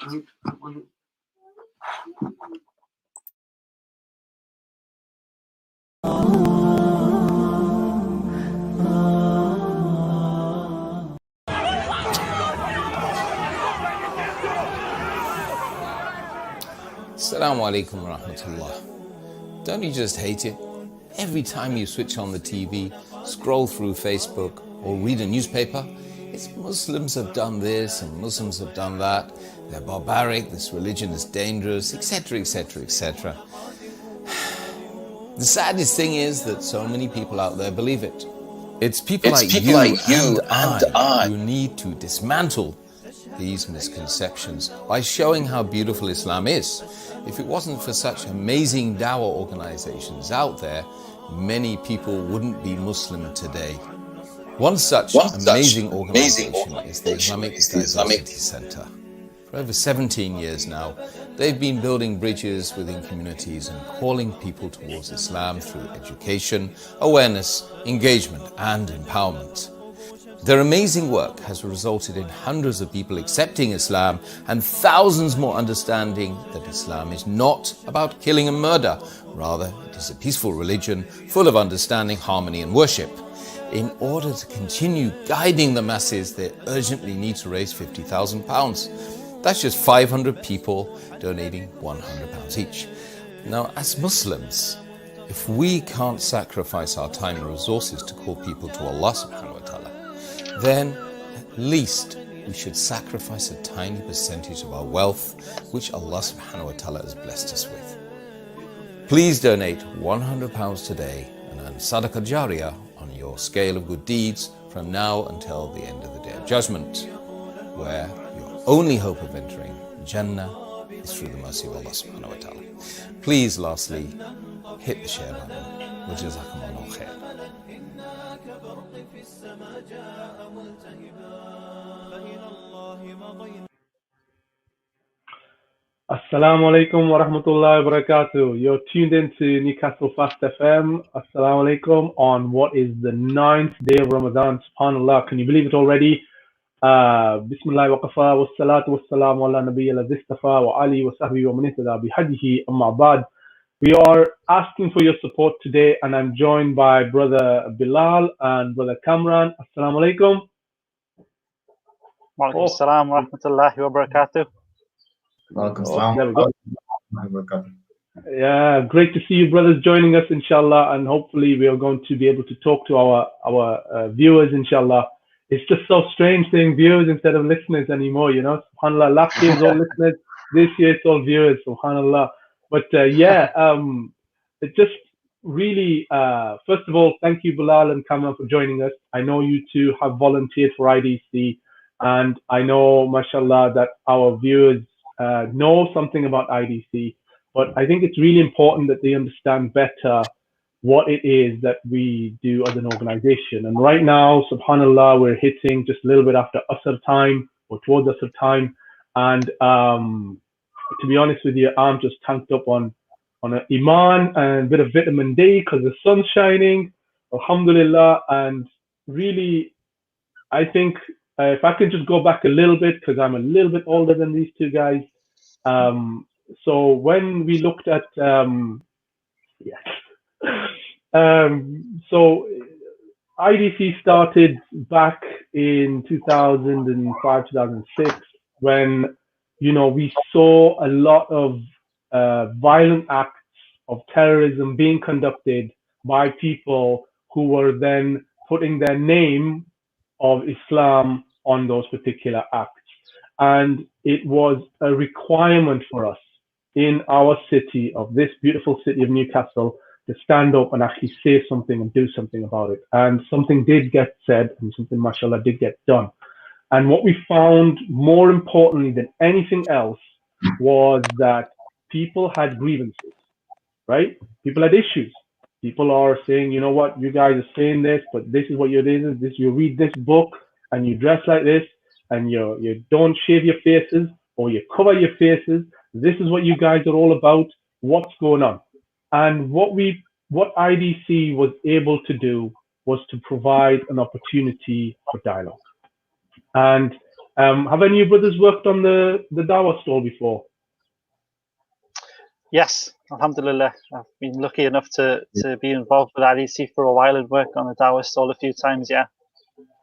Assalamu alaikum wa rahmatullah. Don't you just hate it? Every time you switch on the TV, scroll through Facebook, or read a newspaper, it's Muslims have done this and Muslims have done that. They're barbaric, this religion is dangerous, etc., etc., etc. The saddest thing is that so many people out there believe it. It's people like you and I who need to dismantle these misconceptions by showing how beautiful Islam is. If it wasn't for such amazing dawah organizations out there, many people wouldn't be Muslim today. One such amazing organization is the Islamic Diversity Centre. For over 17 years now, they've been building bridges within communities and calling people towards Islam through education, awareness, engagement and empowerment. Their amazing work has resulted in hundreds of people accepting Islam and thousands more understanding that Islam is not about killing and murder. Rather, it is a peaceful religion full of understanding, harmony and worship. In order to continue guiding the masses, they urgently need to raise £50,000. That's just 500 people donating £100 each. Now, as Muslims, if we can't sacrifice our time and resources to call people to Allah subhanahu wa ta'ala, then at least we should sacrifice a tiny percentage of our wealth, which Allah subhanahu wa ta'ala has blessed us with. Please donate £100 today and earn Sadaqah Jariyah on your scale of good deeds from now until the end of the Day of Judgment, where your only hope of entering Jannah is through the mercy of Allah subhanahu wa ta'ala. Please, lastly, hit the share button. Wajazakumullahu khair. Assalamu alaikum wa rahmatullahi wa barakatuh. You're tuned into Newcastle Fast FM. Assalamu alaikum on what is the 9th day of Ramadan. SubhanAllah, can you believe it already? Bismillah wa qafa wa salatu wa salamu ala nabiyya al-Zistafa wa ali wa sahbihi wa manittada bihadihi amma ba'd. We are asking for your support today and I'm joined by Brother Bilal and Brother Kamran. Assalamu alaikum. Wa alaikum assalam wa rahmatullahi wa barakatuh. Yeah, great to see you brothers joining us inshallah, and hopefully we are going to be able to talk to our viewers inshallah. It's just so strange saying viewers instead of listeners anymore, you know. SubhanAllah, last year it's all listeners, this year it's all viewers, SubhanAllah. But it just really, first of all, thank you Bilal and Kamran for joining us. I know you two have volunteered for IDC, and I know, mashallah, that our viewers know something about IDC, but I think it's really important that they understand better what it is that we do as an organization. And right now, subhanallah, we're hitting just a little bit after Asr time or towards Asr time. And to be honest with you, I'm just tanked up on an Iman and a bit of vitamin D because the sun's shining, alhamdulillah. And really, I think if I could just go back a little bit, because I'm a little bit older than these two guys. So when we looked at, so IDC started back in 2005, 2006, when, you know, we saw a lot of violent acts of terrorism being conducted by people who were then putting their name of Islam on those particular acts. And it was a requirement for us in our city, of this beautiful city of Newcastle, to stand up and actually say something and do something about it. And something did get said, and something, mashallah, did get done. And what we found more importantly than anything else was that people had grievances, right? People had issues. People are saying, you know what, you guys are saying this, but this is what you're doing. This, you read this book and you dress like this, and you don't shave your faces or you cover your faces. This is what you guys are all about. What's going on? And what IDC was able to do was to provide an opportunity for dialogue. And Have any of you brothers worked on the Dawah stall before? Yes, alhamdulillah. I've been lucky enough to be involved with IDC for a while and work on the Dawah stall a few times, yeah.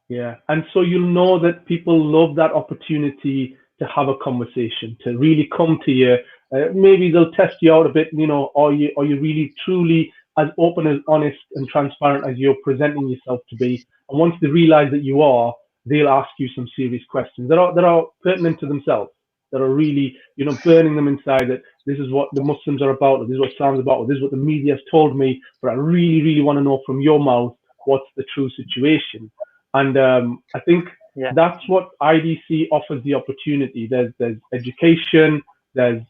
Yeah, and so you'll know that people love that opportunity to have a conversation, to really come to you. Maybe they'll test you out a bit, you know, are you really truly as open, as honest and transparent as you're presenting yourself to be? And once they realize that you are, they'll ask you some serious questions that are pertinent to themselves, that are really, you know, burning them inside, that this is what the Muslims are about, or this is what Islam's about, or this is what the media has told me, but I really, really want to know from your mouth what's the true situation. And I think that's what IDC offers the opportunity. There's education, there's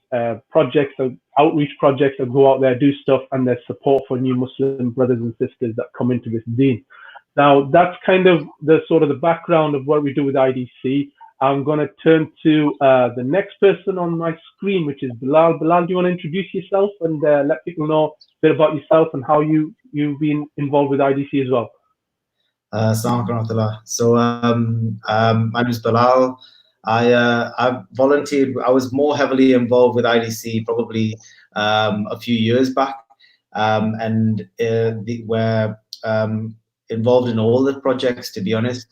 projects, outreach projects that go out there, do stuff, and there's support for new Muslim brothers and sisters that come into this deen. Now, that's kind of the sort of the background of what we do with IDC. I'm going to turn to the next person on my screen, which is Bilal. Bilal, do you want to introduce yourself and let people know a bit about yourself and how you've been involved with IDC as well? Assalamu alaikum. So my name is Bilal. I volunteered. I was more heavily involved with IDC probably a few years back, and we're involved in all the projects, to be honest.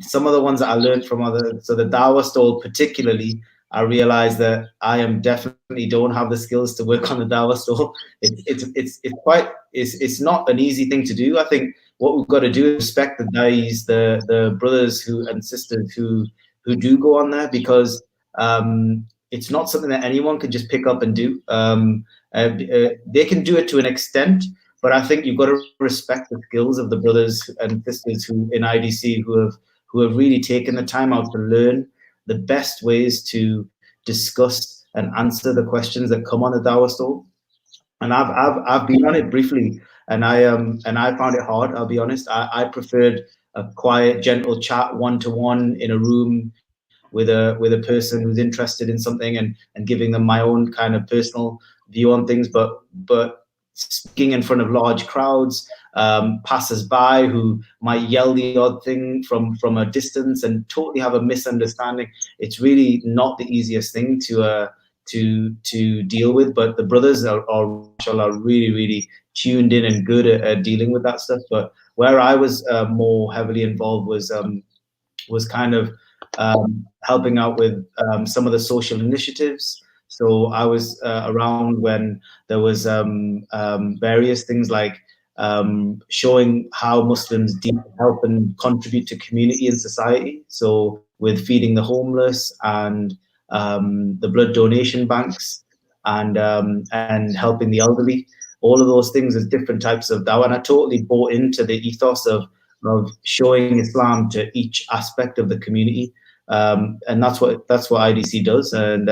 Some of the ones that I learned from so the Dawah stall particularly, I realized that I definitely don't have the skills to work on the Dawah stall. It's not an easy thing to do. I think what we've got to do is respect the dais, the brothers and sisters who do go on there, because it's not something that anyone can just pick up and do. They can do it to an extent, but I think you've got to respect the skills of the brothers and sisters in IDC who have really taken the time out to learn the best ways to discuss and answer the questions that come on the Dawah stall. And I've been on it briefly, and I found it hard. I'll be honest. I preferred a quiet, gentle chat, one-to-one in a room with a person who's interested in something, and giving them my own kind of personal view on things. But speaking in front of large crowds, passers-by who might yell the odd thing from a distance and totally have a misunderstanding, it's really not the easiest thing to deal with. But the brothers are really, really tuned in and good at dealing with that stuff. But where I was more heavily involved was kind of helping out with some of the social initiatives. So I was around when there was various things like showing how Muslims help and contribute to community and society. So with feeding the homeless and the blood donation banks and helping the elderly, all of those things as different types of dawah. And I totally bought into the ethos of showing Islam to each aspect of the community. And that's what IDC does. And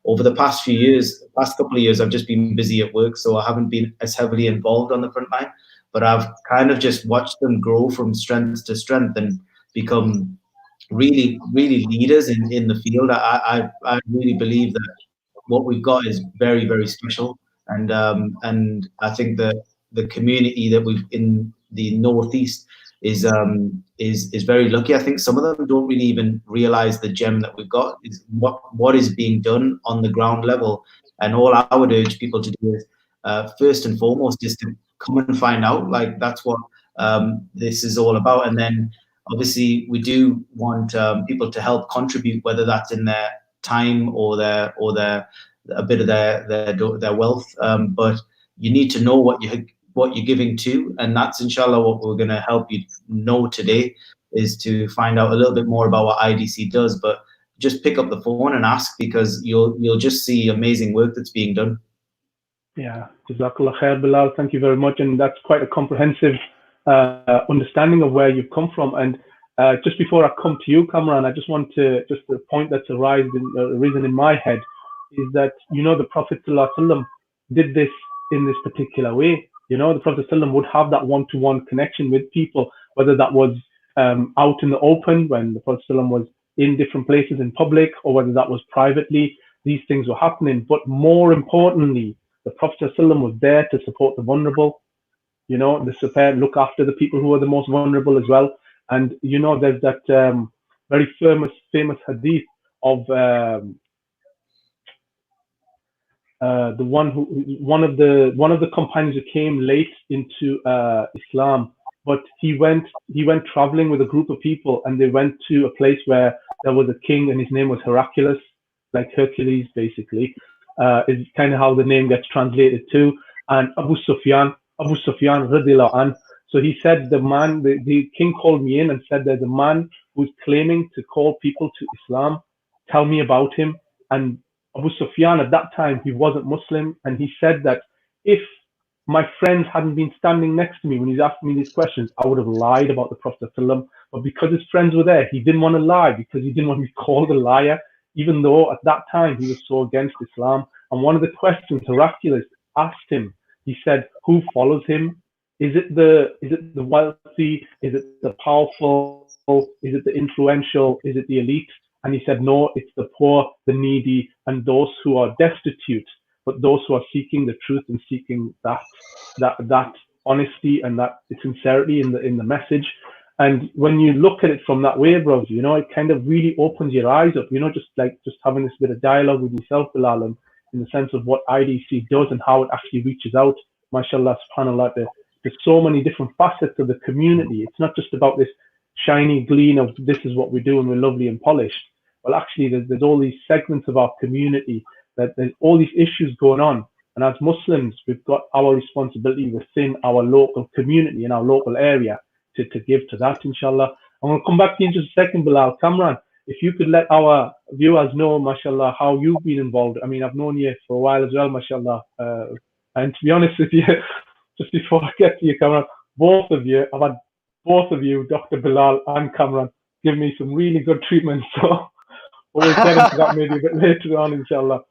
over the past couple of years, I've just been busy at work, so I haven't been as heavily involved on the front line. But I've kind of just watched them grow from strength to strength and become really, really leaders in the field. I really believe that what we've got is very, very special. And I think that the community that we've in the Northeast is very lucky. I think some of them don't really even realize the gem that we've got, is what is being done on the ground level. And all I would urge people to do is first and foremost is to come and find out. Like, that's what this is all about. And then obviously we do want people to help contribute, whether that's in their time or a bit of their wealth. But you need to know what you're giving to, and that's inshallah what we're going to help you know today, is to find out a little bit more about what IDC does. But just pick up the phone and ask, because you'll just see amazing work that's being done. Yeah, Jazakallah khair, Bilal. Thank you very much, and that's quite a comprehensive understanding of where you've come from. And just before I come to you, Kamran, I just want to the point that's arisen in my head is that, you know, the Prophet ﷺ did this in this particular way. You know, the Prophet ﷺ would have that one-to-one connection with people, whether that was out in the open when the Prophet ﷺ was in different places in public, or whether that was privately. These things were happening. But more importantly, the Prophet ﷺ was there to support the vulnerable, you know, look after the people who are the most vulnerable as well. And, you know, there's that very famous hadith of one of the companions who came late into Islam, but he went traveling with a group of people, and they went to a place where there was a king, and his name was Hercules, like Hercules, basically. Is kind of how the name gets translated too. And Abu Sufyan radiallahu anh. So he said, the king called me in and said, there's a man who's claiming to call people to Islam. Tell me about him. And Abu Sufyan at that time, he wasn't Muslim, and he said that if my friends hadn't been standing next to me when he's asking me these questions, I would have lied about the Prophet ﷺ. But because his friends were there, he didn't want to lie, because he didn't want to be called a liar, even though at that time he was so against Islam. And one of the questions Hercules asked him, he said, who follows him? Is it the wealthy? Is it the powerful? Is it the influential? Is it the elite? And he said, no, it's the poor, the needy, and those who are destitute, but those who are seeking the truth and seeking that honesty and that sincerity in the message. And when you look at it from that way, bro, you know, it kind of really opens your eyes up, you know, just having this bit of dialogue with yourself, Bilal, and in the sense of what IDC does and how it actually reaches out. MashaAllah, subhanAllah, there's so many different facets of the community. It's not just about this shiny gleam of this is what we do and we're lovely and polished. Well, actually, there's all these segments of our community, that there's all these issues going on. And as Muslims, we've got our responsibility within our local community, in our local area, to give to that, inshallah. I'm going to come back to you in just a second, Bilal. Kamran, if you could let our viewers know, mashallah, how you've been involved. I mean, I've known you for a while as well, mashallah. And to be honest with you, just before I get to you, Kamran, I've had both of you, Dr. Bilal and Kamran, give me some really good treatment. So we'll get into that maybe a bit later on, inshallah.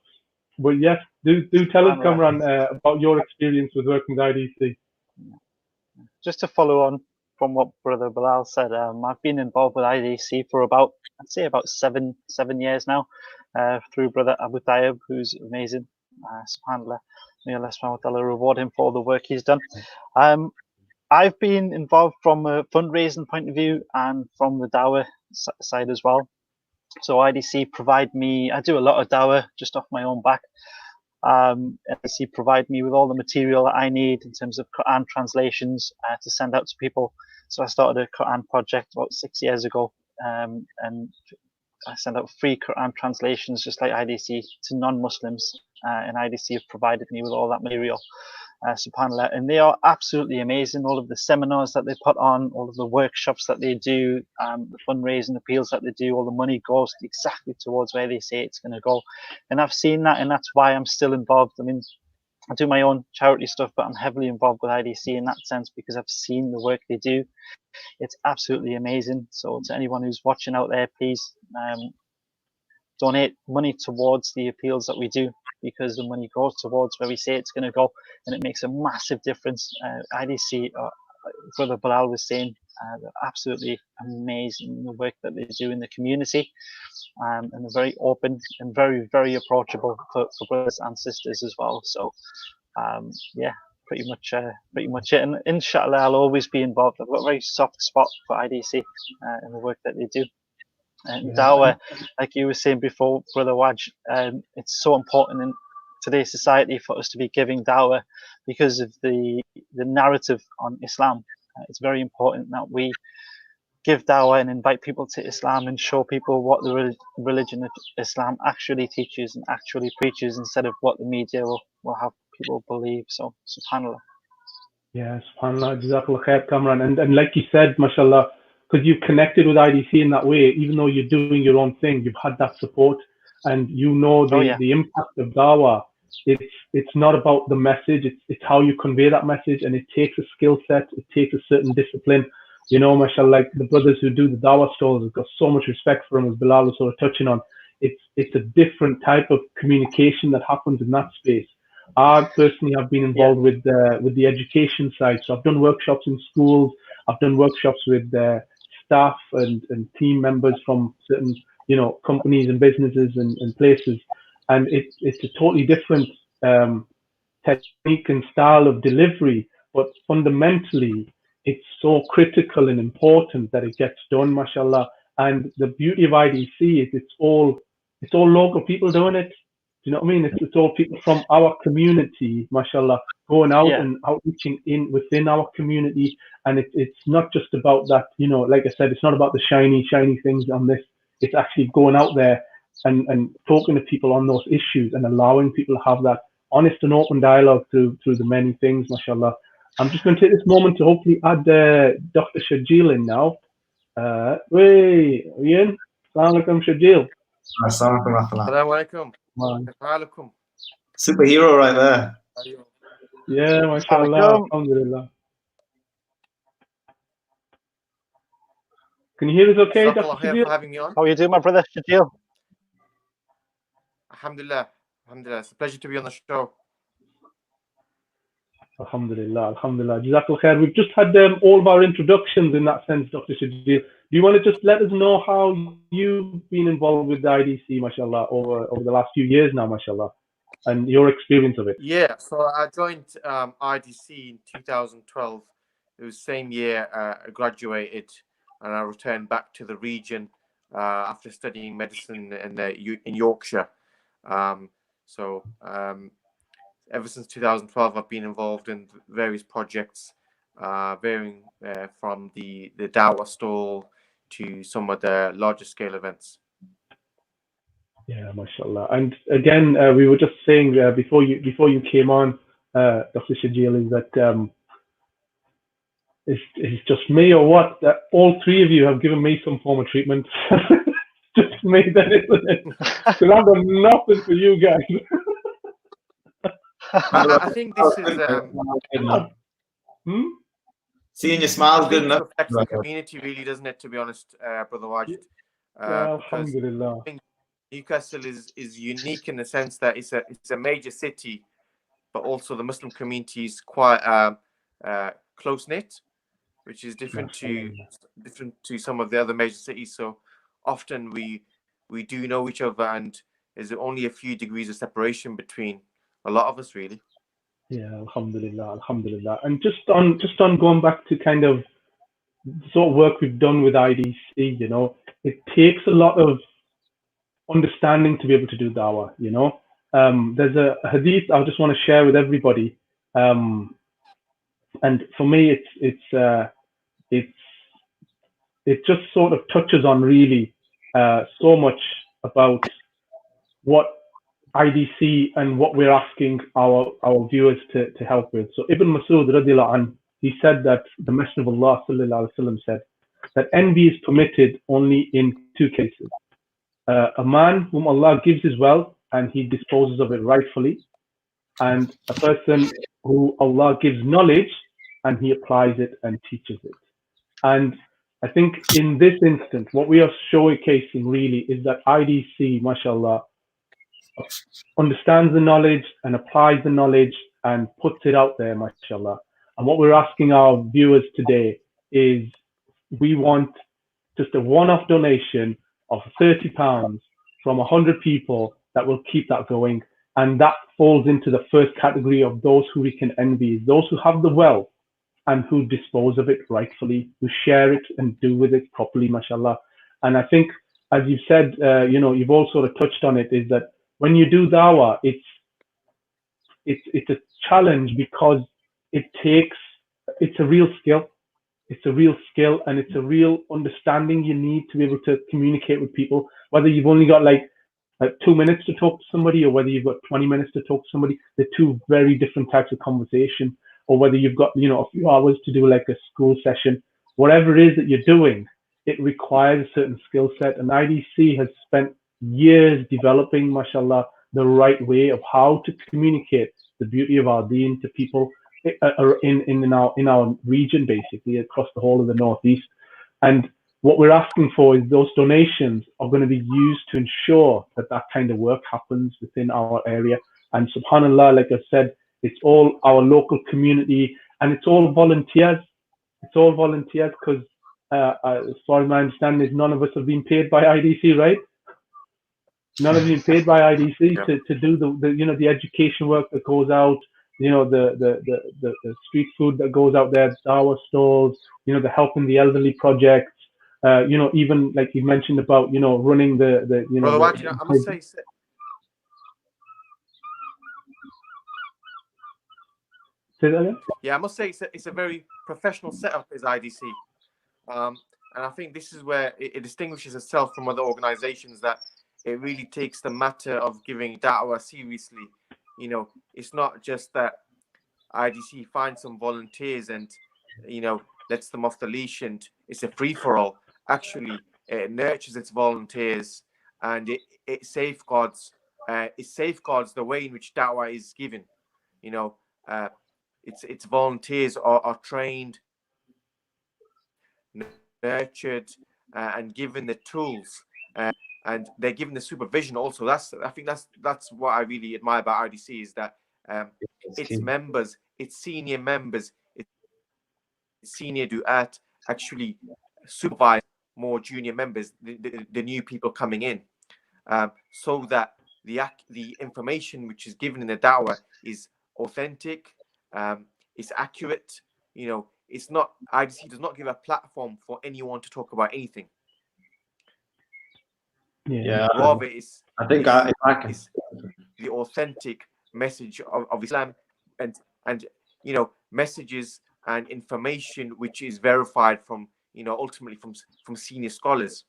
But yes, do tell us, Kamran, about your experience with working with IDC. Just to follow on from what Brother Bilal said, I've been involved with IDC for I'd say about seven years now, through Brother Abu Tayyib, who's amazing. SubhanAllah, may Allah subhanahu wa ta'ala reward him for all the work he's done. I've been involved from a fundraising point of view and from the dawah side as well. So IDC provide me, I do a lot of dawah just off my own back. IDC provide me with all the material that I need in terms of Quran translations to send out to people. So I started a Quran project about 6 years ago, and I send out free Quran translations just like IDC to non-Muslims, and IDC have provided me with all that material. SubhanAllah, and they are absolutely amazing. All of the seminars that they put on, all of the workshops that they do, the fundraising appeals that they do, all the money goes exactly towards where they say it's going to go. And I've seen that, and that's why I'm still involved. I mean, I do my own charity stuff, but I'm heavily involved with IDC in that sense because I've seen the work they do. It's absolutely amazing. So to anyone who's watching out there, please donate money towards the appeals that we do, because the money goes towards where we say it's going to go, and it makes a massive difference. IDC, Brother Bilal was saying, they're absolutely amazing in the work that they do in the community, and they're very open and very, very approachable for brothers and sisters as well. So, yeah, pretty much it. And inshallah, I'll always be involved. I've got a very soft spot for IDC and the work that they do. And dawah, like you were saying before, Brother Waj, it's so important in today's society for us to be giving dawah because of the narrative on Islam. It's very important that we give dawah and invite people to Islam and show people what the religion of Islam actually teaches and actually preaches, instead of what the media will have people believe. So, subhanAllah. Yeah, subhanAllah, jazakallah khair, Kamran. And like you said, mashallah, because you've connected with IDC in that way, even though you're doing your own thing, you've had that support, and you know the impact of dawah. It's not about the message, it's how you convey that message, and it takes a skill set, it takes a certain discipline. You know, mashallah, like the brothers who do the dawah stalls, I've got so much respect for them, as Bilal was sort of touching on. It's a different type of communication that happens in that space. I personally have been involved with the education side, so I've done workshops in schools, I've done workshops with staff and team members from certain, you know, companies and businesses and places, and it's a totally different technique and style of delivery, but fundamentally it's so critical and important that it gets done, mashallah. And the beauty of IDC is it's all local people doing it. Do you know what I mean? It's all people from our community, mashallah, going out and outreaching within our community. And it's not just about that, you know, like I said, it's not about the shiny things on this. It's actually going out there and talking to people on those issues and allowing people to have that honest and open dialogue through the many things, mashallah. I'm just going to take this moment to hopefully add Dr. Shajil in now. Ian, Assalamu alaikum, Shajil. Assalamu alaikum. Superhero right there. Yeah, mashallah, alhamdulillah. Can you hear us okay, Dr. Shajil? For having me on. How are you doing, my brother Shajil? Alhamdulillah. It's a pleasure to be on the show. Alhamdulillah. Jazakallah khair. We've just had all of our introductions in that sense, Dr. Shajil. Do you want to just let us know how you've been involved with the IDC, mashallah, over the last few years now, mashallah, and your experience of it? Yeah, so I joined IDC in 2012. It was the same year I graduated, and I returned back to the region after studying medicine in Yorkshire. Ever since 2012, I've been involved in various projects, varying from the Dawah stall to some of the larger scale events. Yeah, mashallah. And again, we were just saying before you came on, Dr. Shajil, is that it's just me or what? That all three of you have given me some form of treatment. Just me, then, isn't it? Because I've done nothing for you guys. I think this is seeing your smile's good enough. Reflects the community, really, doesn't it? To be honest, brother Wajid. Alhamdulillah. I think Newcastle is unique in the sense that it's a major city, but also the Muslim community is quite close knit, which is different to some of the other major cities. So often we do know each other, and there's only a few degrees of separation between a lot of us, really. Yeah, alhamdulillah. And just on going back to kind of the sort of work we've done with IDC, you know, it takes a lot of understanding to be able to do dawah, you know. There's a hadith I just want to share with everybody, and for me it just sort of touches on really so much about what IDC and what we're asking our viewers to help with. So Ibn Masud radiallahu anh, he said that the Messenger of Allah sallallahu alaihi wasallam said that envy is permitted only in two cases: a man whom Allah gives his wealth and he disposes of it rightfully, and a person who Allah gives knowledge and he applies it and teaches it. And I think in this instance, what we are showcasing really is that IDC, mashallah, understands the knowledge and applies the knowledge and puts it out there, mashallah. And what we're asking our viewers today is we want just a one-off donation of £30 from 100 people that will keep that going. And that falls into the first category of those who we can envy, those who have the wealth and who dispose of it rightfully, who share it and do with it properly, mashallah. And I think, as you've said, you know, you've all sort of touched on it, is that when you do dawah, it's a challenge because it's a real skill. It's a real skill and it's a real understanding you need to be able to communicate with people, whether you've only got like 2 minutes to talk to somebody or whether you've got 20 minutes to talk to somebody. They're two very different types of conversation. Or whether you've got, you know, a few hours to do like a school session. Whatever it is that you're doing, it requires a certain skill set. And IDC has spent years developing, mashallah, the right way of how to communicate the beauty of our deen to people in our region, basically across the whole of the Northeast. And what we're asking for is those donations are going to be used to ensure that that kind of work happens within our area. And subhanallah, like I said, it's all our local community and it's all volunteers. It's all volunteers because as far as my understanding is none of us have been paid by IDC, right? None have been paid by IDC to do the you know, the education work that goes out, you know, the street food that goes out there, dawah stalls, you know, the helping the elderly projects, you know, even like you mentioned about, you know, running the you know, Brother Wajid, I must say, say that again? yeah, I must say it's a very professional setup as IDC. And I think this is where it distinguishes itself from other organizations, that it really takes the matter of giving da'wah seriously. You know, it's not just that IDC finds some volunteers and, you know, lets them off the leash and it's a free-for-all. Actually, it nurtures its volunteers, and it safeguards the way in which da'wah is given. You know, its volunteers are trained, nurtured, and given the tools, and they're given the supervision also. I think that's what I really admire about IDC, is that its members, its senior members, its senior du'at actually supervise more junior members, the new people coming in, so that the information which is given in the da'wah is authentic, it's accurate. You know, it's not, IDC does not give a platform for anyone to talk about anything. Yeah. Rather, it's the authentic message of Islam, and you know, messages and information which is verified from, you know, ultimately from senior scholars.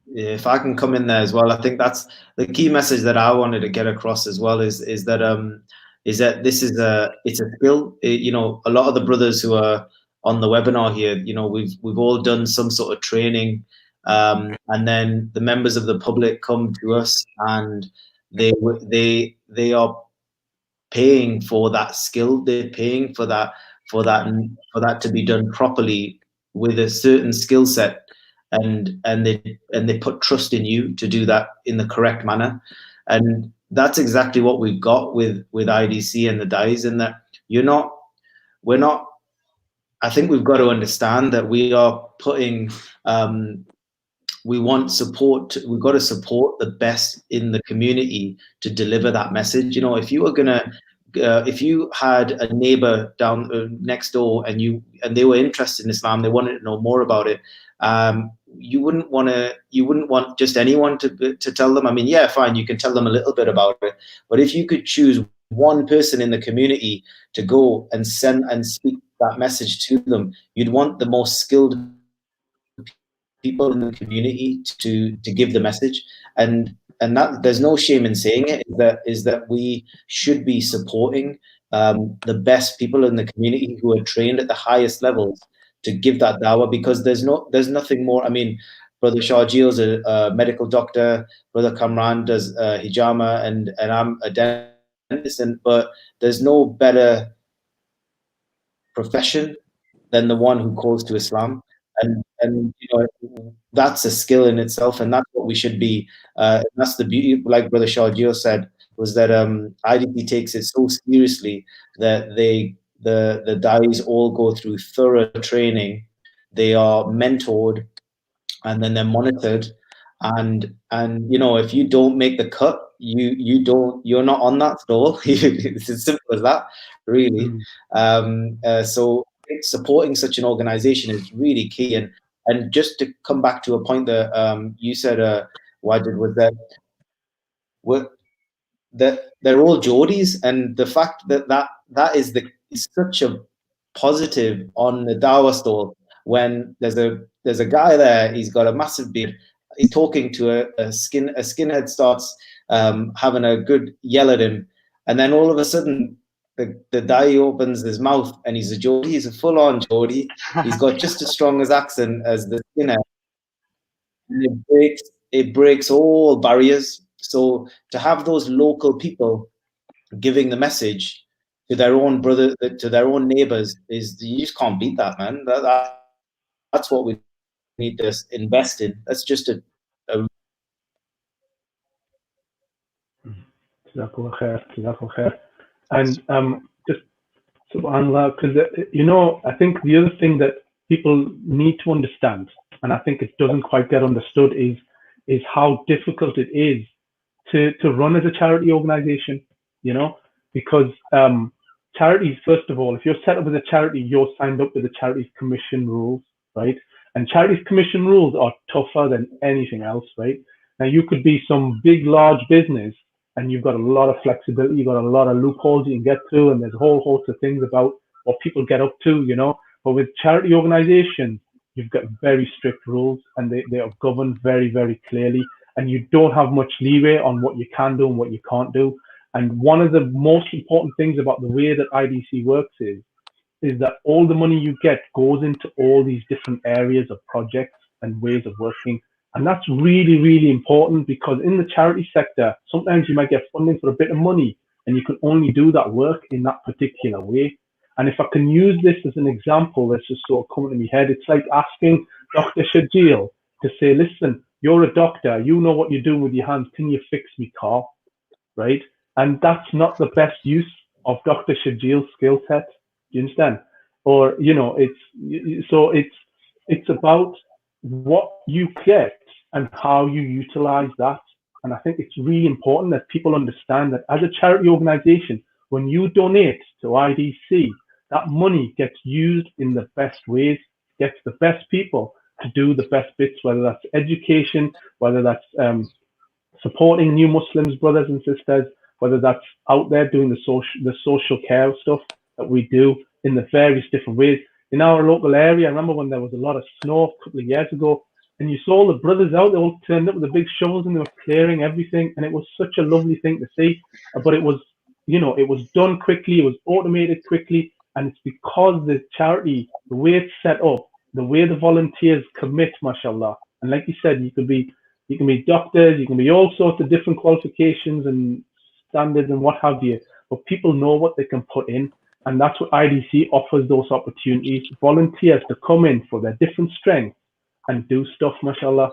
Yeah, if I can come in there as well, I think that's the key message that I wanted to get across as well, is that this is it's a skill. You know, a lot of the brothers who are on the webinar here, you know, we've all done some sort of training, and then the members of the public come to us and they are paying for that skill. They're paying for that to be done properly with a certain skill set, and they put trust in you to do that in the correct manner. And that's exactly what we've got with IDC and the DAIs, in that we're not, I think we've got to understand that we are putting, we want support. We've got to support the best in the community to deliver that message. You know, if you were gonna, if you had a neighbor down next door and they were interested in Islam, they wanted to know more about it, you wouldn't want just anyone to tell them. I mean, yeah, fine, you can tell them a little bit about it, but if you could choose one person in the community to go and send and speak that message to them, you'd want the most skilled people in the community to give the message. And that, there's no shame in saying it, is that we should be supporting the best people in the community who are trained at the highest levels to give that dawah, because there's nothing more. I mean, Brother Sharjil's a medical doctor, Brother Kamran does hijama, and I'm a dentist, but there's no better profession than the one who calls to Islam. And you know, that's a skill in itself, and that's what we should be. That's the beauty, like Brother Sharjil said, was that IDP takes it so seriously that the dais all go through thorough training. They are mentored, and then they're monitored. And you know, if you don't make the cut, you're not on that stall. It's as simple as that, really. So supporting such an organization is really key. And just to come back to a point that you said, Wajid, was that they're all Geordies, and the fact that is such a positive on the Dawah stall, when there's a guy there, he's got a massive beard, he's talking to a skinhead, starts having a good yell at him, and then all of a sudden the Dai opens his mouth and he's a Geordie, he's a full-on Geordie, he's got just as strong as accent as the skinhead. It breaks all barriers. So to have those local people giving the message to their own brother, to their own neighbors, you just can't beat that, man. That's what we need to invest in. That's just a and just subhanAllah, because you know, I think the other thing that people need to understand, and I think it doesn't quite get understood, is how difficult it is to run as a charity organization. You know, because charities, first of all, if you're set up as a charity, you're signed up to the charities commission rules, right? And charities commission rules are tougher than anything else, right? Now, you could be some big, large business and you've got a lot of flexibility, you've got a lot of loopholes you can get through, and there's a whole host of things about what people get up to, you know. But with charity organizations, you've got very strict rules, and they are governed very, very clearly, and you don't have much leeway on what you can do and what you can't do. And one of the most important things about the way that IDC works is that all the money you get goes into all these different areas of projects and ways of working. And that's really, really important, because in the charity sector, sometimes you might get funding for a bit of money and you can only do that work in that particular way. And if I can use this as an example that's just sort of coming to my head, it's like asking Dr. Shajil to say, listen, you're a doctor, you know what you're doing with your hands, can you fix me car, right? And that's not the best use of Dr. Shajil's skill set, do you understand? Or, you know, it's about what you get and how you utilize that. And I think it's really important that people understand that as a charity organization, when you donate to IDC, that money gets used in the best ways, gets the best people to do the best bits, whether that's education, whether that's supporting new Muslims, brothers and sisters, whether that's out there doing the social care stuff that we do in the various different ways. In our local area, I remember when there was a lot of snow a couple of years ago, and you saw the brothers out, they all turned up with the big shovels and they were clearing everything, and it was such a lovely thing to see. But it was, you know, it was done quickly, it was automated quickly, and it's because the charity, the way it's set up, the way the volunteers commit, mashallah. And like you said, you can be doctors, you can be all sorts of different qualifications and standards and what have you, but people know what they can put in. And that's what IDC offers, those opportunities, volunteers to come in for their different strengths and do stuff, mashallah.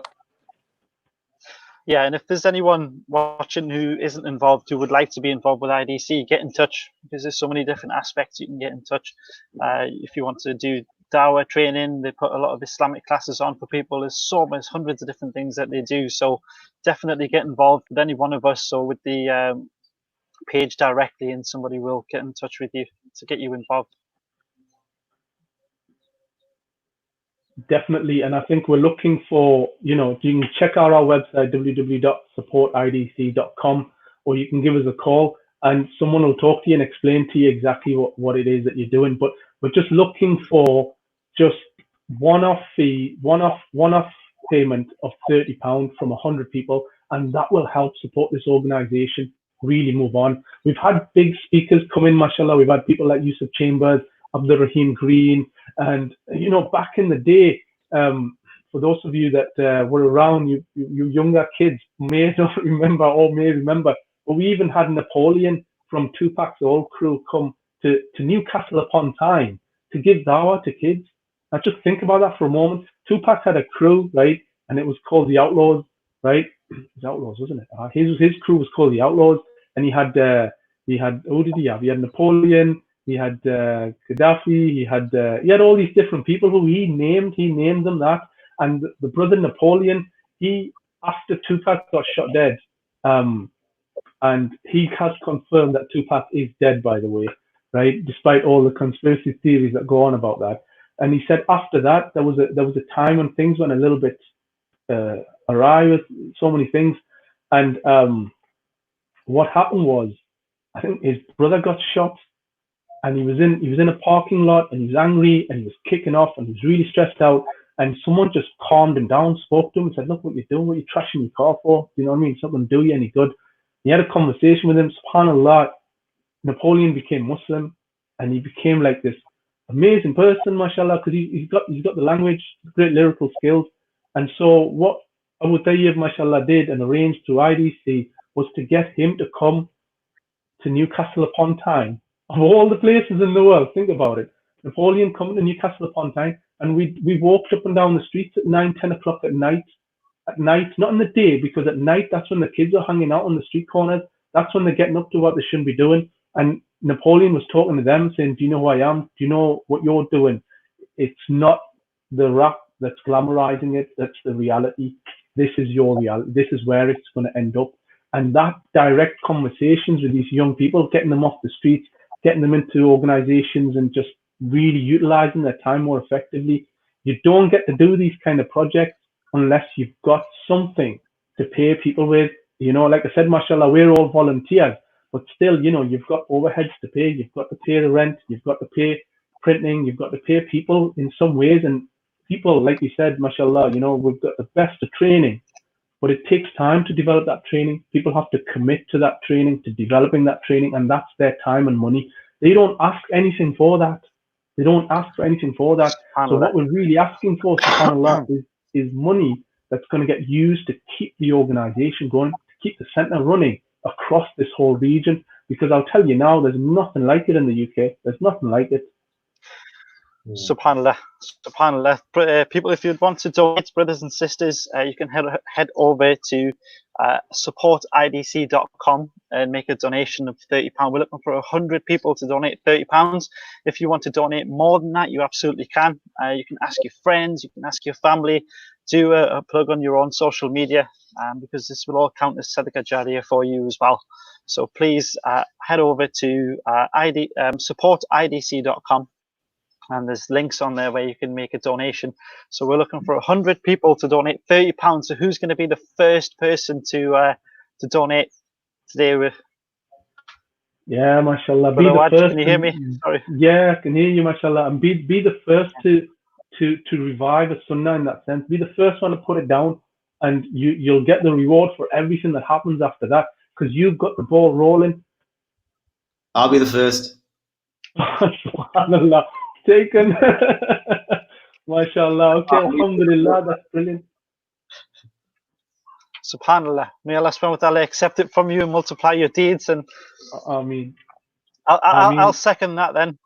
Yeah, and if there's anyone watching who isn't involved, who would like to be involved with IDC, get in touch, because there's so many different aspects you can get in touch. If you want to do dawah training, they put a lot of Islamic classes on for people. There's hundreds of different things that they do. So definitely get involved with any one of us or with the page directly, and somebody will get in touch with you to get you involved. Definitely, and I think we're looking for, you know, you can check out our website, www.supportidc.com, or you can give us a call and someone will talk to you and explain to you exactly what it is that you're doing. But we're just looking for just one-off payment of £30 from 100 people, and that will help support this organization really move on. We've had big speakers come in, mashallah. We've had people like Yusuf Chambers, Abdul Rahim Green, and, you know, back in the day, for those of you that were around, you younger kids may not remember or may remember, but we even had Napoleon from Tupac's old crew come to Newcastle upon Tyne to give dawah to kids. Now just think about that for a moment. Tupac had a crew, right? And it was called the Outlaws, right? It was Outlaws, wasn't it? His crew was called the Outlaws, and he had who did he have? He had Napoleon, he had Gaddafi, he had all these different people who he named them that. And the brother Napoleon, after Tupac got shot dead, and he has confirmed that Tupac is dead, by the way, right? Despite all the conspiracy theories that go on about that. And he said after that there was a time when things went a little bit awry with so many things, and what happened was, I think his brother got shot, and he was in a parking lot, and he was angry, and he was kicking off, and he was really stressed out. And someone just calmed him down, spoke to him, and said, "Look what you're doing, what you're trashing your car for. You know what I mean? It's not going to do you any good." He had a conversation with him. SubhanAllah, Napoleon became Muslim, and he became like this amazing person, mashallah, because he's got the language, great lyrical skills. And so what Abu Tayyib, mashallah, did and arranged through IDC was to get him to come to Newcastle upon Tyne. Of all the places in the world, think about it. Napoleon coming to Newcastle upon Tyne, and we walked up and down the streets at 9-10 o'clock at night. At night, not in the day, because at night that's when the kids are hanging out on the street corners. That's when they're getting up to what they shouldn't be doing. And Napoleon was talking to them, saying, "Do you know who I am? Do you know what you're doing? It's not the rap that's glamorizing it. That's the reality. This is your reality. This is where it's going to end up." And that direct conversations with these young people, getting them off the streets, getting them into organizations and just really utilizing their time more effectively. You don't get to do these kind of projects unless you've got something to pay people with. You know, like I said, mashallah, we're all volunteers, but still, you know, you've got overheads to pay. You've got to pay the rent. You've got to pay printing. You've got to pay people in some ways. And people, like you said, mashallah, you know, we've got the best of training, but it takes time to develop that training. People have to commit to that training, to developing that training, and that's their time and money. They don't ask anything for that. They don't ask for anything for that. So what we're really asking for, subhanAllah, is money that's going to get used to keep the organization going, to keep the center running across this whole region. Because I'll tell you now, there's nothing like it in the UK. There's nothing like it. SubhanAllah, SubhanAllah. People, if you want to donate, brothers and sisters, you can head over to supportidc.com and make a donation of £30. We're looking for 100 people to donate £30. If you want to donate more than that, you absolutely can. You can ask your friends, you can ask your family, do a plug on your own social media, because this will all count as Sadaqah Jariyah for you as well. So please head over to supportidc.com. And there's links on there where you can make a donation. So we're looking for 100 people to donate £30. So who's going to be the first person to donate today? Yeah, mashallah. Be the first. Can you hear me? Sorry. Yeah, I can hear you, mashallah. And be the first to revive a sunnah in that sense. Be the first one to put it down, and you'll get the reward for everything that happens after that, because you've got the ball rolling. I'll be the first. Subhanallah. Taken. MashaAllah. Okay, alhamdulillah, that's brilliant. SubhanAllah. May Allah subhanahu wa ta'ala accept it from you and multiply your deeds. And Ameen. I'll second that then.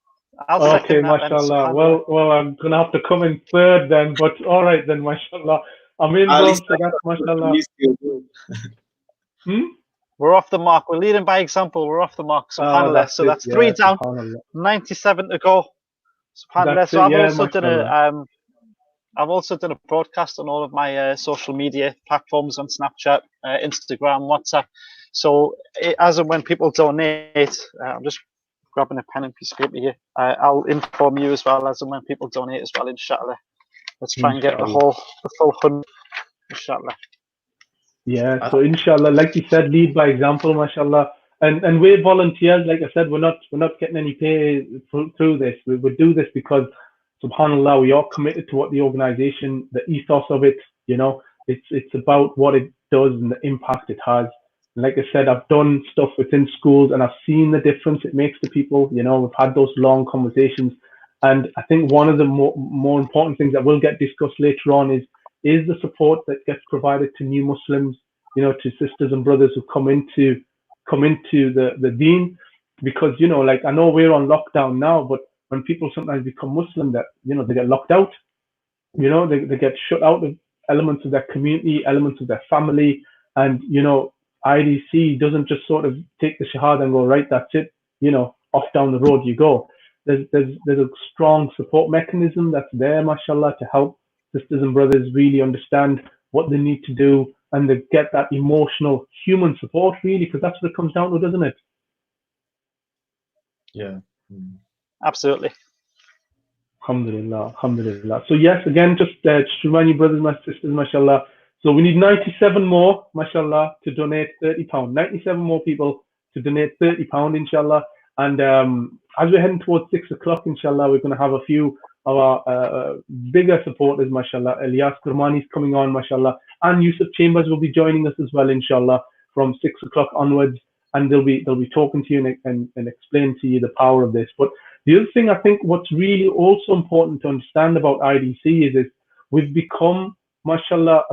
Okay, mashallah. Well, I'm gonna have to come in third then, but all right then, mashallah. Ameen, so that's mashallah. We're off the mark. We're leading by example. We're off the mark. SubhanAllah. So that's 3 down, 97 to go. SubhanAllah. So I've also done a broadcast on all of my social media platforms on Snapchat, Instagram, WhatsApp. So as and when people donate, I'm just grabbing a pen and piece of paper here. I'll inform you as well as and when people donate as well, inshallah. Let's try and get the full 100, inshallah. Yeah, so inshallah, like you said, lead by example, mashallah. And we're volunteers, like I said, we're not getting any pay through this. We would do this because, subhanallah, we are committed to what the organization, the ethos of it, you know, it's about what it does and the impact it has. And like I said, I've done stuff within schools and I've seen the difference it makes to people. You know, we've had those long conversations. And I think one of the more important things that will get discussed later on is the support that gets provided to new Muslims, you know, to sisters and brothers who come into the deen. Because, you know, like, I know we're on lockdown now, but when people sometimes become Muslim, that, you know, they get locked out, you know, they get shut out of elements of their community, elements of their family. And, you know, IDC doesn't just sort of take the shahada and go, right, that's it, you know, off down the road you go. There's a strong support mechanism that's there, mashallah, to help sisters and brothers really understand what they need to do and they get that emotional human support, really, because that's what it comes down to, doesn't it? Yeah. Absolutely. Alhamdulillah, alhamdulillah. So yes, again, just to remind you, brothers and sisters, mashallah. So we need 97 more, mashallah, to donate £30. 97 more people to donate £30, inshallah. And as we're heading towards 6 o'clock, inshallah, we're going to have a few of our bigger supporters, mashallah. Ilyas Kurmani is coming on, mashallah. And Yusuf Chambers will be joining us as well, inshallah, from 6 o'clock onwards. And they'll be talking to you and explain to you the power of this. But the other thing I think what's really also important to understand about IDC is we've become, mashallah,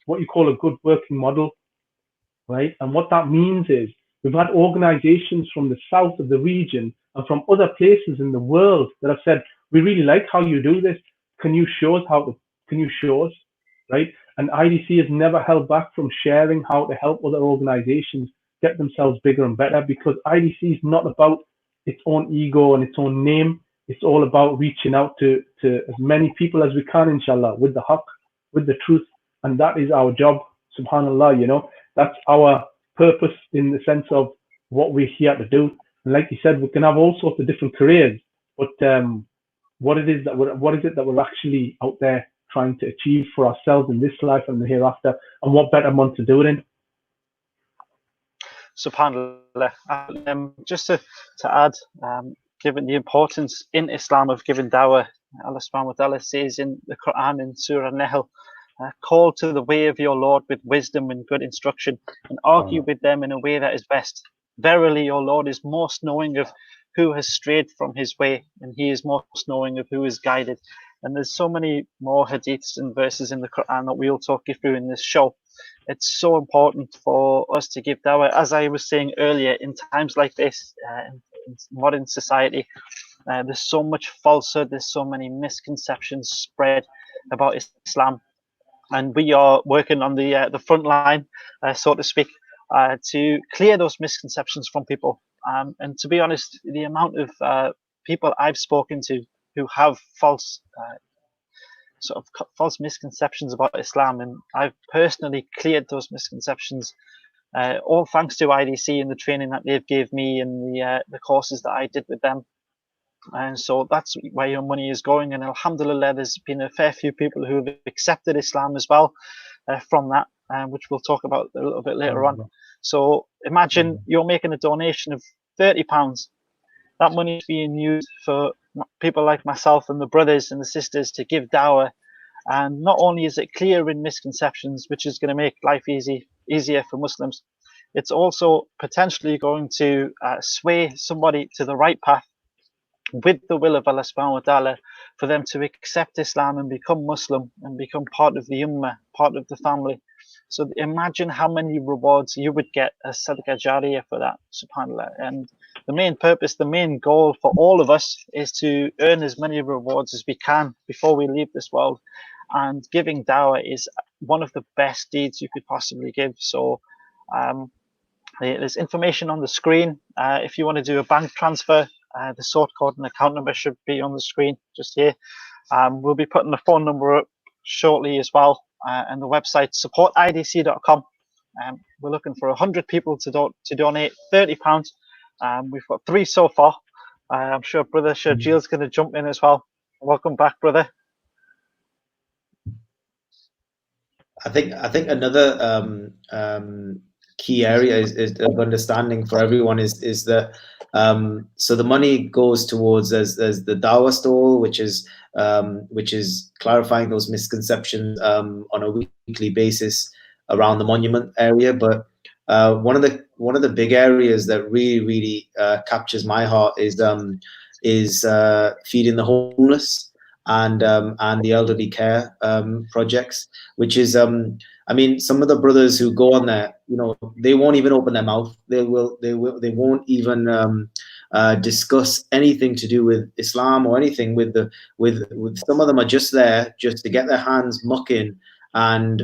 what you call a good working model, right? And what that means is we've had organizations from the south of the region and from other places in the world that have said, we really like how you do this. Can you show us, right? And IDC has never held back from sharing how to help other organizations get themselves bigger and better, because IDC is not about its own ego and its own name. It's all about reaching out to as many people as we can, inshallah, with the haqq, with the truth. And that is our job, subhanallah, you know. That's our purpose in the sense of what we're here to do. And like you said, we can have all sorts of different careers, but what is it that we're actually out there trying to achieve for ourselves in this life and the hereafter, and what better month to do it in? SubhanAllah. Just to add, given the importance in Islam of giving dawah, Allah subhanahu wa ta'ala says in the Quran in Surah Nahl, call to the way of your Lord with wisdom and good instruction, and argue with them in a way that is best. Verily, your Lord is most knowing of who has strayed from his way, and he is most knowing of who is guided. And there's so many more hadiths and verses in the Quran that we'll talk you through in this show. It's so important for us to give dawah. As I was saying earlier, in times like this, in modern society, there's so much falsehood, there's so many misconceptions spread about Islam. And we are working on the front line, so to speak, to clear those misconceptions from people. And to be honest, the amount of people I've spoken to who have false misconceptions about Islam, and I've personally cleared those misconceptions, all thanks to IDC and the training that they've gave me and the courses that I did with them. And so that's where your money is going. And alhamdulillah, there's been a fair few people who have accepted Islam as well from that, which we'll talk about a little bit later on. So imagine you're making a donation of £30. That money is being used for people like myself and the brothers and the sisters to give dawah. And not only is it clearing misconceptions, which is going to make life easier for Muslims, it's also potentially going to sway somebody to the right path with the will of Allah subhanahu wa ta'ala, for them to accept Islam and become Muslim and become part of the ummah, part of the family. So imagine how many rewards you would get as sadaqah jariyah for that, subhanAllah. And the main purpose, the main goal for all of us is to earn as many rewards as we can before we leave this world. And giving dawah is one of the best deeds you could possibly give. So there's information on the screen. If you want to do a bank transfer, the sort code and account number should be on the screen just here. We'll be putting the phone number up shortly as well, and the website supportidc.com. We're looking for 100 people to donate £30. We've got 3 so far. I'm sure Brother Sharjil's going to jump in as well. Welcome back, brother. I think another key area is of understanding for everyone is that so the money goes towards as the dawah stall, which is clarifying those misconceptions on a weekly basis around the monument area. But one of the big areas that really captures my heart is feeding the homeless and the elderly care projects, which is I mean, some of the brothers who go on there, you know, they won't even open their mouth. They won't even discuss anything to do with Islam or anything with some of them are just there just to get their hands mucking and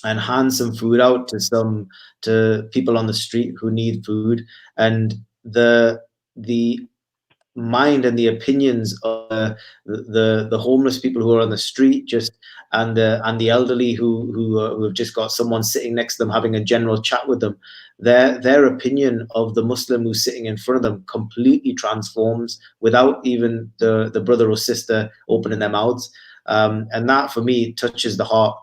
hand some food out to people on the street who need food. And the mind and the opinions of the homeless people who are on the street and the elderly who have just got someone sitting next to them having a general chat with them, their opinion of the Muslim who's sitting in front of them completely transforms without even the brother or sister opening their mouths. And that for me touches the heart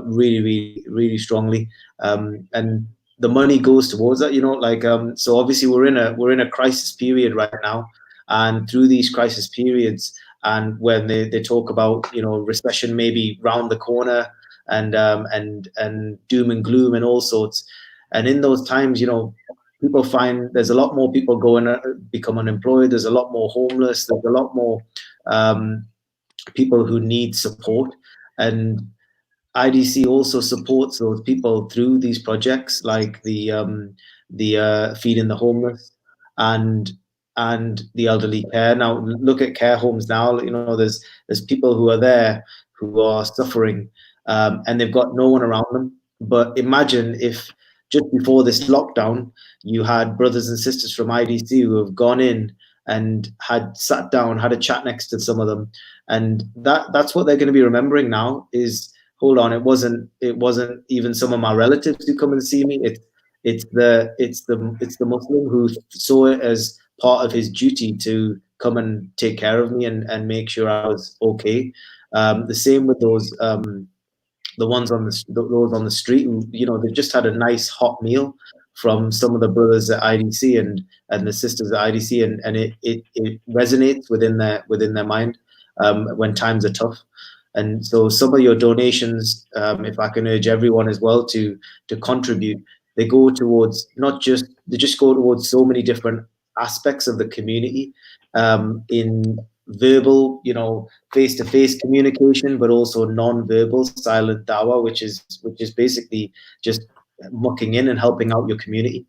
really strongly. And the money goes towards that, you know, like so obviously we're in a crisis period right now, and through these crisis periods, and when they talk about, you know, recession maybe round the corner and doom and gloom and all sorts, and in those times, you know, people find there's a lot more people become unemployed, there's a lot more homeless, there's a lot more people who need support. And IDC also supports those people through these projects like the feeding the homeless and the elderly care. Now look at care homes now, you know, there's people who are there who are suffering and they've got no one around them. But imagine if just before this lockdown, you had brothers and sisters from IDC who have gone in and had sat down, had a chat next to some of them. And that's what they're going to be remembering now is, hold on, it wasn't even some of my relatives who come and see me. It's the Muslim who saw it as part of his duty to come and take care of me and make sure I was okay. The same with those the ones on those on the street who, you know, they've just had a nice hot meal from some of the brothers at IDC and the sisters at IDC, and it resonates within their mind when times are tough. And so some of your donations, if I can urge everyone as well to contribute, they go towards they just go towards so many different aspects of the community, in verbal, you know, face-to-face communication, but also non-verbal silent dawah, which is basically just mucking in and helping out your community.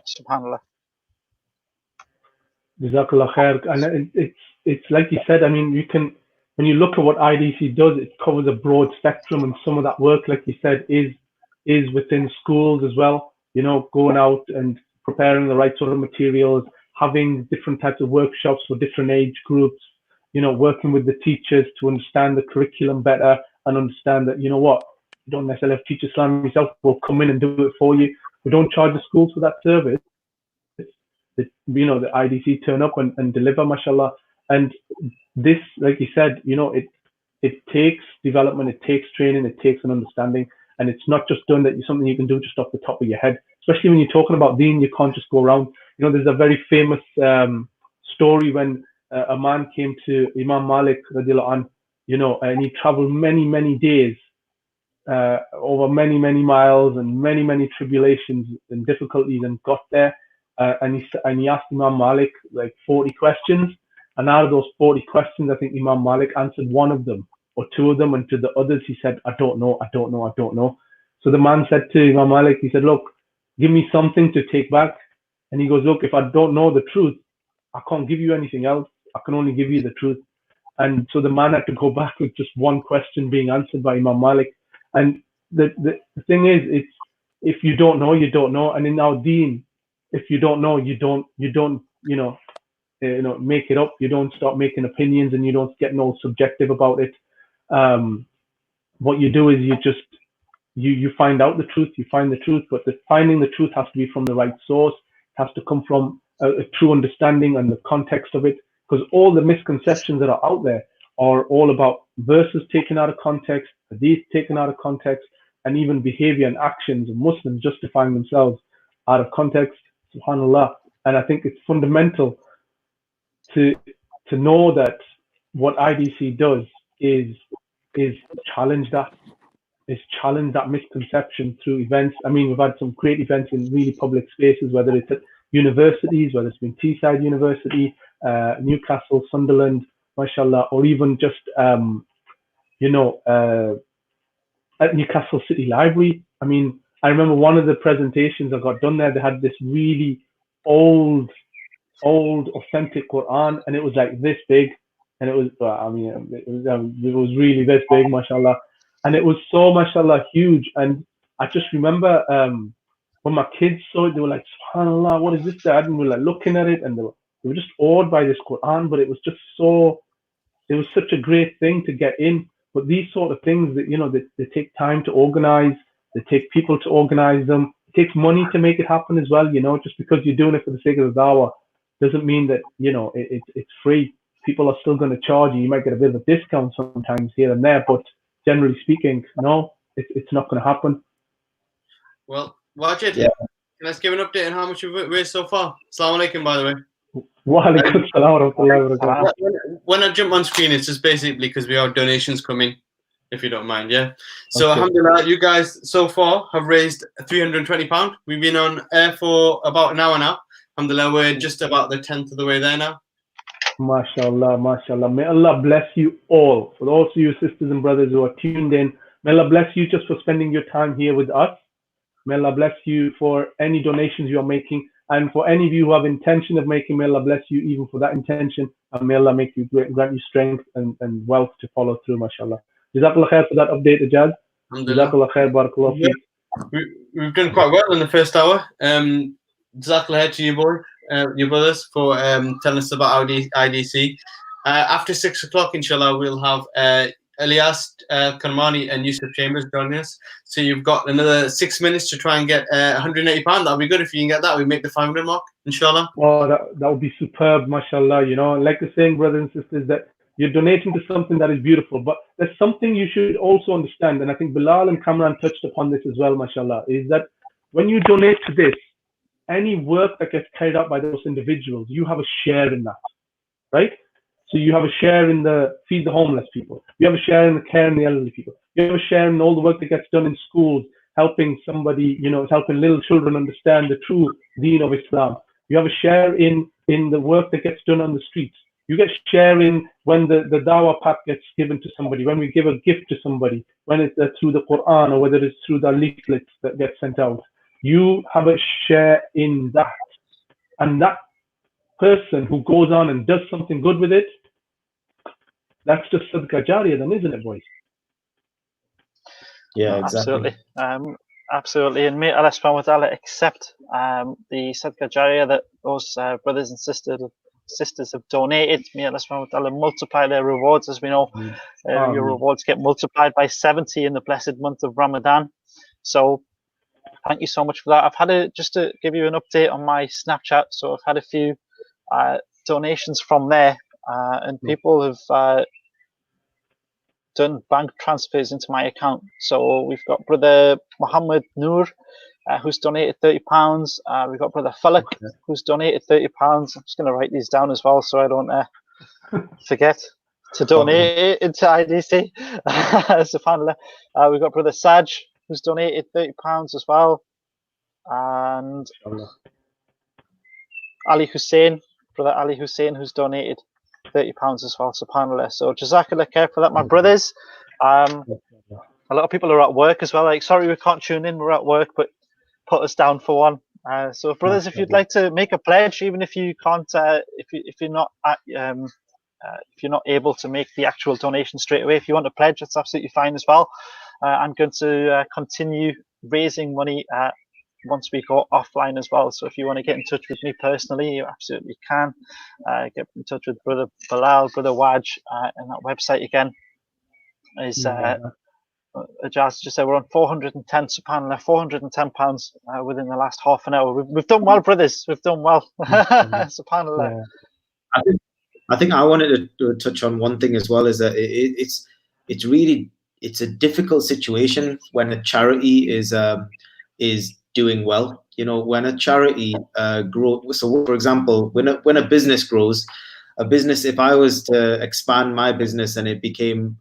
Subhanallah. Jazakallah khair. And it's like you said, I mean, you can, when you look at what IDC does, it covers a broad spectrum, and some of that work, like you said, is within schools as well, you know, going out and preparing the right sort of materials, having different types of workshops for different age groups, you know, working with the teachers to understand the curriculum better and understand that, you know what, you don't necessarily have to teach Islam yourself, we'll come in and do it for you. We don't charge the schools for that service. You know, the IDC turn up and deliver, mashallah. And this, like you said, you know, it takes development, it takes training, it takes an understanding, and it's not just done that something you can do just off the top of your head. Especially when you're talking about deen, you can't just go around. You know, there's a very famous story when a man came to Imam Malik, radiallahu anh, you know, and he traveled many days, over many miles and many tribulations and difficulties, and got there. And he asked Imam Malik like 40 questions, and out of those 40 questions, I think Imam Malik answered one of them or two of them, and to the others he said, I don't know. So the man said to Imam Malik, he said, look, give me something to take back. And he goes, look, if I don't know the truth, I can't give you anything else. I can only give you the truth. And so the man had to go back with just one question being answered by Imam Malik. And the thing is, it's, if you don't know, you don't know. And in our deen, if you don't know, you don't make it up. You don't start making opinions, and you don't get no subjective about it. What you do is you find out the truth, you find the truth, but finding the truth has to be from the right source. It has to come from a true understanding and the context of it, because all the misconceptions that are out there are all about verses taken out of context, hadith taken out of context, and even behavior and actions of Muslims justifying themselves out of context. Subhanallah. And I think it's fundamental to know that what IDC does is challenge that misconception through events. I mean, we've had some great events in really public spaces, whether it's at universities, whether it's been Teesside University, Newcastle, Sunderland, mashallah, or even just at Newcastle City Library. I mean, I remember one of the presentations I got done there, they had this really old authentic Quran, and it was like this big, and it was it was really this big, mashallah, and it was so, mashallah, huge. And I just remember when my kids saw it, they were like, subhanallah, what is this, Dad? And we were like looking at it, and they were just awed by this Quran, but it was just so, it was such a great thing to get in. But these sort of things that, you know, they take time to organize, they take people to organize them. It takes money to make it happen as well, you know. Just because you're doing it for the sake of the dawah doesn't mean that, you know, it's free. People are still going to charge you. You might get a bit of a discount sometimes here and there, but generally speaking, no, it's not going to happen. Well, Wajid, yeah. Can I give an update on how much we've raised so far? Assalamu alaikum, by the way. Wa alaikum assalam wa rahmatullahi wa barakatuh. When I jump on screen, it's just basically because we have donations coming, if you don't mind, yeah? So, Okay. alhamdulillah, you guys so far have raised £320. We've been on air for about an hour now. Alhamdulillah, we're just about the 10th of the way there now. MashaAllah, MashaAllah. May Allah bless you all. For those of you sisters and brothers who are tuned in, may Allah bless you just for spending your time here with us. May Allah bless you for any donations you are making. And for any of you who have intention of making, may Allah bless you even for that intention. And may Allah make you grant you strength and wealth to follow through, mashallah. Jazakallah khair for that update, Ajaz. Jazakallah khair, barakallah feek. We've done quite well in the first hour. Jazakallah khair to you, your brothers, for telling us about IDC. After 6 o'clock, inshallah, we'll have Elias Karmani and Yusuf Chambers joining us. So you've got another 6 minutes to try and get £180. That'll be good if you can get that. We make the 500 mark, inshallah. Oh, that would be superb, mashallah. You know, like the saying, brothers and sisters, that you're donating to something that is beautiful. But there's something you should also understand, and I think Bilal and Kamran touched upon this as well, mashallah, is that when you donate to this, any work that gets carried out by those individuals, you have a share in that, right? So you have a share in the feed the homeless people. You have a share in the care and the elderly people. You have a share in all the work that gets done in schools, helping somebody, you know, helping little children understand the true deen of Islam. You have a share in the work that gets done on the streets. You get share in when the dawah pack gets given to somebody, when we give a gift to somebody, when it's through the Quran or whether it's through the leaflets that get sent out. You have a share in that. And that person who goes on and does something good with it, that's just sadaqah jariyah then, isn't it, boys? Yeah, exactly. Absolutely. Absolutely. And may Allah subhanahu wa ta'ala accept the sadaqah jariyah that those brothers and sisters have donated. May Allah subhanahu wa ta'ala multiply their rewards. As we know, your rewards get multiplied by 70 in the blessed month of Ramadan. So thank you so much for that. I've had just to give you an update on my Snapchat. So I've had a few donations from there, and people have done bank transfers into my account. So we've got brother Muhammad Noor, who's donated £30. We've got brother Falak, who's donated £30. I'm just going to write these down as well so I don't forget to donate it into IDC. SubhanAllah. We've got brother Saj, who's donated £30 as well. And Ali Hussein, brother Ali Hussein, who's donated £30 as well, subhanAllah. So jazakallah khair for that, my brothers. A lot of people are at work as well, like, sorry we can't tune in, we're at work, but put us down for one. So brothers, if you'd like to make a pledge, even if you can't, if you're not able to make the actual donation straight away, if you want to pledge, that's absolutely fine as well. I'm going to continue raising money once we go offline as well. So if you want to get in touch with me personally, you absolutely can. Get in touch with brother Bilal, brother Waj, and that website again is Ajaz just said we're on 410, subhanAllah, £410 within the last half an hour. We've done well, brothers. We've done well. SubhanAllah. I think I wanted to touch on one thing as well, is that it's a difficult situation when a charity is doing well. You know, when a charity grows. So, for example, when a business grows, if I was to expand my business and it became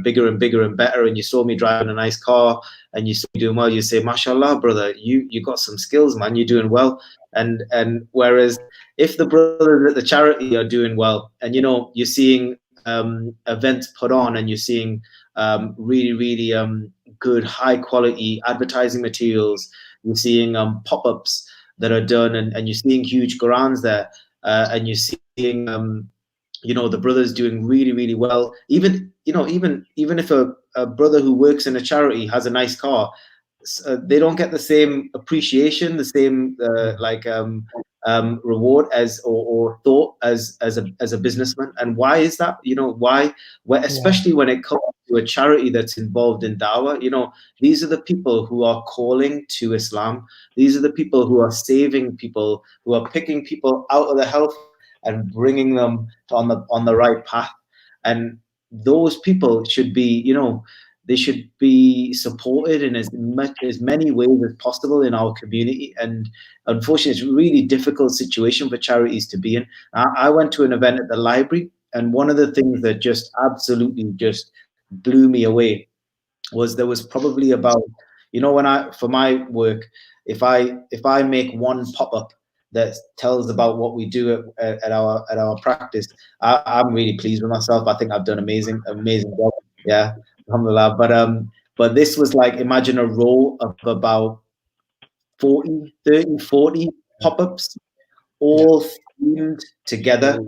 bigger and bigger and better, and you saw me driving a nice car and you saw me doing well, you say, "Mashallah, brother, you got some skills, man. You're doing well." And whereas if the brothers at the charity are doing well, and you know, you're seeing events put on, and you're seeing really good high quality advertising materials, you're seeing pop-ups that are done, and you're seeing huge Qurans there, and you're seeing you know, the brothers doing really well. Even if a brother who works in a charity has a nice car, they don't get the same appreciation, the same reward or thought as a businessman. And why is that? You know, why? Especially when it comes to a charity that's involved in dawah, you know, these are the people who are calling to Islam. These are the people who are saving people, who are picking people out of the hellfire and bringing them on the right path. And those people should be, you know, they should be supported in as many ways as possible in our community. And unfortunately, it's a really difficult situation for charities to be in. I went to an event at the library, and one of the things that just absolutely just blew me away was there was probably about, you know, for my work, if I make one pop-up that tells about what we do at our practice, I'm really pleased with myself. I think I've done amazing job. Yeah. Alhamdulillah. But this was like, imagine a row of about 40 pop-ups, all themed together,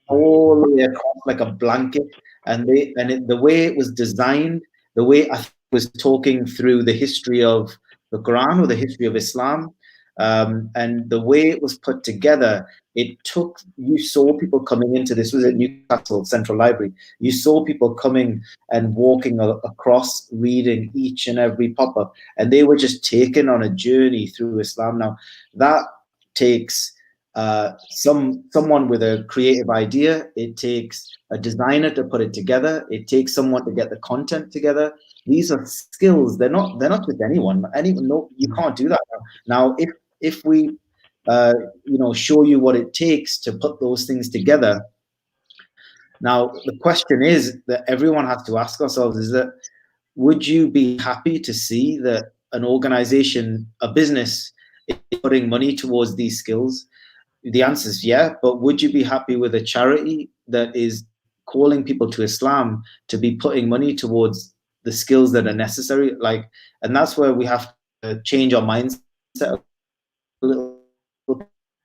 all the way across like a blanket. And the way it was designed, the way I was talking through the history of the Quran or the history of Islam, And the way it was put together, you saw people coming into this was at Newcastle Central Library. You saw people coming and walking across, reading each and every pop-up, and they were just taken on a journey through Islam. Now, that takes someone with a creative idea. It takes a designer to put it together. It takes someone to get the content together. These are skills. They're not with anyone. No, you can't do that now. If we show you what it takes to put those things together. Now, the question is that everyone has to ask ourselves is that, would you be happy to see that an organization, a business, is putting money towards these skills? The answer is yeah, but would you be happy with a charity that is calling people to Islam to be putting money towards the skills that are necessary? And that's where we have to change our mindset a little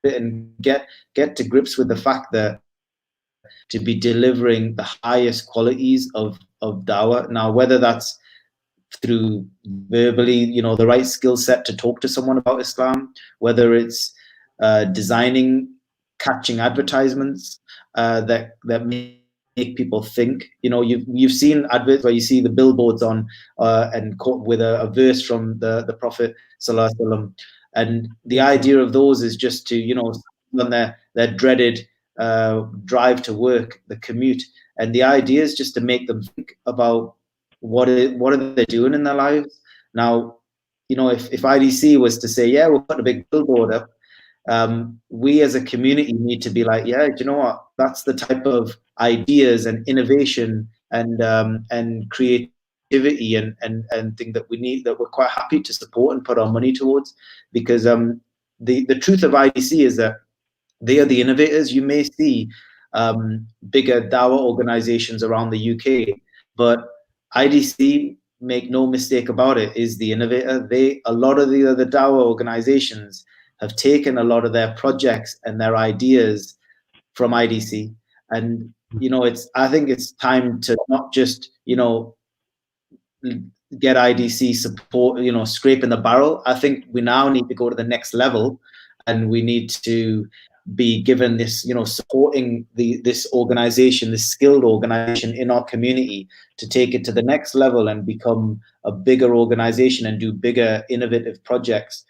bit and get to grips with the fact that to be delivering the highest qualities of dawah. Now, whether that's through verbally, the right skill set to talk to someone about Islam, whether it's designing catching advertisements that make people think. You've seen adverts where you see the billboards on and with a verse from the Prophet Sallallahu Alaihi Wasallam. And the idea of those is just to, on their dreaded drive to work, the commute. And the idea is just to make them think about what are they doing in their lives. Now, if IDC was to say, yeah, we'll put a big billboard up, we as a community need to be like, yeah, do you know what? That's the type of ideas and innovation and creativity and thing that we need, that we're quite happy to support and put our money towards. Because the truth of IDC is that they are the innovators. You may see bigger dawah organizations around the UK, but IDC, make no mistake about it, is the innovator. A lot of the other dawah organizations have taken a lot of their projects and their ideas from IDC. And, I think it's time to not just, get IDC support, scraping the barrel. I think we now need to go to the next level, and we need to be given this, supporting this organization, this skilled organization in our community, to take it to the next level and become a bigger organization and do bigger innovative projects,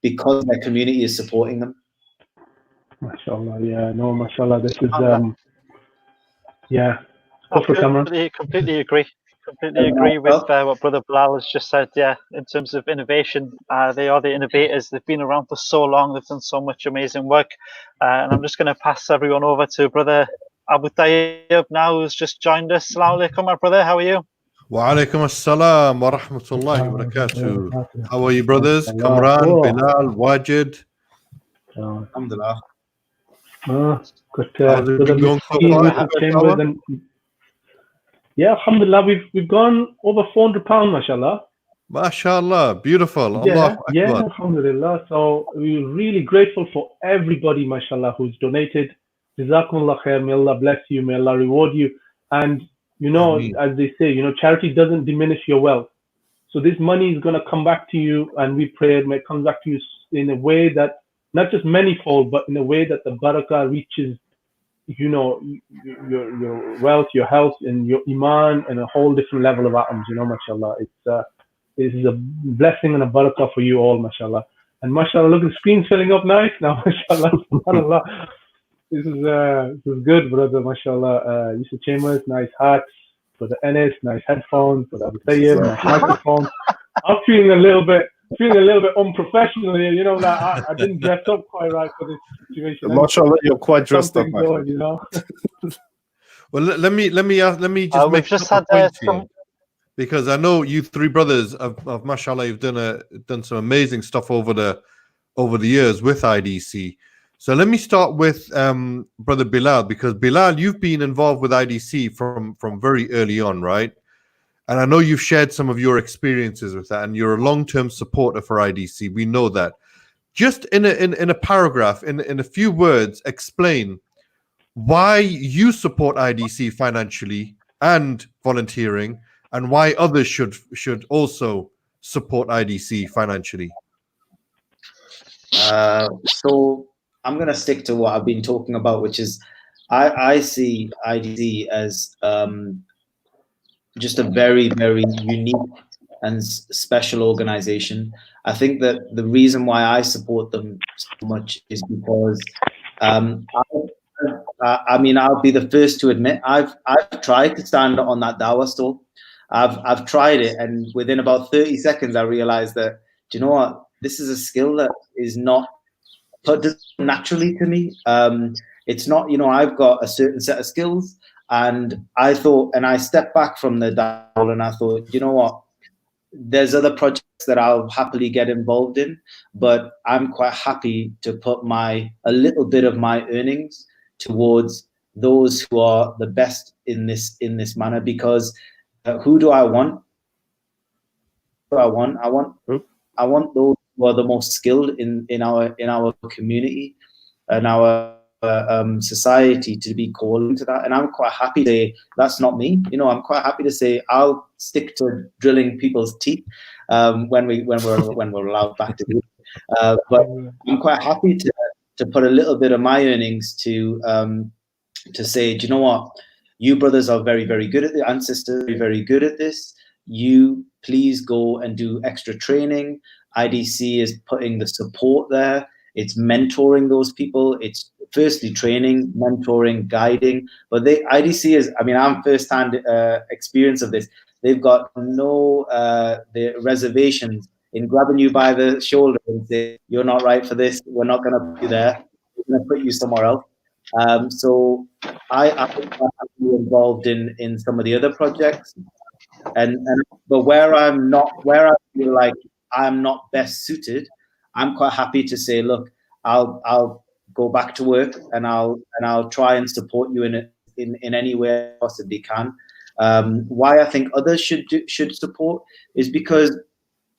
because their community is supporting them. MashaAllah, yeah, no, MashaAllah, this is yeah. Completely agree. Completely agree with what Brother Bilal has just said. Yeah, in terms of innovation, they are the innovators. They've been around for so long. They've done so much amazing work. And I'm just going to pass everyone over to Brother Abu Tayyib now, who's just joined us. Assalamu alaikum, my brother. How are you? Wa alaikum assalam wa rahmatullahi wa barakatuh. How are you, brothers? Kamran, Bilal, Wajid. Alhamdulillah. How's it been going so far? Yeah, alhamdulillah, we've gone over £400, mashallah. MashaAllah, beautiful. Yeah, alhamdulillah. So we're really grateful for everybody, mashallah, who's donated. Jazakumullah khair, may Allah bless you, may Allah reward you. And, Ameen. as they say, charity doesn't diminish your wealth. So this money is going to come back to you, and we pray it may come back to you in a way that, not just manifold, but in a way that the barakah reaches, your wealth, your health, and your iman, and a whole different level of atoms, mashallah. This is a blessing and a barakah for you all, mashallah. And mashallah, look, the screen's filling up nice now, mashallah, subhanallah. This is good, brother, mashallah. Yusuf Chambers, nice hats. Brother Enes, nice headphones. Brother Abu Tayyib, nice microphone. I'm feeling a little bit unprofessional here, like I didn't dress up quite right for this situation. Mashallah, you're quite dressed up, going, Well, let me just make a point here, because I know you three brothers of mashallah, you've done some amazing stuff over the years with IDC. So let me start with Brother Bilal, because Bilal, you've been involved with IDC from very early on, right? And I know you've shared some of your experiences with that, and you're a long-term supporter for IDC. We know that. Just in a paragraph, in a few words, explain why you support IDC financially and volunteering, and why others should also support IDC financially. So I'm going to stick to what I've been talking about, which is I see IDC as just a very, very unique and special organization. I think that the reason why I support them so much is because I mean, I'll be the first to admit I've tried to stand on that dawah stall. I've tried it, and within about 30 seconds, I realized that, do you know what? This is a skill that is not put naturally to me. It's not, you know, I've got a certain set of skills, and I thought, and I stepped back from the dawah, and I thought, you know what? There's other projects that I'll happily get involved in, but I'm quite happy to put a little bit of my earnings towards those who are the best in this manner. Because who do I want? I want those who are the most skilled in our community and our society to be called into that. And I'm quite happy to say that's not me. You know, I'm quite happy to say I'll stick to drilling people's teeth when we're allowed back to do it. But I'm quite happy to put a little bit of my earnings to say, do you know what? You brothers are very, very good at it, and sisters are very good at this. You please go and do extra training. IDC is putting the support there. It's mentoring those people. It's firstly training, mentoring, guiding. But IDC is, I mean, I'm first-hand experience of this. They've got no the reservations in grabbing you by the shoulder and say, you're not right for this. We're not going to put you there. We're going to put you somewhere else. So I think I'm involved in some of the other projects, but where I feel like I'm not best suited, I'm quite happy to say, look, I'll go back to work and I'll try and support you in any way I possibly can. Why I think others should support is because,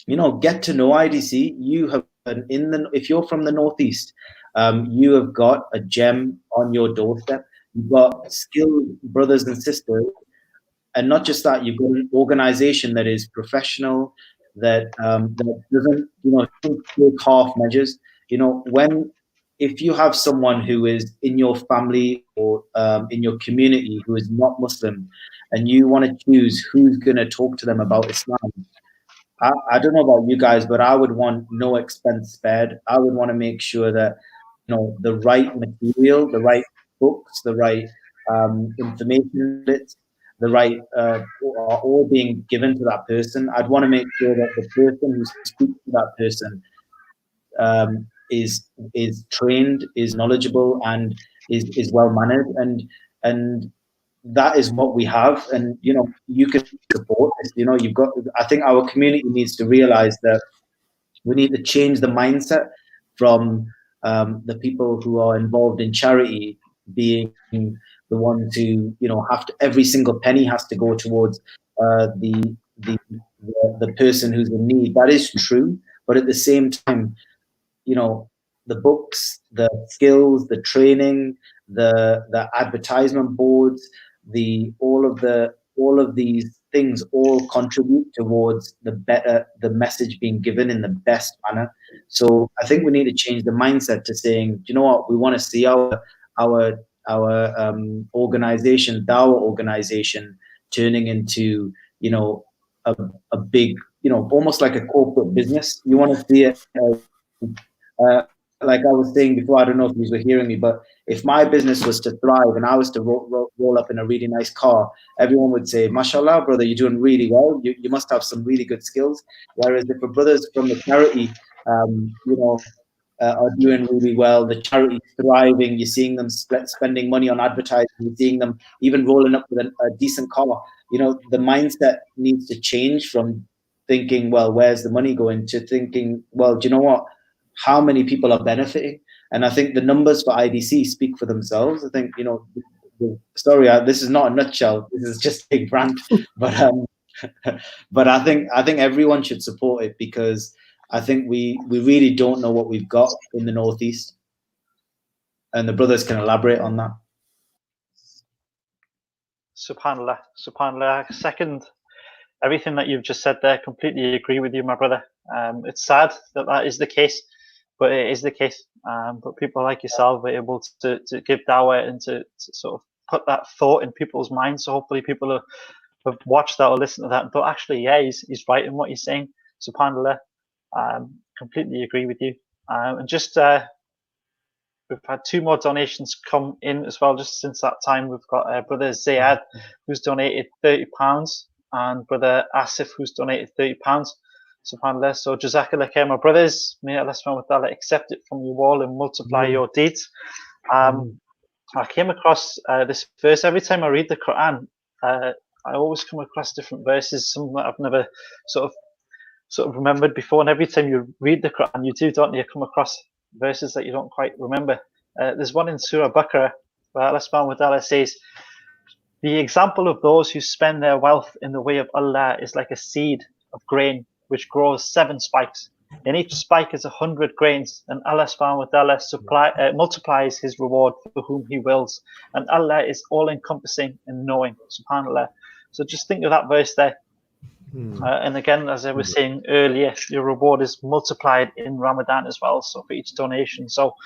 you know, get to know IDC. You have if you're from the Northeast, you have got a gem on your doorstep. You've got skilled brothers and sisters, and not just that, you've got an organization that is professional, that doesn't, you know, take half measures. You know, if you have someone who is in your family or in your community who is not Muslim, and you want to choose who's going to talk to them about Islam, I don't know about you guys, but I would want no expense spared. I would want to make sure that, you know, the right material, the right books, the right information bits, the right are all being given to that person. I'd want to make sure that the person who speaks to that person is trained, is knowledgeable, and is well mannered, and that is what we have. And, you know, you can support this. You know, I think our community needs to realize that we need to change the mindset from the people who are involved in charity being the ones who, you know, every single penny has to go towards the person who's in need. That is true, but at the same time, you know, the books, the skills, the training, the advertisement boards, all of these things all contribute towards the message being given in the best manner. So I think we need to change the mindset to saying, you know what, we want to see our organization, Dawah organization, turning into, you know, a big, you know, almost like a corporate business. You want to see it like I was saying before, I don't know if you were hearing me, but if my business was to thrive and I was to roll up in a really nice car, everyone would say, mashallah, brother, you're doing really well. You must have some really good skills. Whereas if the brothers from the charity, you know, are doing really well, the charity's thriving, you're seeing them spending money on advertising, you're seeing them even rolling up with a decent car. You know, the mindset needs to change from thinking, well, where's the money going, to thinking, well, do you know what? How many people are benefiting? And I think the numbers for IDC speak for themselves. I think, you know, sorry, this is not a nutshell. This is just a big rant, but I think everyone should support it, because I think we really don't know what we've got in the Northeast, and the brothers can elaborate on that. Subhanallah, subhanallah. Second, everything that you've just said there. Completely agree with you, my brother. It's sad that is the case, but it is the case. But people like yourself are able to give dawah and to sort of put that thought in people's minds. So hopefully people have watched that or listened to that and thought, actually, yeah, he's right in what he's saying. SubhanAllah. Completely agree with you. And just we've had 2 more donations come in as well. Just since that time, we've got Brother Zayad, who's donated £30, and Brother Asif, who's donated £30. SubhanAllah. So Jazakallah khair, my brothers. May Allah subhanahu wa ta'ala accept it from you all and multiply your deeds. I came across this verse. Every time I read the Quran, I always come across different verses, some that I've never sort of remembered before. And every time you read the Quran, you do, don't you, come across verses that you don't quite remember. There's one in Surah Baqarah where Allah subhanahu wa ta'ala says, the example of those who spend their wealth in the way of Allah is like a seed of grain which grows 7 spikes, and each spike is 100 grains, and Allah subhanahu wa ta'ala multiplies his reward for whom he wills, and Allah is all-encompassing and knowing. SubhanAllah. So just think of that verse there. And again, as I was saying earlier, your reward is multiplied in Ramadan as well, so for each donation. So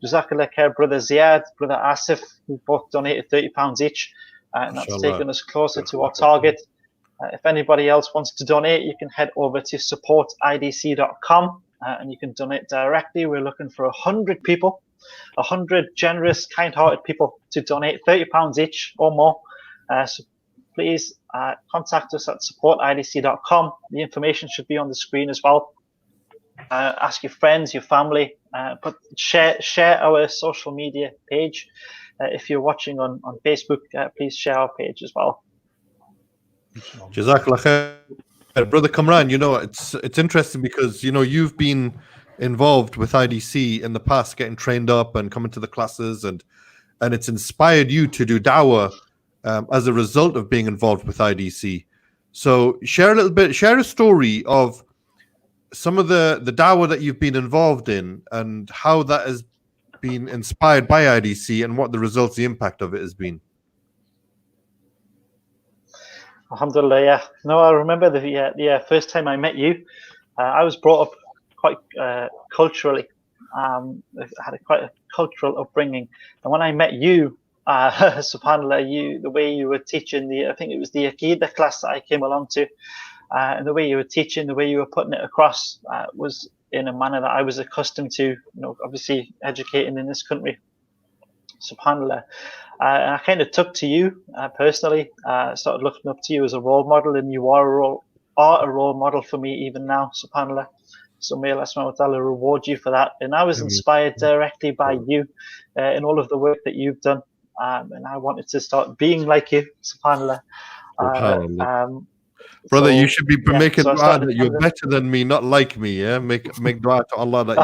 Jazakallah khair, Brother Ziyad, Brother Asif, who both donated £30 each, and that's taken us closer to our target. If anybody else wants to donate, you can head over to supportidc.com and you can donate directly. We're looking for 100 people, 100 generous, kind-hearted people to donate £30 each or more. So please contact us at supportidc.com. The information should be on the screen as well. Ask your friends, your family, share our social media page. If you're watching on Facebook, please share our page as well. Jazakallah khair. Brother Kamran, it's interesting because you've been involved with IDC in the past, getting trained up and coming to the classes, and it's inspired you to do dawah as a result of being involved with IDC. So share a story of some of the dawah that you've been involved in and how that has been inspired by IDC and what the results, the impact of it has been. Alhamdulillah, yeah. No, I remember the first time I met you. I was brought up quite culturally. I had quite a cultural upbringing, and when I met you, SubhanAllah, the way you were teaching I think it was the Aqidah class that I came along to, and the way you were teaching, the way you were putting it across was in a manner that I was accustomed to. Obviously educating in this country. SubhanAllah. And I kind of took to you personally. Started looking up to you as a role model, and you are a role model for me even now. SubhanAllah. So may Allah subhanahu wa ta'ala reward you for that. And I was inspired directly by you in all of the work that you've done. And I wanted to start being like you. SubhanAllah. Brother, you should be making dua that you're better than me, not like me. Yeah, make dua to Allah that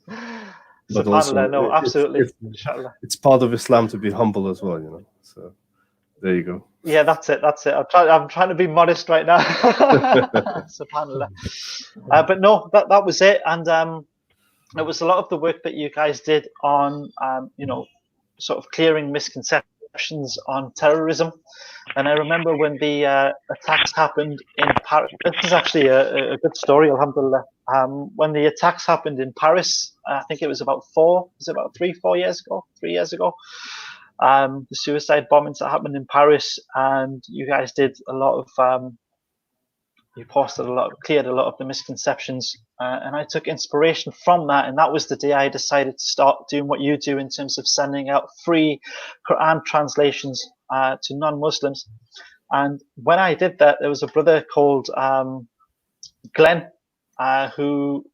you. But also, no, absolutely. It's part of Islam to be humble as well, So there you go. Yeah, that's it. I'm trying to be modest right now. SubhanAllah. But no, that was it. And it was a lot of the work that you guys did on, sort of clearing misconceptions on terrorism. And I remember when the attacks happened in Paris. This is actually a good story, alhamdulillah. When the attacks happened in Paris, I think it was about 3 years ago. The suicide bombings that happened in Paris, and you guys did a lot of, you posted cleared a lot of the misconceptions, and I took inspiration from that, and that was the day I decided to start doing what you do in terms of sending out free Quran translations to non-Muslims. And when I did that, there was a brother called Glenn who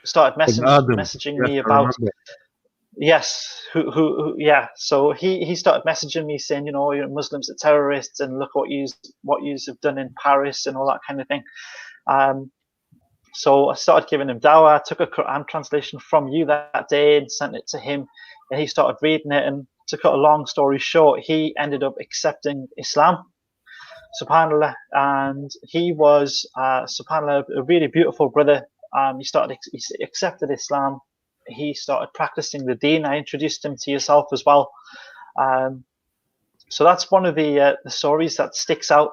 started messaging me about. Yes, yeah. So he started messaging me saying, Muslims are terrorists, and look what you have done in Paris and all that kind of thing. So I started giving him dawah. I took a Quran translation from you that day and sent it to him, and he started reading it. And to cut a long story short, he ended up accepting Islam. SubhanAllah, and he was SubhanAllah, a really beautiful brother. He accepted Islam. He started practicing the deen. I introduced him to yourself as well. So that's one of the stories that sticks out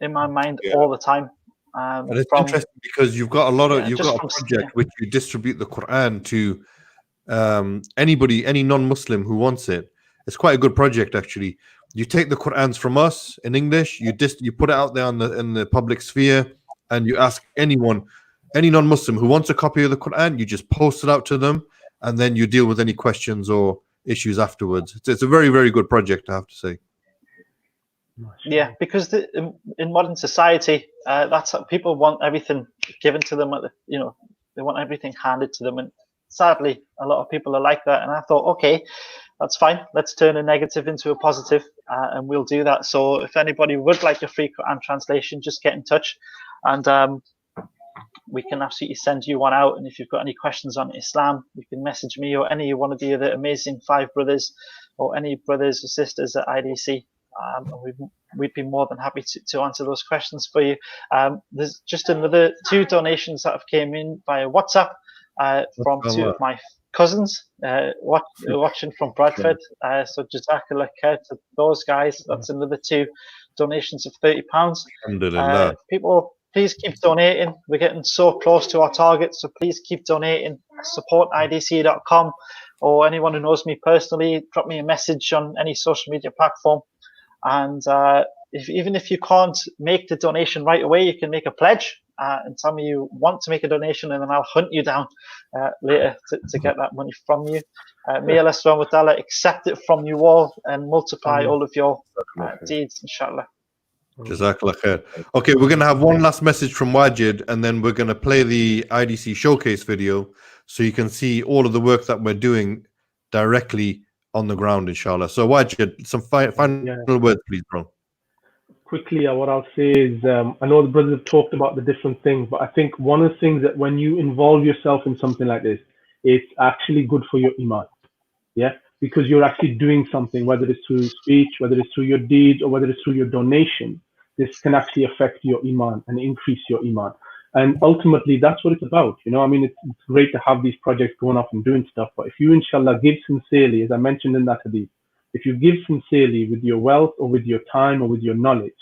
in my mind all the time. And it's interesting because you've got a project which you distribute the Quran to anybody, any non-Muslim who wants it. It's quite a good project, actually. You take the Qurans from us in English, you put it out there in the public sphere, and you ask anyone, any non-Muslim who wants a copy of the Quran, you just post it out to them, and then you deal with any questions or issues afterwards. It's a very, very good project, I have to say. Yeah, because in modern society, that's how people want everything given to them. They want everything handed to them, and sadly, a lot of people are like that. And I thought, okay, that's fine. Let's turn a negative into a positive, and we'll do that. So if anybody would like a free Quran translation, just get in touch, and we can absolutely send you one out. And if you've got any questions on Islam, you can message me or any one of the other amazing 5 brothers or any brothers or sisters at IDC. We'd be more than happy to answer those questions for you. There's just another 2 donations that have came in via WhatsApp from 2 of my cousins watching from Bradford. So Jazakallah khair to those guys. That's another 2 donations of £30. People, please keep donating. We're getting so close to our target, so please keep donating. SupportIDC.com, or anyone who knows me personally, drop me a message on any social media platform. And even if you can't make the donation right away, you can make a pledge and tell me you want to make a donation, and then I'll hunt you down later to get that money from you. May Allah subhanahu wa ta'ala accept it from you all and multiply all of your deeds, inshallah. Jazakallah khair. Okay, we're going to have one last message from Wajid, and then we're going to play the IDC showcase video so you can see all of the work that we're doing directly on the ground, inshallah. So Wajid, some final words, please, bro. Quickly, what I'll say is, I know the brothers have talked about the different things, but I think one of the things that when you involve yourself in something like this, it's actually good for your iman. Yeah, because you're actually doing something, whether it's through speech, whether it's through your deeds, or whether it's through your donation. This can actually affect your iman and increase your iman. And ultimately, that's what it's about. I mean, it's great to have these projects going off and doing stuff, but if you, inshallah, give sincerely, as I mentioned in that hadith, if you give sincerely with your wealth or with your time or with your knowledge,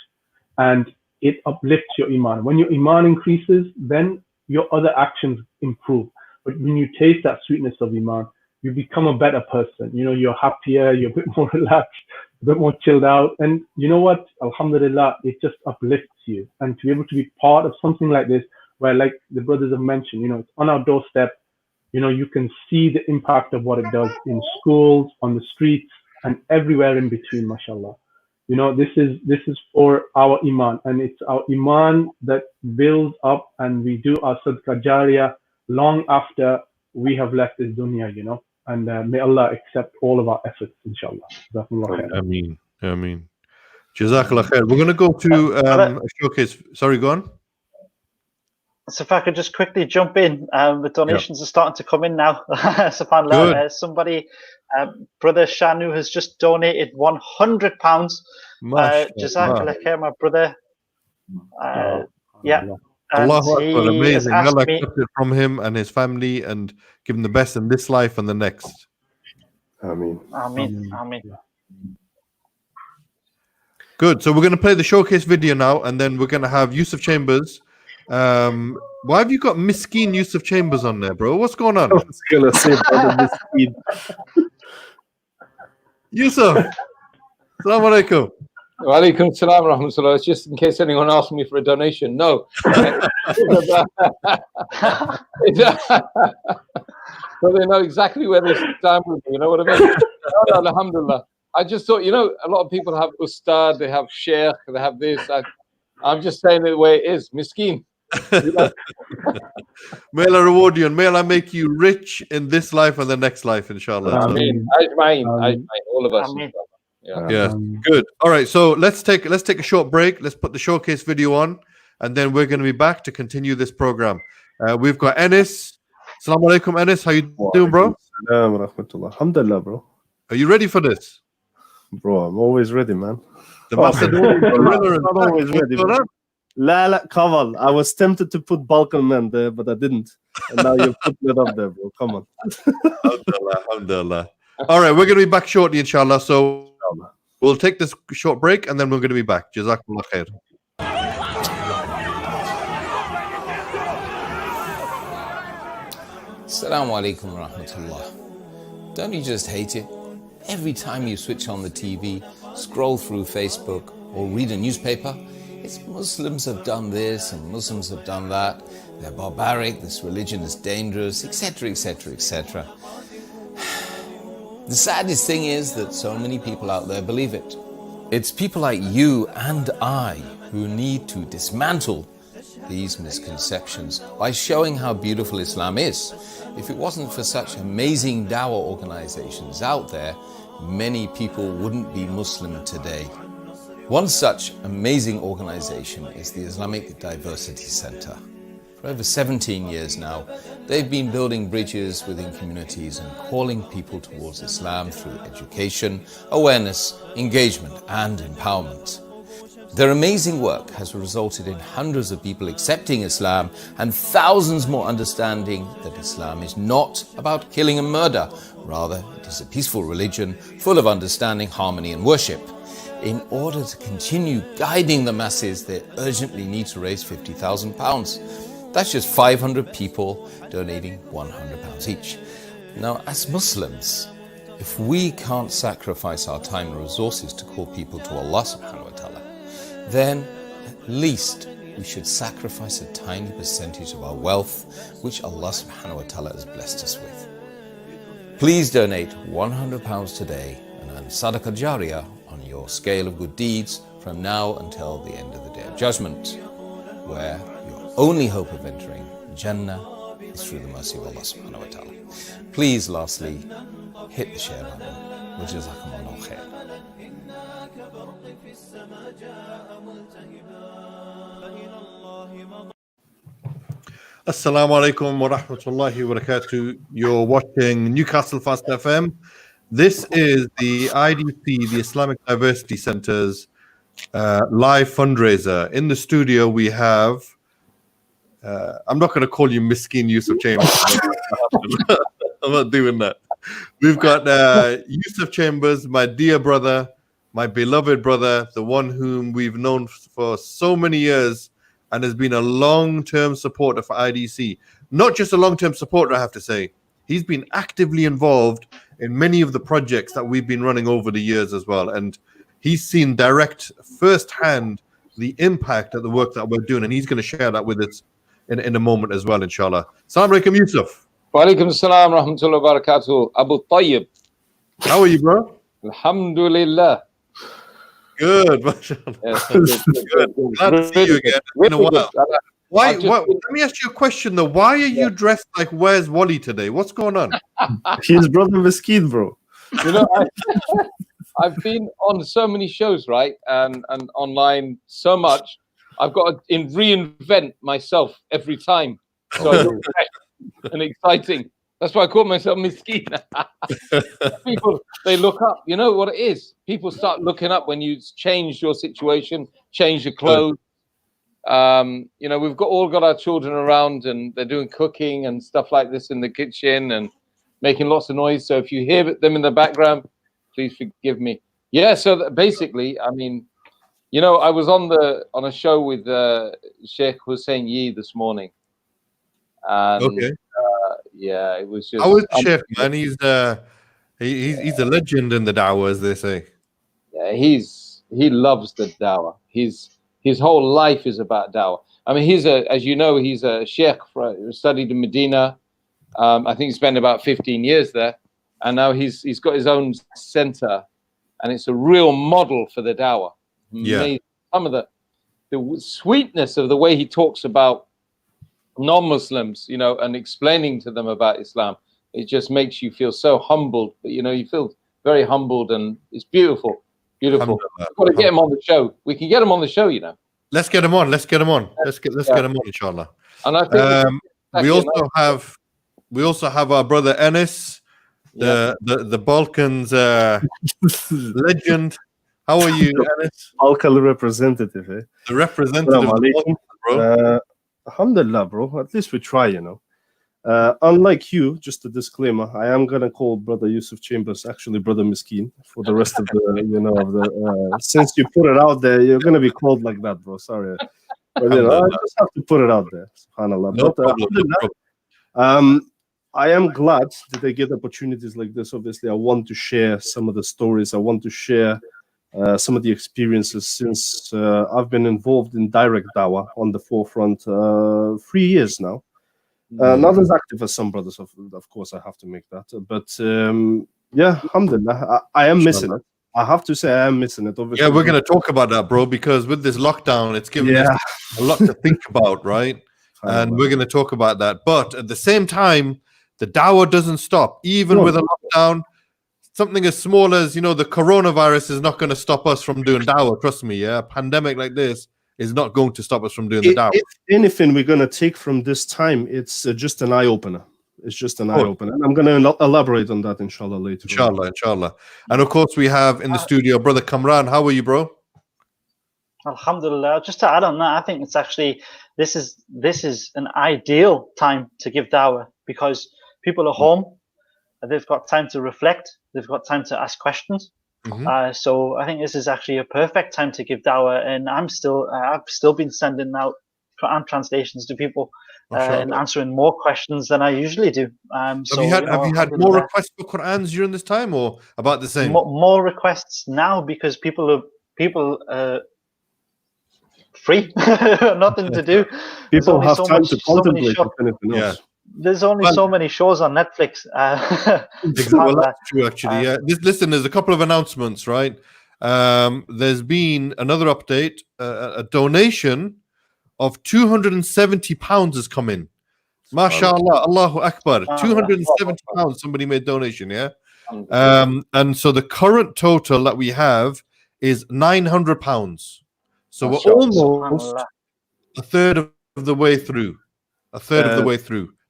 and it uplifts your iman. When your iman increases, then your other actions improve. But when you taste that sweetness of iman, you become a better person. You're happier, you're a bit more relaxed, a bit more chilled out. And you know what? Alhamdulillah, it just uplifts you. And to be able to be part of something like this, where, like the brothers have mentioned, it's on our doorstep. You can see the impact of what it does in schools, on the streets, and everywhere in between, mashallah. This is for our iman, and it's our iman that builds up, and we do our sadaqah jariyah long after we have left this dunya, and may Allah accept all of our efforts, inshallah. Ameen. Ameen. Jazakallah khair. We're going to go to a showcase. Sorry, go on. So if I could just quickly jump in, the donations are starting to come in now. SubhanAllah, somebody, Brother Shanu has just donated £100. Jazakallah khair, my brother. Yeah. Allahu Akbar, amazing. Allah accept it from him and his family and give him the best in this life and the next. Ameen. Ameen. Ameen. Good. So we're going to play the showcase video now, and then we're going to have Yusuf Chambers. Why have you got Miskeen Yusuf Chambers on there, bro? What's going on? I was going to say Miskeen. Yusuf, Assalamu alaikum. Wa alaikum salam rahmatullah. It's just in case anyone asks me for a donation. No. So they know exactly where they stand with me. You know what I mean? No, alhamdulillah. I just thought, a lot of people have ustad, they have sheikh, they have this. I'm just saying it the way it is. Miskeen. May Allah reward you, and may Allah make you rich in this life and the next life, inshallah. Ameen. Ajma'in, all of us. Yeah. Good. All right. So let's take a short break. Let's put the showcase video on, and then we're going to be back to continue this program. We've got Enes. Assalamu alaikum, Enes. How you doing, bro? Alhamdulillah, bro. Are you ready for this? Bro, I'm always ready, man. The Macedonian I'm always ready. La, Kaval. I was tempted to put Balkan man there, but I didn't. And now you're putting it up there, bro. Come on. Alhamdulillah. All right, we're going to be back shortly, inshallah. So we'll take this short break, and then we're going to be back. Jazakallah khair. Assalamu alaikum wa rahmatullah. Don't you just hate it? Every time you switch on the TV, scroll through Facebook, or read a newspaper, it's Muslims have done this and Muslims have done that. They're barbaric, this religion is dangerous, etc., etc., etc. The saddest thing is that so many people out there believe it. It's people like you and I who need to dismantle these misconceptions by showing how beautiful Islam is. If it wasn't for such amazing dawah organizations out there, many people wouldn't be Muslim today. One such amazing organization is the Islamic Diversity Centre. For over 17 years now, they've been building bridges within communities and calling people towards Islam through education, awareness, engagement, and empowerment. Their amazing work has resulted in hundreds of people accepting Islam and thousands more understanding that Islam is not about killing and murder. Rather, it is a peaceful religion full of understanding, harmony, and worship. In order to continue guiding the masses, they urgently need to raise £50,000. That's just 500 people donating £100 each. Now, as Muslims, if we can't sacrifice our time and resources to call people to Allah subhanahu wa ta'ala, then at least we should sacrifice a tiny percentage of our wealth, which Allah subhanahu wa ta'ala has blessed us with. Please donate £100 today and earn Sadaqah Jariyah on your scale of good deeds from now until the end of the Day of Judgment, where your only hope of entering Jannah is through the mercy of Allah subhanahu wa ta'ala. Please, lastly, hit the share button. Wajazakumullahu khair. Assalamu alaikum wa rahmatullahi wa barakatuh. You're watching Newcastle Fast FM. This is the IDC, the Islamic Diversity Centre's live fundraiser. In the studio, we have, I'm not going to call you Miskin Yusuf Chambers. I'm not doing that. We've got Yusuf Chambers, my dear brother, my beloved brother, the one whom we've known for so many years and has been a long-term supporter for IDC. Not just a long-term supporter, I have to say. He's been actively involved in many of the projects that we've been running over the years as well. And he's seen direct, firsthand, the impact of the work that we're doing. And he's going to share that with us in a moment as well, inshallah. Assalamu alaikum, Yusuf. Wa alaikum assalam wa rahmatullahi wa barakatuh. Abu Tayyib. How are you, bro? Alhamdulillah. Good, mashallah. Yes, good. Glad to see you again. It's been a while. Why, let me ask you a question though. Why are you dressed like Where's Wally today? What's going on? He's brother Miskin, bro. You know, I've been on so many shows, right? And online so much. I've got to reinvent myself every time. So I look fresh and exciting. That's why I call myself Miskin. People, they look up. You know what it is? People start looking up when you change your situation, change your clothes. You know, we've all got our children around and they're doing cooking and stuff like this in the kitchen and making lots of noise. So if you hear them in the background, please forgive me. Yeah, so basically, I mean, you know, I was on a show with Sheikh Hussein Yee this morning. And, okay. Yeah, it was just. How is Sheikh, man? He's a legend in the dawah, as they say. Yeah, he loves the dawah. His whole life is about dawah. I mean, as you know, he's a sheikh, studied in Medina. I think he spent about 15 years there, and now he's got his own center, and it's a real model for the dawah. Yeah. Some of the sweetness of the way he talks about non-Muslims, you know, and explaining to them about Islam, it just makes you feel so humbled. But you know, you feel very humbled, and it's beautiful. Beautiful. We've got to get him on the show. We can get him on the show, you know. Let's get him on. Let's get him on. Let's get him on, inshallah. And I think we also have our brother Enes, the Balkans legend. How are you, Enes? Balkan representative, eh? The representative of Balkans, bro. Alhamdulillah, bro. At least we try, you know. Unlike you, just a disclaimer, I am gonna call brother Yusuf Chambers actually brother Miskin for the rest of the, you know, since you put it out there, you're gonna be called like that, bro. Sorry, but you know, I just have to put it out there. Subhanallah. No problem. I am glad that I get opportunities like this. Obviously, I want to share some of the stories. I want to share some of the experiences since I've been involved in direct dawah on the forefront 3 years now. Not as active as some brothers, of course, I have to make that. But yeah, alhamdulillah, I am missing it. I have to say I am missing it. Obviously, yeah, we're going to talk about that, bro, because with this lockdown, it's given us a lot to think about, right? And we're going to talk about that. But at the same time, the dawah doesn't stop. Even with a lockdown, something as small as, the coronavirus is not going to stop us from doing dawah. Trust me, yeah? A pandemic like this is not going to stop us from doing the dawah. If anything we're going to take from this time, it's just an eye-opener. It's just an eye-opener. And I'm going to elaborate on that, inshallah, later. Inshallah. And of course, we have in the studio, Brother Kamran. How are you, bro? Alhamdulillah. Just to add on that, I think it's actually, this is an ideal time to give dawah because people are home. They've got time to reflect. They've got time to ask questions. So I think this is actually a perfect time to give dawah. And I've still been sending out Quran translations to people and answering more questions than I usually do. Have you had more requests for Qurans during this time, or about the same? More requests now because people are free, nothing to do. People have time to contemplate anything else. There's only so many shows on Netflix. Well, that's true, actually. Listen, there's a couple of announcements, right? There's been another update. A donation of £270 has come in. MashaAllah, Allahu Akbar. £270. Somebody made donation, yeah? And so the current total that we have is £900. So we're almost a third of the way through.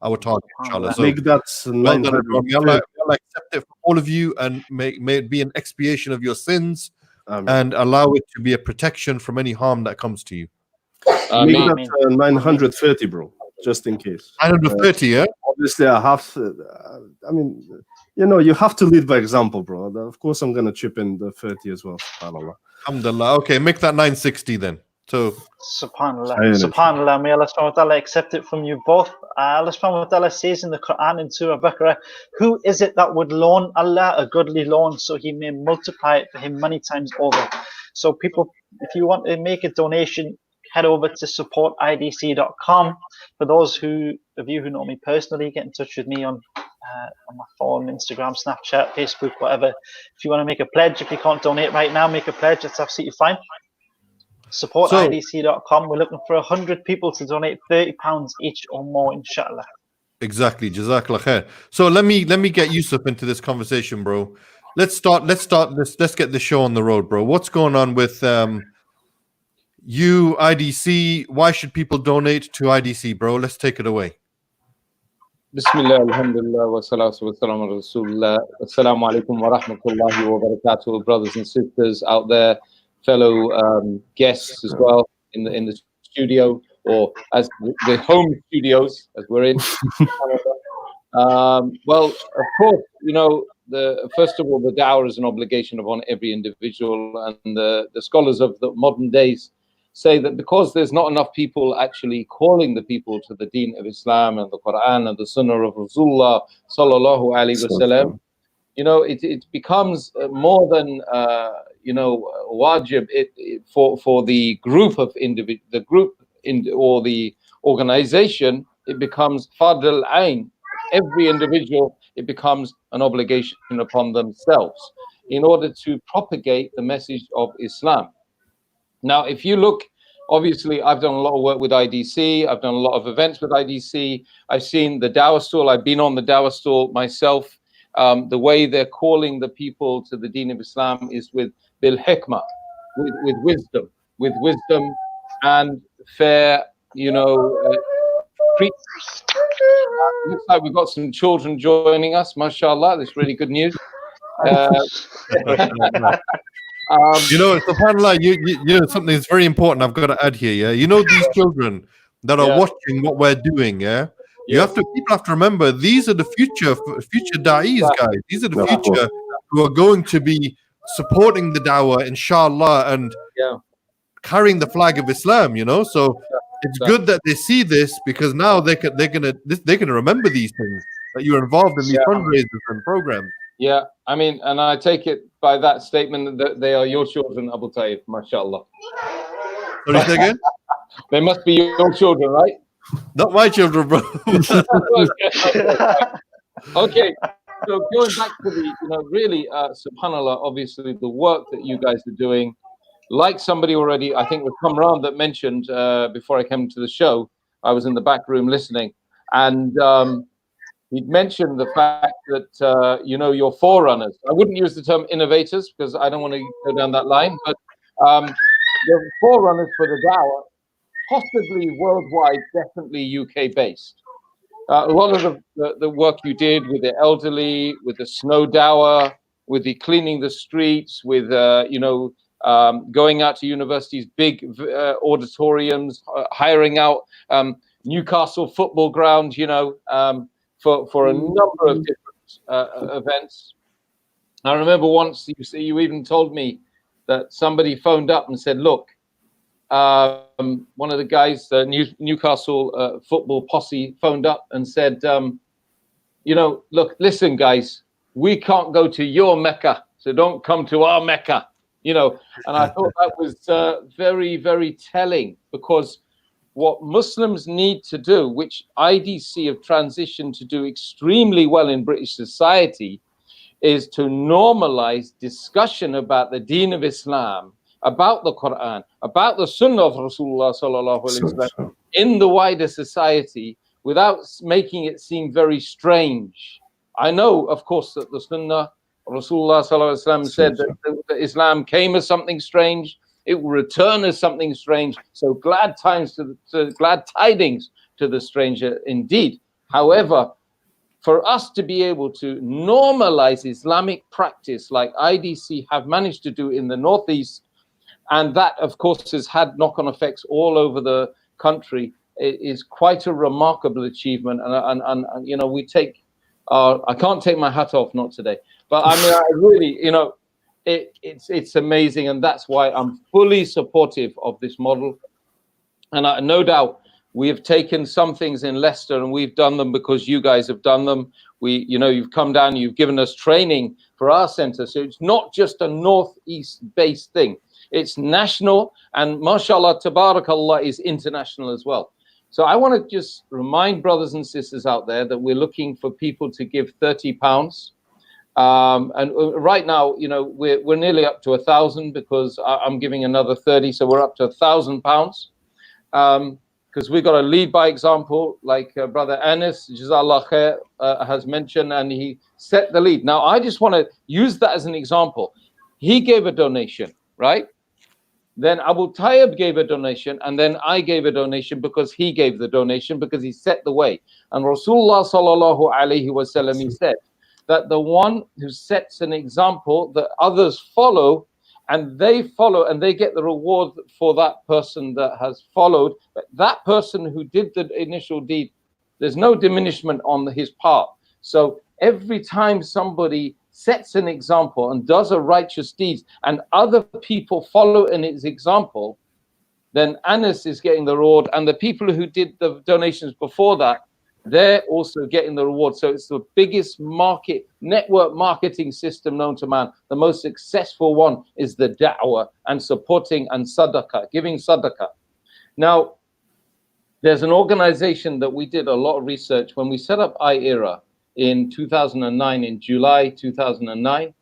Our target, inshallah. So make that well done, Allah accept it for all of you and may it be an expiation of your sins and allow it to be a protection from any harm that comes to you. Make that 930, bro, just in case. 930, yeah? Obviously, I have to, you have to lead by example, bro. Of course, I'm going to chip in the 30 as well, subhanAllah. Alhamdulillah. Okay, make that 960 then. So, Subhanallah, may Allah subhanahu wa ta'ala accept it from you both. Allah subhanahu wa ta'ala says in the Quran in Surah Baqarah, who is it that would loan Allah a goodly loan so he may multiply it for him many times over? So people, if you want to make a donation, head over to supportidc.com. For those of you who know me personally, get in touch with me on my phone, Instagram, Snapchat, Facebook, whatever. If you want to make a pledge, if you can't donate right now, make a pledge. That's absolutely fine. Supportidc.com. We're looking for 100 people to donate £30 each or more, inshallah. Exactly. Jazakallah khair. So let me get Yusuf into this conversation, bro. Let's get the show on the road, bro. What's going on with you, IDC? Why should people donate to IDC, bro? Let's take it away. Bismillah, alhamdulillah, wa salatu wa salam ala rasulullah. Assalamu alaikum wa rahmatullahi wa barakatuh, brothers and sisters out there, fellow guests as well in the studio, or as the home studios as we're in. Well, of course, first of all, the dawah is an obligation upon every individual, and the scholars of the modern days say that because there's not enough people actually calling the people to the deen of Islam and the Quran and the Sunnah of Rasulullah sallallahu alaihi wasallam, it becomes more than wajib for the group of or the organization. It becomes fard al-ain. Every individual, it becomes an obligation upon themselves in order to propagate the message of Islam. Now, if you look, obviously, I've done a lot of work with IDC. I've done a lot of events with IDC. I've seen the dawah stall. I've been on the dawah stall myself. The way they're calling the people to the deen of Islam is with bil hikmah, with wisdom and fair, looks like we've got some children joining us, mashallah. That's really good news. SubhanAllah, you something that's very important I've got to add here, yeah? These children that are watching what we're doing, yeah? People have to remember, these are the future da'is, guys. These are the future who are going to be supporting the dawah, inshallah, and carrying the flag of Islam, So it's good that they see this, because now they're gonna remember these things. that you're involved in these fundraisers and programs. Yeah, I mean, and I take it by that statement that they are your children, Abu Tayyib, mashallah. Sorry, say again? They must be your children, right? Not my children, bro. Okay, so going back to the, really, subhanAllah, obviously the work that you guys are doing, like somebody already, I think it was Kamran that mentioned before I came to the show, I was in the back room listening, and he'd mentioned the fact that, your forerunners, I wouldn't use the term innovators because I don't want to go down that line, but the forerunners for the dawah, possibly worldwide, definitely UK based. A lot of the work you did with the elderly, with the snow dawah, with the cleaning the streets, with, going out to universities, big auditoriums, hiring out Newcastle football ground, for a number of different events. I remember once you even told me that somebody phoned up and said, look, one of the guys, the Newcastle football posse, phoned up and said, look, listen, guys, we can't go to your Mecca, so don't come to our Mecca, And I thought that was very, very telling, because what Muslims need to do, which IDC have transitioned to do extremely well in British society, is to normalize discussion about the Deen of Islam, about the Quran, about the Sunnah of Rasulullah sallallahu alaihi wasallam in the wider society, without making it seem very strange. I know, of course, that the Sunnah of Rasulullah sallallahu alaihi wasallam said that Islam came as something strange, it will return as something strange. So glad tidings to the stranger indeed. However, for us to be able to normalize Islamic practice like IDC have managed to do in the Northeast, and that, of course, has had knock-on effects all over the country, it is quite a remarkable achievement. And we take, I can't take my hat off, not today, but I mean, I really, it's amazing, and that's why I'm fully supportive of this model. And no doubt we have taken some things in Leicester and we've done them because you guys have done them. You've come down, you've given us training for our center. So it's not just a Northeast based thing. It's national, and mashallah, tabarakallah, is international as well. So I want to just remind brothers and sisters out there that we're looking for people to give £30. And right now, we're nearly up to 1,000 because I'm giving another 30, so we're up to £1,000. Because we've got to lead by example, like Brother Anis, Jazallah Khair, has mentioned, and he set the lead. Now, I just want to use that as an example. He gave a donation, right? Then Abu Tayyib gave a donation, and then I gave a donation because he gave the donation, because he set the way. And Rasulullah sallallahu alaihi wasallam, he said that the one who sets an example that others follow, and they follow, and they get the reward for that person that has followed. But that person who did the initial deed, there's no diminishment on his part. So every time somebody sets an example and does a righteous deed, and other people follow in his example, then Anas is getting the reward, and the people who did the donations before that, they're also getting the reward. So it's the biggest network marketing system known to man. The most successful one is the da'wah and supporting and sadaqah, giving sadaqah. Now, there's an organization that we did a lot of research when we set up iEra in 2009, in July 2009.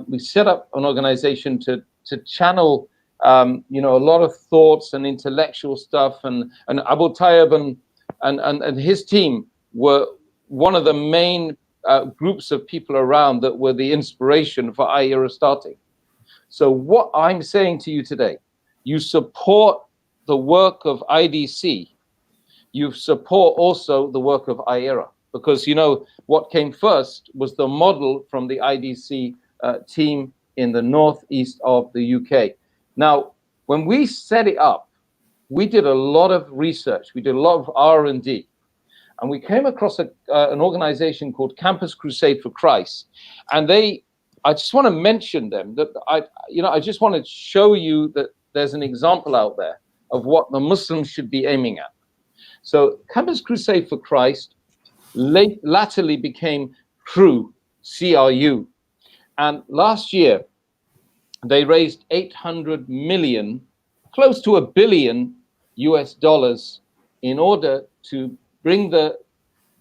We set up an organization to channel, a lot of thoughts and intellectual stuff, and Abu Tayyib and his team were one of the main groups of people around that were the inspiration for iEra starting. So what I'm saying to you today, you support the work of IDC, you support also the work of iEra, because what came first was the model from the IDC team in the northeast of the UK. Now, when we set it up, we did a lot of research. We did a lot of R&D. And we came across an organization called Campus Crusade for Christ. And I just want to mention them. That I just want to show you that there's an example out there of what the Muslims should be aiming at. So Campus Crusade for Christ latterly became CRU, CRU. And last year, they raised 800 million, close to $1 billion US in order to bring the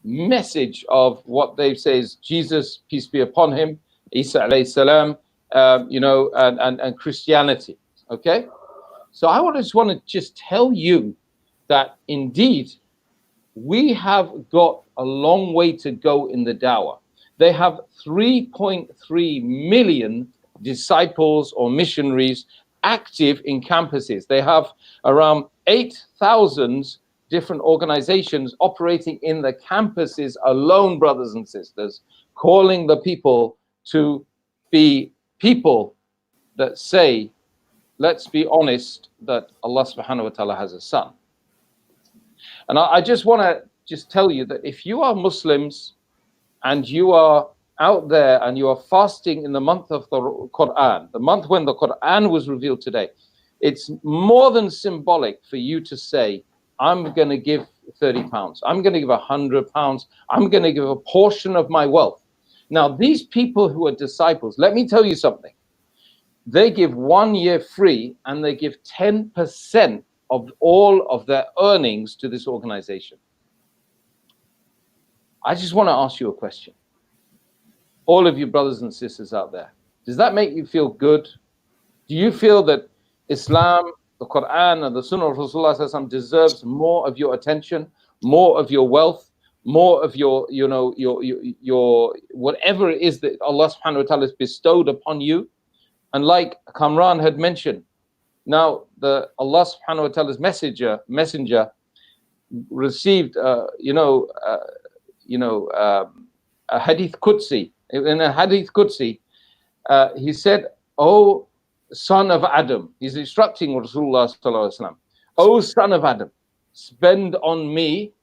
message of what they say is Jesus, peace be upon him, Isa alayhi salam, and Christianity. Okay, so I just want to just tell you that indeed we have got a long way to go in the dawah. They have 3.3 million disciples or missionaries active in campuses. They have around 8,000 different organizations operating in the campuses alone, brothers and sisters, calling the people to be people that say, let's be honest, that Allah subhanahu wa ta'ala has a son. And I just want to just tell you that if you are Muslims and you are out there and you are fasting in the month of the Quran, the month when the Quran was revealed today, it's more than symbolic for you to say, I'm going to give £30. I'm going to give £100. I'm going to give a portion of my wealth. Now, these people who are disciples, let me tell you something. They give 1 year free and they give 10% of all of their earnings to this organization. I just want to ask you a question. All of you brothers and sisters out there, does that make you feel good? Do you feel that Islam, the Quran and the Sunnah of Rasulullah deserves more of your attention, more of your wealth, more of your whatever it is that Allah subhanahu wa ta'ala has bestowed upon you? And like Kamran had mentioned, now the Allah subhanahu wa ta'ala's messenger received a hadith Qudsi. In a hadith Qudsi, he said, "Oh son of Adam," he's instructing Rasulullah sallallahu alaihi wasallam, "Oh son of Adam, spend on me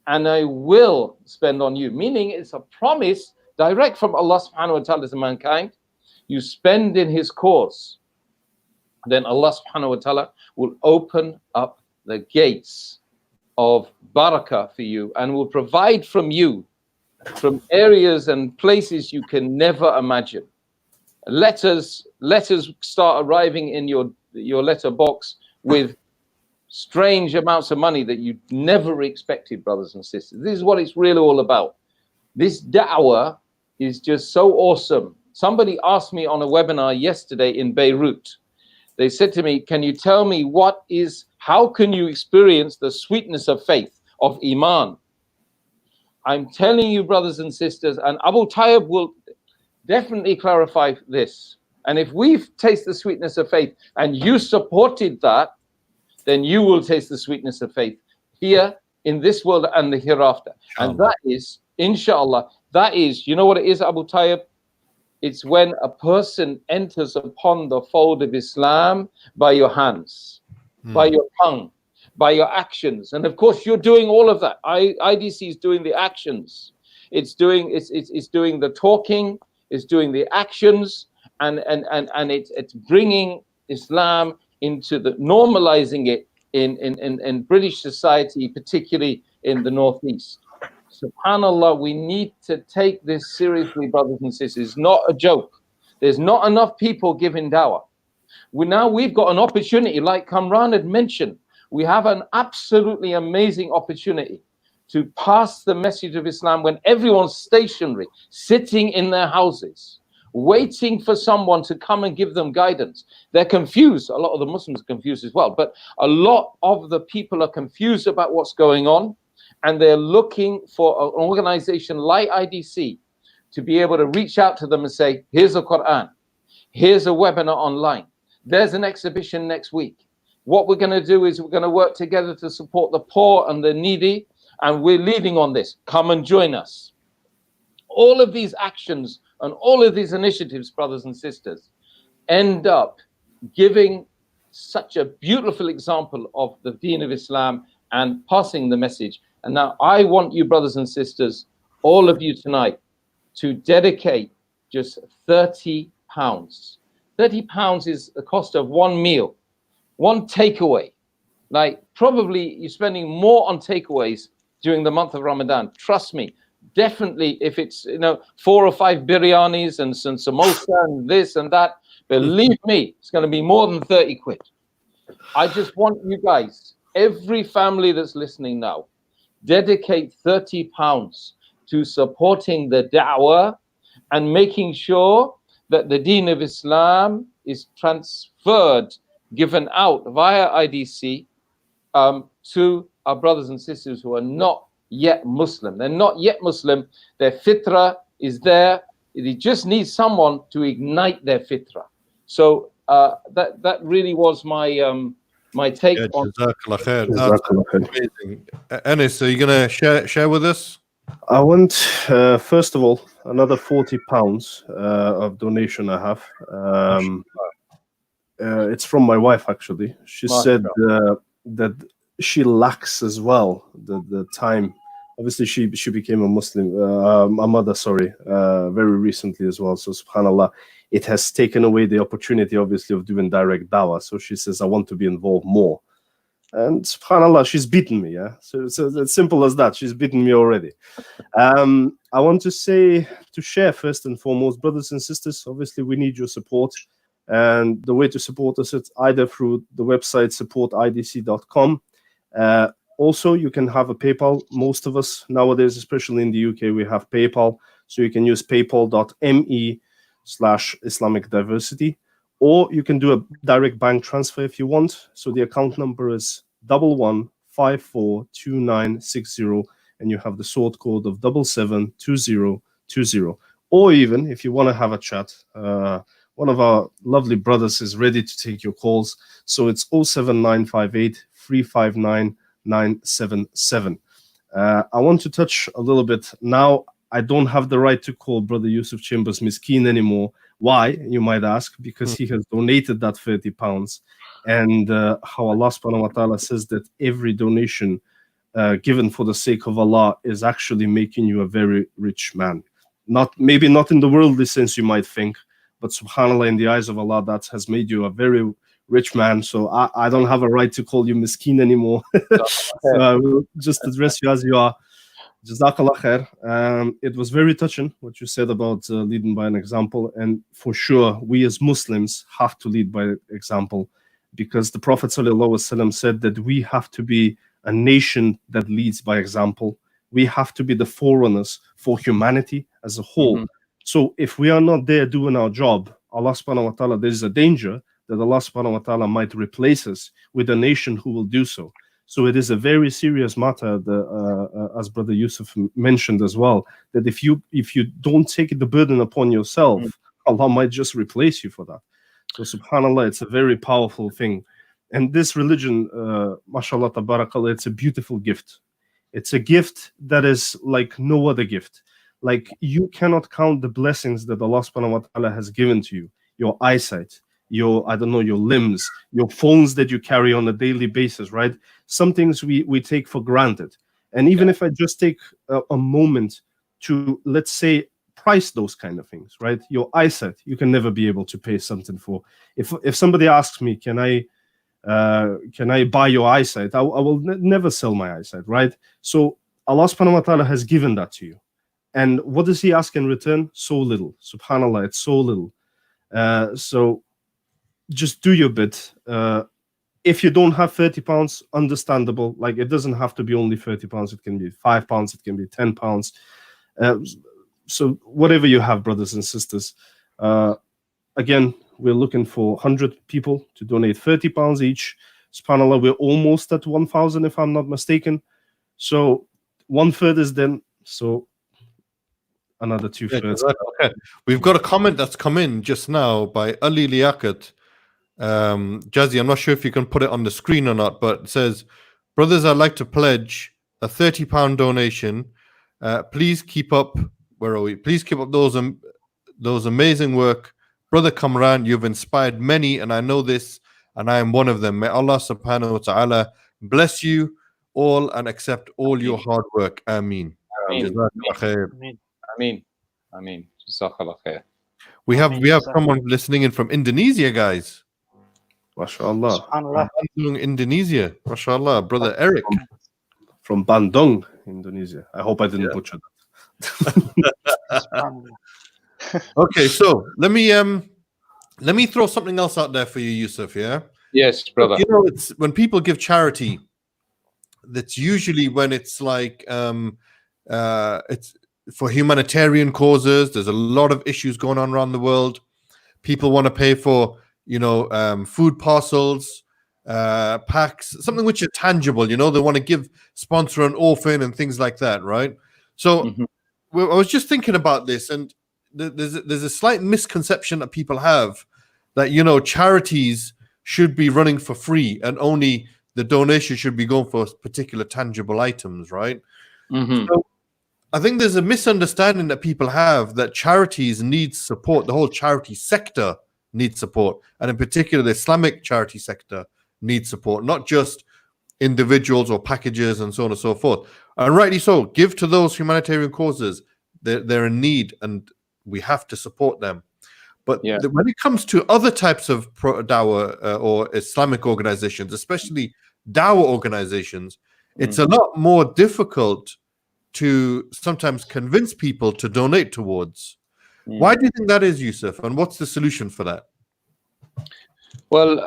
and I will spend on you." Meaning it's a promise direct from Allah subhanahu wa ta'ala to mankind. You spend in his cause, then Allah subhanahu wa ta'ala will open up the gates of barakah for you and will provide from you from areas and places you can never imagine. Letters start arriving in your letter box with strange amounts of money that you never expected, brothers and sisters. This is what it's really all about. This da'wah is just so awesome. Somebody asked me on a webinar yesterday in Beirut. They said to me, "Can you tell me how can you experience the sweetness of faith, of Iman?" I'm telling you, brothers and sisters, and Abu Tayyib will definitely clarify this. And if we've tasted the sweetness of faith and you supported that, then you will taste the sweetness of faith here in this world and the hereafter. And that is, inshallah, that is, you know what it is, Abu Tayyib? It's when a person enters upon the fold of Islam by your hands, by your tongue, by your actions. And of course, you're doing all of that. IDC is doing the actions. It's doing the talking, it's doing the actions, and it's bringing Islam into the normalizing it in British society, particularly in the Northeast. SubhanAllah, we need to take this seriously, brothers and sisters. It's not a joke. There's not enough people giving dawah. We've got an opportunity, like Kamran had mentioned. We have an absolutely amazing opportunity to pass the message of Islam when everyone's stationary, sitting in their houses, waiting for someone to come and give them guidance. They're confused. A lot of the Muslims are confused as well, but a lot of the people are confused about what's going on. And they're looking for an organization like IDC to be able to reach out to them and say, here's a Quran, here's a webinar online, there's an exhibition next week. What we're going to do is we're going to work together to support the poor and the needy, and we're leading on this. Come and join us. All of these actions and all of these initiatives, brothers and sisters, end up giving such a beautiful example of the Deen of Islam and passing the message. And now I want you, brothers and sisters, all of you tonight, to dedicate just £30. £30 is the cost of one meal, one takeaway. Like probably you're spending more on takeaways during the month of Ramadan. Trust me. Definitely, if it's 4 or 5 biryanis and some samosa and this and that, believe me, it's going to be more than 30 quid. I just want you guys, every family that's listening now, dedicate £30 to supporting the da'wah and making sure that the deen of Islam is transferred, given out via IDC to our brothers and sisters who are not yet Muslim. They're not yet Muslim. Their fitrah is there. It just needs someone to ignite their fitrah. So that really was my take on. Jazakallah khair. That's amazing. Anis, are you gonna share with us? I want first of all another £40 of donation I have. It's from my wife actually. She said that she lacks as well the time. Obviously, she became a Muslim, a mother, very recently as well. So subhanallah, it has taken away the opportunity, obviously, of doing direct dawah. So she says, I want to be involved more. And subhanallah, she's beaten me. Yeah, so it's as simple as that. She's beaten me already. I want to share first and foremost, brothers and sisters. Obviously, we need your support, and the way to support us is either through the website supportidc.com. Also, you can have a PayPal. Most of us nowadays, especially in the UK, we have PayPal, so you can use paypal.me/Islamic Diversity. Or you can do a direct bank transfer if you want. So the account number is 11542960, and you have the sort code of 772020. Or even if you want to have a chat, one of our lovely brothers is ready to take your calls. So it's 07958 359 977. I want to touch a little bit now. I don't have the right to call Brother Yusuf Chambers Miskeen anymore. Why, you might ask? Because he has donated that £30, and how Allah subhanahu wa ta'ala says that every donation given for the sake of Allah is actually making you a very rich man. Maybe not in the worldly sense you might think, but subhanallah, in the eyes of Allah, that has made you a very rich man. So I don't have a right to call you Miskeen anymore. So I will just address you as you are. Jazakallah khair. It was very touching what you said about leading by an example, and for sure we as Muslims have to lead by example, because the Prophet ﷺ said that we have to be a nation that leads by example. We have to be the forerunners for humanity as a whole. So if we are not there doing our job, Allah subhanahu wa ta'ala, there is a danger that Allah subhanahu wa ta'ala might replace us with a nation who will do so. So it is a very serious matter, as Brother Yusuf mentioned as well, that if you don't take the burden upon yourself, Allah might just replace you for that. So subhanallah, it's a very powerful thing. And this religion, mashallah, tabarakallah, it's a beautiful gift. It's a gift that is like no other gift. Like, you cannot count the blessings that Allah subhanahu wa ta'ala has given to you. Your eyesight, your limbs, your phones that you carry on a daily basis, right? Some things we take for granted. And even if I just take a moment to, let's say, price those kind of things, right? Your eyesight, you can never be able to pay something for. If somebody asks me, can I buy your eyesight? I will never sell my eyesight, right? So Allah subhanahu wa ta'ala has given that to you. And what does he ask in return? So little. Subhanallah, it's so little. So just do your bit. If you don't have £30, understandable. Like, it doesn't have to be only £30. It can be £5. It can be £10. So whatever you have, brothers and sisters. Again, we're looking for 100 people to donate £30 each. SubhanAllah, we're almost at 1,000 if I'm not mistaken. So 1/3 is done. So another 2/3. Okay. We've got a comment that's come in just now by Ali Liaquat. Jazzy, I'm not sure if you can put it on the screen or not, but it says, brothers, I'd like to pledge a £30 donation. Please keep up. Where are we? Please keep up those amazing work. Brother Kamran, you've inspired many, and I know this, and I am one of them. May Allah subhanahu wa ta'ala bless you all and accept all your hard work. Ameen. Ameen. Ameen. Jazakallah khair. We have someone listening in from Indonesia, guys. MashaAllah. Bandung, Indonesia. MashaAllah. Brother Eric. From Bandung. Indonesia. I hope I didn't butcher that. Okay, so let me throw something else out there for you, Yusuf. Yeah. Yes, brother. You know, it's when people give charity, that's usually when it's like it's for humanitarian causes. There's a lot of issues going on around the world. People want to pay for, you know, food parcels, packs, something which is tangible. You know, they want to sponsor an orphan and things like that, right? So I was just thinking about this, and there's a slight misconception that people have that, you know, charities should be running for free and only the donation should be going for particular tangible items, right? So I think there's a misunderstanding that people have that charities need support. The whole charity sector needs support, and in particular, the Islamic charity sector needs support, not just individuals or packages and so on and so forth. And rightly so, give to those humanitarian causes. They're in need, and we have to support them. But when it comes to other types of dawah or Islamic organizations, especially dawah organizations, it's a lot more difficult to sometimes convince people to donate towards. Why do you think that is, Yusuf? And what's the solution for that? Well,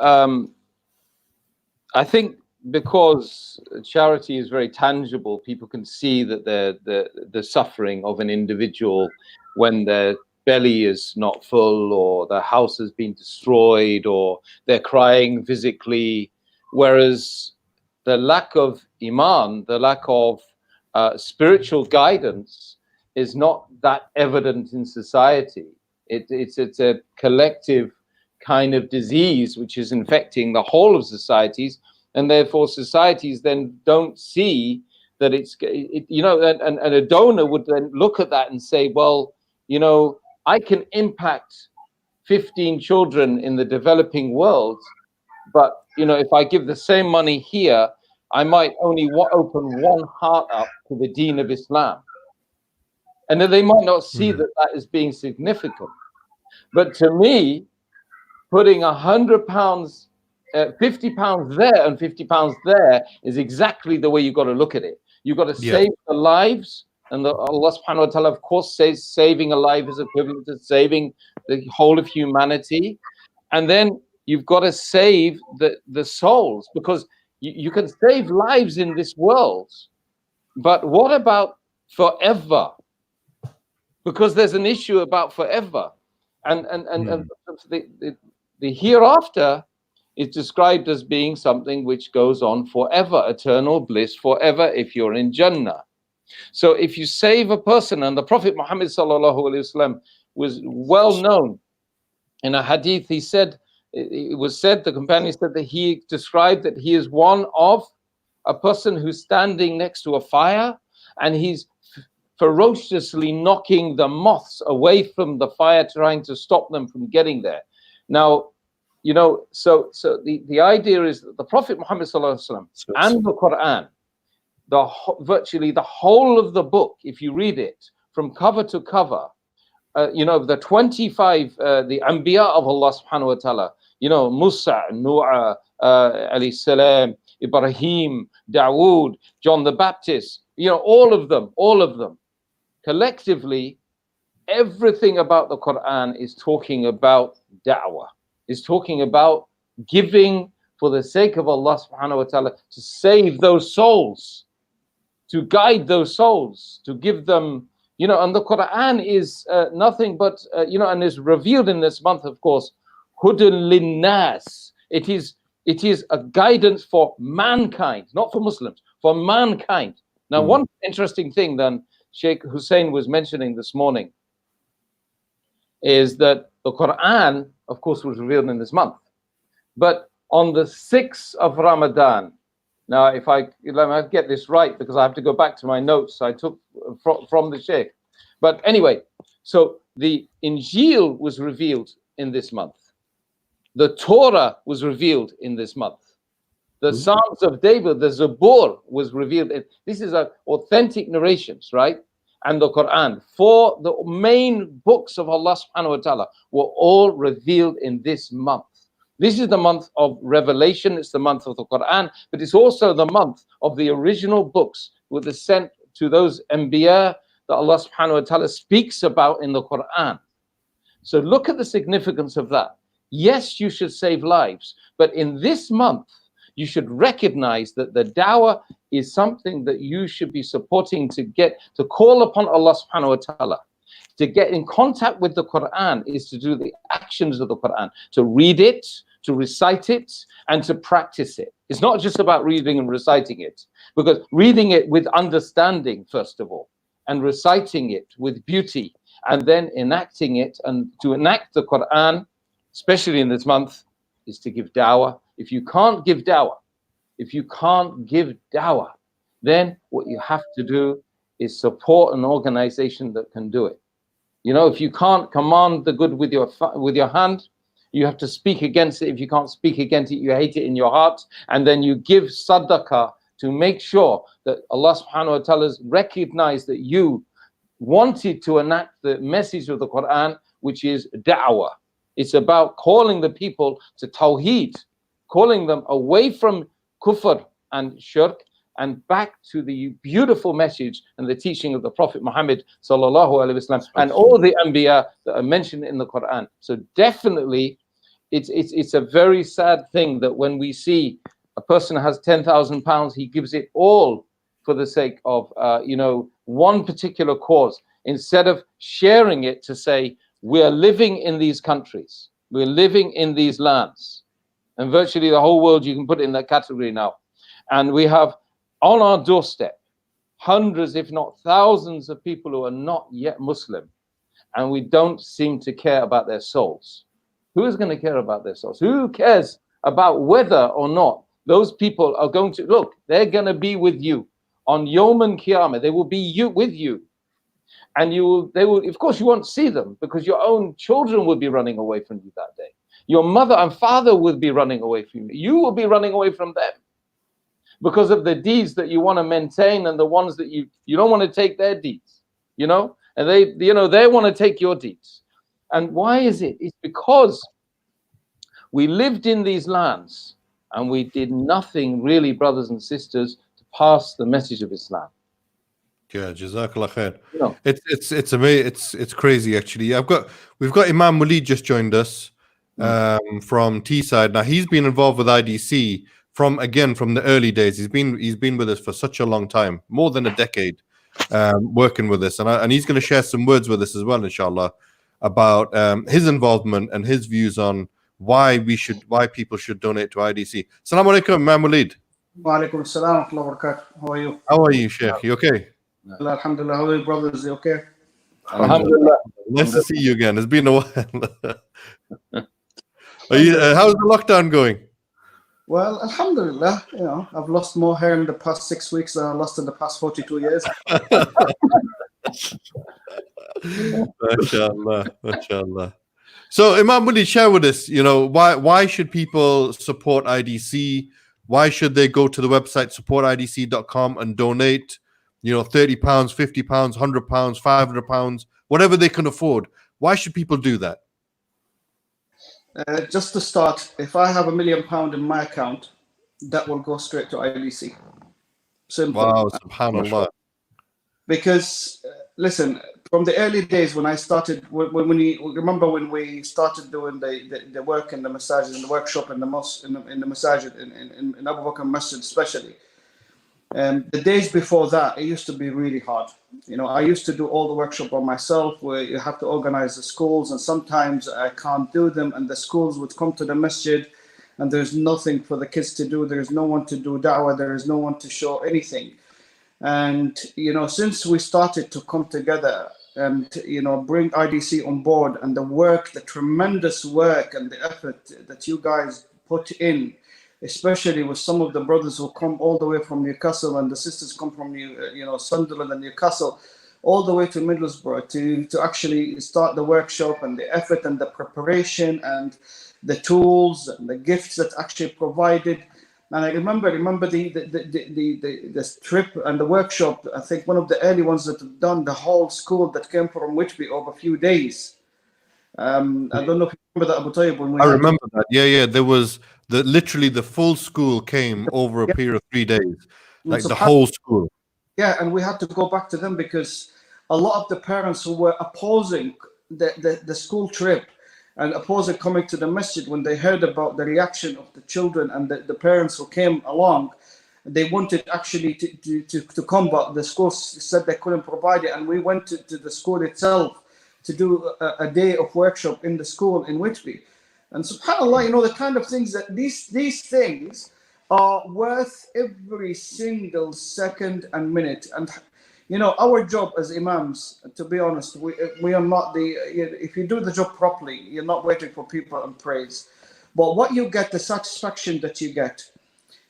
I think because charity is very tangible, people can see that the suffering of an individual when their belly is not full, or their house has been destroyed, or they're crying physically. Whereas the lack of iman, the lack of spiritual guidance is not that evident in society. It's a collective kind of disease which is infecting the whole of societies, and therefore societies then don't see that you know, and a donor would then look at that and say, well, you know, I can impact 15 children in the developing world, but, you know, if I give the same money here, I might only open one heart up to the Deen of Islam. And then they might not see that is being significant. But to me, putting £100, 50 pounds there and 50 pounds there is exactly the way you've got to look at it. You've got to save the lives. And Allah subhanahu wa ta'ala, of course, says saving a life is equivalent to saving the whole of humanity. And then you've got to save the souls, because you can save lives in this world. But what about forever? Because there's an issue about forever. And the hereafter is described as being something which goes on forever, eternal bliss forever if you're in Jannah. So if you save a person, and the Prophet Muhammad sallallahu alaihi wasallam was well known in a hadith, he said, it was said, the companion said that he described that he is one of a person who's standing next to a fire, and he's ferociously knocking the moths away from the fire, trying to stop them from getting there. Now, you know, so the idea is that the Prophet Muhammad sallallahu alaihi wasallam and the Quran, virtually the whole of the book, if you read it from cover to cover, you know, the 25, the Anbiya of Allah subhanahu wa ta'ala, you know, Musa, Noah, alayhi salam, Ibrahim, Dawood, John the Baptist, you know, all of them, collectively, everything about the Quran is talking about da'wah, is talking about giving for the sake of Allah subhanahu wa ta'ala, to save those souls, to guide those souls, to give them, you know, and the Quran is nothing but, you know, and is revealed in this month, of course, Hudan linnas. It is a guidance for mankind, not for Muslims, for mankind. Now, one interesting thing then Sheikh Hussein was mentioning this morning is that the Quran, of course, was revealed in this month. But on the 6th of Ramadan, now if I get this right, because I have to go back to my notes I took from the Sheikh. But anyway, so the Injil was revealed in this month. The Torah was revealed in this month. The Psalms of David, the Zabur, was revealed. This is authentic narrations, right? And the Quran, for the main books of Allah subhanahu wa ta'ala, were all revealed in this month. This is the month of revelation. It's the month of the Quran, but it's also the month of the original books, which were sent to those Anbiya that Allah subhanahu wa ta'ala speaks about in the Quran. So look at the significance of that. Yes, you should save lives, but in this month, you should recognize that the dawah is something that you should be supporting to call upon Allah subhanahu wa ta'ala. To get in contact with the Quran is to do the actions of the Quran, to read it, to recite it, and to practice it. It's not just about reading and reciting it, because reading it with understanding, first of all, and reciting it with beauty, and then enacting it. And to enact the Quran, especially in this month, is to give dawah. If you can't give dawah, then what you have to do is support an organization that can do it. You know, if you can't command the good with your hand, you have to speak against it. If you can't speak against it, you hate it in your heart, and then you give sadaqah to make sure that Allah subhanahu wa ta'ala has recognized that you wanted to enact the message of the Quran, which is da'wah. It's about calling the people to tawheed, calling them away from kufr and shirk and back to the beautiful message and the teaching of the Prophet Muhammad sallallahu alaihi wasallam and all the Anbiya that are mentioned in the Quran. So definitely, it's a very sad thing that when we see a person has £10,000, he gives it all for the sake of one particular cause, instead of sharing it to say, we are living in these countries, we're living in these lands, and virtually the whole world you can put in that category now. And we have on our doorstep hundreds, if not thousands, of people who are not yet Muslim, and we don't seem to care about their souls. Who is going to care about their souls? Who cares about whether or not those people are going to look? They're going to be with you on Yawm al-Qiyamah. They will be with you, and they will. Of course, you won't see them because your own children will be running away from you that day. Your mother and father will be running away from you. You will be running away from them because of the deeds that you want to maintain and the ones that you don't want to take their deeds. And they want to take your deeds. And why is it? It's because we lived in these lands and we did nothing really, brothers and sisters, to pass the message of Islam. Yeah, Jazakallah khair. It's amazing. It's crazy actually. We've got Imam Walid just joined us from Teesside. Now he's been involved with IDC from the early days. He's been with us for such a long time, more than a decade, working with us, and he's going to share some words with us as well, inshallah, about his involvement and his views on why people should donate to IDC. Assalamu alaikum, Imam Walid. Wa alaikum assalam wa rahmatullahi wa barakatuh. How are you? How are you, Sheikh? You okay? Alhamdulillah. How are you, brothers? You okay? Alhamdulillah. Nice to see you again. It's been a while. How's the lockdown going? Well, alhamdulillah. I've lost more hair in the past 6 weeks than I lost in the past 42 years. Mashallah. So, Imam Walid, share with us, why should people support IDC? Why should they go to the website supportidc.com and donate, £30, £50, £100, £500, whatever they can afford? Why should people do that? Just to start, if I have £1 million in my account, that will go straight to IDC. Simple. Wow, subhanallah. Because, listen, from the early days when I started, when we started doing the work in the masajid, in the workshop, in the mosque, in the masajid, in Abu Bakr Masjid especially, the days before that, it used to be really hard. I used to do all the workshop by myself, where you have to organize the schools, and sometimes I can't do them, and the schools would come to the masjid, and there's nothing for the kids to do. There's no one to do da'wah. There is no one to show anything. And, since we started to come together and, bring IDC on board, and the tremendous work and the effort that you guys put in, especially with some of the brothers who come all the way from Newcastle, and the sisters come from Sunderland and Newcastle, all the way to Middlesbrough to actually start the workshop, and the effort and the preparation and the tools and the gifts that actually provided. And I remember the trip and the workshop. I think one of the early ones that have done the whole school that came from Whitby over a few days. I don't know if you remember that, Abu Tayyib. I remember that. Yeah. There was literally the full school came over a period of 3 days, like the whole school. Yeah, and we had to go back to them because a lot of the parents who were opposing the school trip and opposing coming to the masjid, when they heard about the reaction of the children and the parents who came along, they wanted actually to come, but the school said they couldn't provide it. And we went to the school itself to do a day of workshop in the school in Whitby. And subhanAllah, you know, the kind of things that these things are worth every single second and minute. And you know, our job as imams, to be honest, we are not if you do the job properly, you're not waiting for people and praise. But what you get, the satisfaction that you get,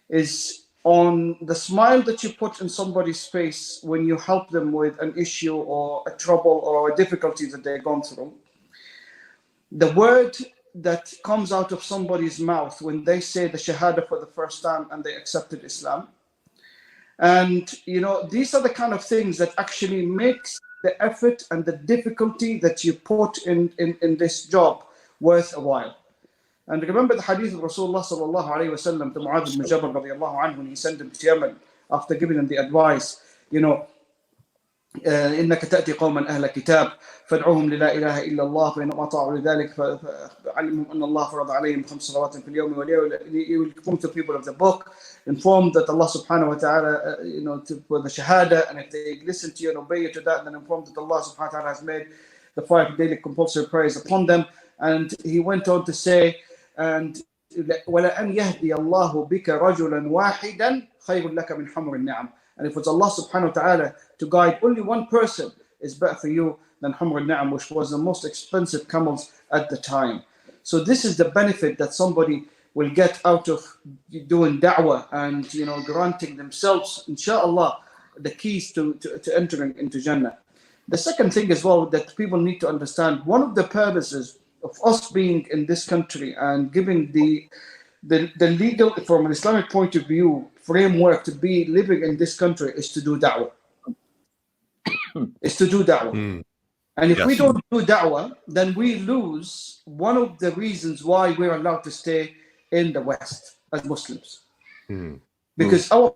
is on the smile that you put in somebody's face when you help them with an issue or a trouble or a difficulty that they're going through. The word that comes out of somebody's mouth when they say the Shahada for the first time and they accepted Islam. And, you know, these are the kind of things that actually makes the effort and the difficulty that you put in this job worth a while. And remember the hadith of Rasulullah sallallahu alayhi wa sallam to Mu'adh ibn Jabal radiallahu anhu when he sent him to Yemen after giving him the advice, you know, إنك تأتي قوما أهل كتاب فادعوهم للا إله إلا الله فإنهم أطاعوا لذلك فعلمهم أن الله فرض عليهم 5 صلوات في اليوم والليلة. You will come to people of the book, inform that Allah subhanahu wa ta'ala, you know, for the shahada, and if they listen to you and obey you to that, then inform that Allah subhanahu wa ta'ala has made the 5 daily compulsory prayers upon them. And he went on to say, and وَلَأَنْ يَهْدِيَ اللَّهُ بِكَ رَجُلًا وَاحِدًا خَيْرٌ لَكَ مِنْ حُمْرِ النِّعَمِ. And if it's Allah subhanahu wa ta'ala to guide only one person is better for you than Humr al-Ni'am, which was the most expensive camels at the time. So this is the benefit that somebody will get out of doing da'wah and, you know, granting themselves, inshallah, the keys to entering into Jannah. The second thing as well that people need to understand, one of the purposes of us being in this country and giving the legal, from an Islamic point of view, framework to be living in this country is to do da'wah. Is to do da'wah. And if we don't do da'wah, then we lose one of the reasons why we're allowed to stay in the West as Muslims. Because our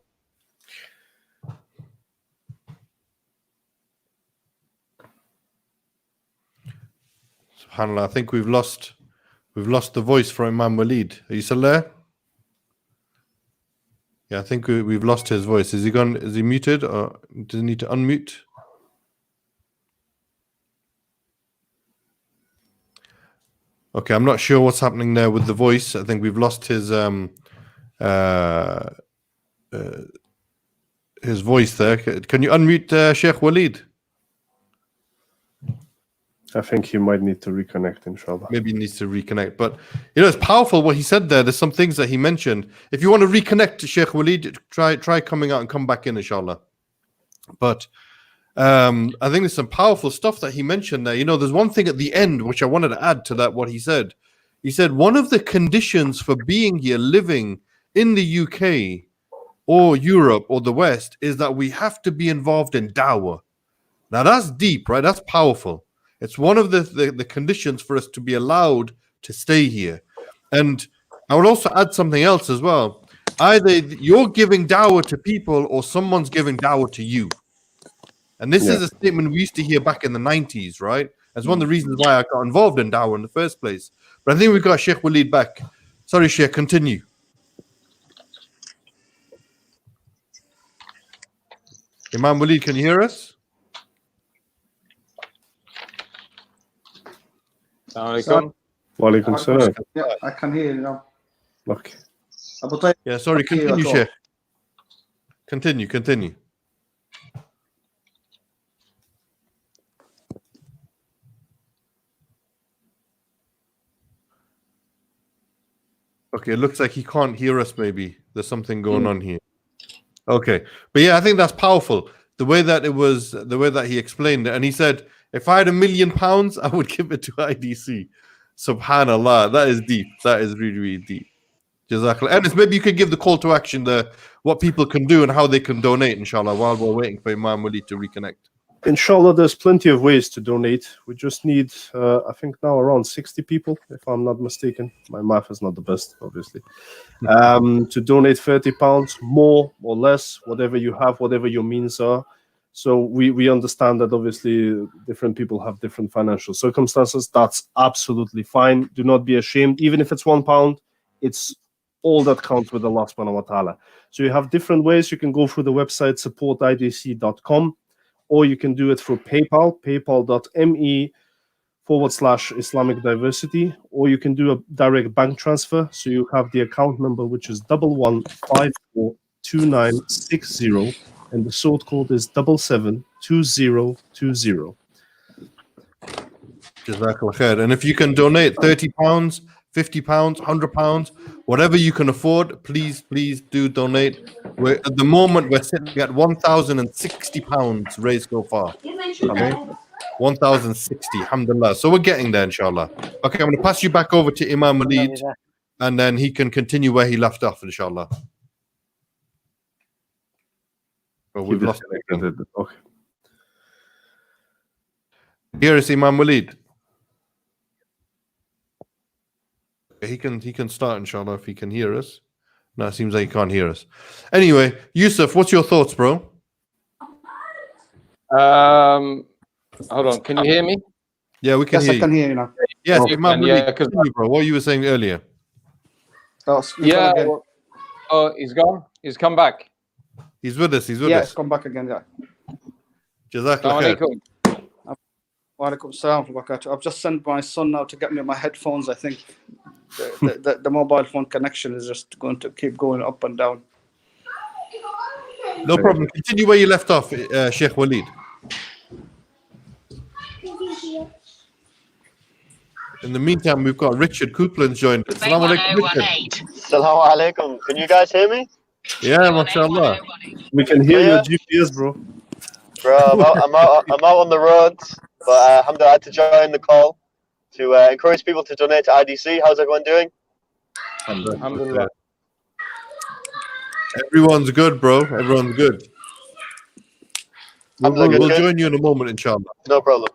SubhanAllah, I think we've lost the voice for Imam Walid. Are you still there? Yeah, I think we've lost his voice. Is he gone? Is he muted, or does he need to unmute? Okay, I'm not sure what's happening there with the voice. I think we've lost his voice there. Can you unmute Sheikh Walid? I think he might need to reconnect, inshallah. Maybe he needs to reconnect. But, you know, it's powerful what he said there. There's some things that he mentioned. If you want to reconnect to Sheikh Walid, try coming out and come back in, inshallah. But I think there's some powerful stuff that he mentioned there. You know, there's one thing at the end which I wanted to add to that, what he said. He said, one of the conditions for being here, living in the UK or Europe or the West, is that we have to be involved in da'wah. Now, that's deep, right? That's powerful. It's one of the conditions for us to be allowed to stay here. And I would also add something else as well. Either you're giving da'wah to people or someone's giving da'wah to you. And this is a statement we used to hear back in the 90s, right? That's one of the reasons why I got involved in da'wah in the first place. But I think we've got Sheikh Walid back. Sorry, Sheikh, continue. Imam Walid, can you hear us? Walaikum salam. Yeah, I can hear you now. Okay. Yeah, sorry, continue, Sheikh. Continue. Okay, it looks like he can't hear us, maybe. There's something going on here. Okay. But yeah, I think that's powerful. The way that he explained it. And he said, if I had £1 million, I would give it to IDC. Subhanallah. That is deep. That is really, really deep. Jazakallah. And maybe you could give the call to action, what people can do and how they can donate, inshallah, while we're waiting for Imam Walid to reconnect. Inshallah, there's plenty of ways to donate. We just need, I think now around 60 people, if I'm not mistaken. My math is not the best, obviously. To donate £30, more or less, whatever you have, whatever your means are. So we understand that obviously different people have different financial circumstances. That's absolutely fine. Do not be ashamed. Even if it's £1, it's all that counts with Allah subhanahu wa ta'ala. So you have different ways. You can go through the website supportidc.com, or you can do it through PayPal, paypal.me/Islamic Diversity, or you can do a direct bank transfer. So you have the account number, which is 11542960, and the sort code is 772020. Jazakallah khair. And if you can donate £30, £50, £100, whatever you can afford, please do donate. At the moment, we're sitting at £1,060 raised so far. Okay, 1,060, alhamdulillah. So we're getting there, inshallah. Okay, I'm going to pass you back over to Imam Walid, and then he can continue where he left off, inshallah. Oh, we've lost it. Okay. Here is Imam Walid. He can start, inshallah, if he can hear us. No, it seems like he can't hear us. Anyway, Yusuf, what's your thoughts, bro? Hold on, can you hear me? Yeah, we can hear you. I can hear you now. Yes, Oh, Imam yeah, Walid, continue, bro. What you were saying earlier. Yeah. Oh, he's gone. He's come back. He's with us. He's with Yes, us. come back again. Yeah. Jazakallah khair. Wa alaikum salam wa barakatuh. I've just sent my son now to get me my headphones. I think the mobile phone connection is just going to keep going up and down. No problem. Continue where you left off, Sheikh Walid. In the meantime, we've got Richard Coupland's joined. Assalamu alaikum, Richard. Assalamu alaikum. Can you guys hear me? Yeah, mashallah. We can hear your GPS, bro. Bro, I'm out on the roads, but alhamdulillah, I had to join the call to encourage people to donate to IDC. How's everyone doing? Alhamdulillah. Everyone's good, bro. Everyone's good. We'll join you in a moment, inshallah. No problem.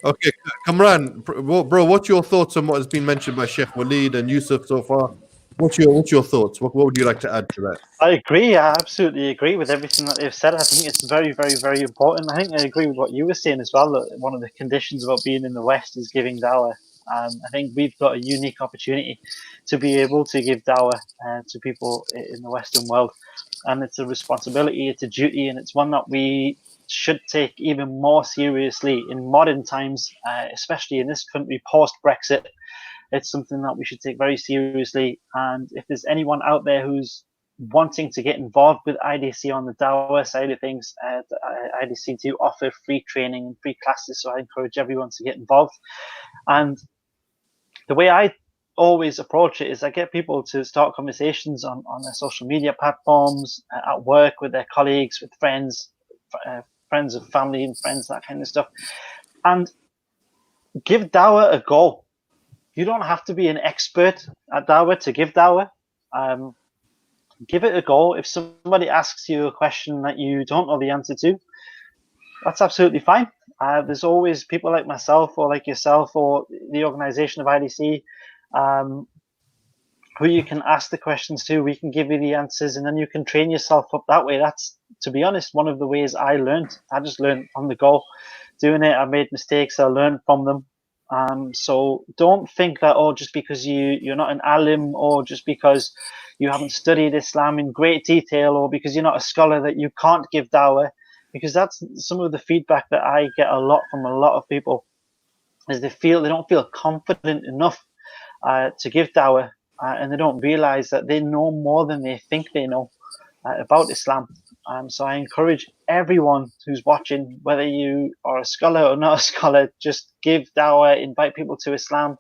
Okay, Kamran, bro, what's your thoughts on what has been mentioned by Sheikh Walid and Yusuf so far? What's your thoughts? What would you like to add to that? I agree. I absolutely agree with everything that they've said. I think it's very, very, very important. I think I agree with what you were saying as well, that one of the conditions about being in the West is giving dawah. I think we've got a unique opportunity to be able to give dawah to people in the Western world. And it's a responsibility, it's a duty, and it's one that we should take even more seriously in modern times, especially in this country post-Brexit. It's something that we should take very seriously. And if there's anyone out there who's wanting to get involved with IDC on the dawah side of things, IDC do offer free training and free classes, so I encourage everyone to get involved. And the way I always approach it is I get people to start conversations on their social media platforms, at work, with their colleagues, with friends, friends of family and friends, that kind of stuff. And give dawah a go. You don't have to be an expert at dawah to give dawah. Give it a go. If somebody asks you a question that you don't know the answer to, that's absolutely fine. There's always people like myself or like yourself or the organization of IDC who you can ask the questions to. We can give you the answers, and then you can train yourself up that way. That's, to be honest, one of the ways I learned. I just learned on the go doing it. I made mistakes, I learned from them. So don't think that, just because you're not an alim, or just because you haven't studied Islam in great detail, or because you're not a scholar, that you can't give dawah. Because that's some of the feedback that I get a lot from a lot of people, is they don't feel confident enough to give dawah, and they don't realize that they know more than they think they know about Islam. So I encourage everyone who's watching, whether you are a scholar or not a scholar, just give dawah, invite people to Islam,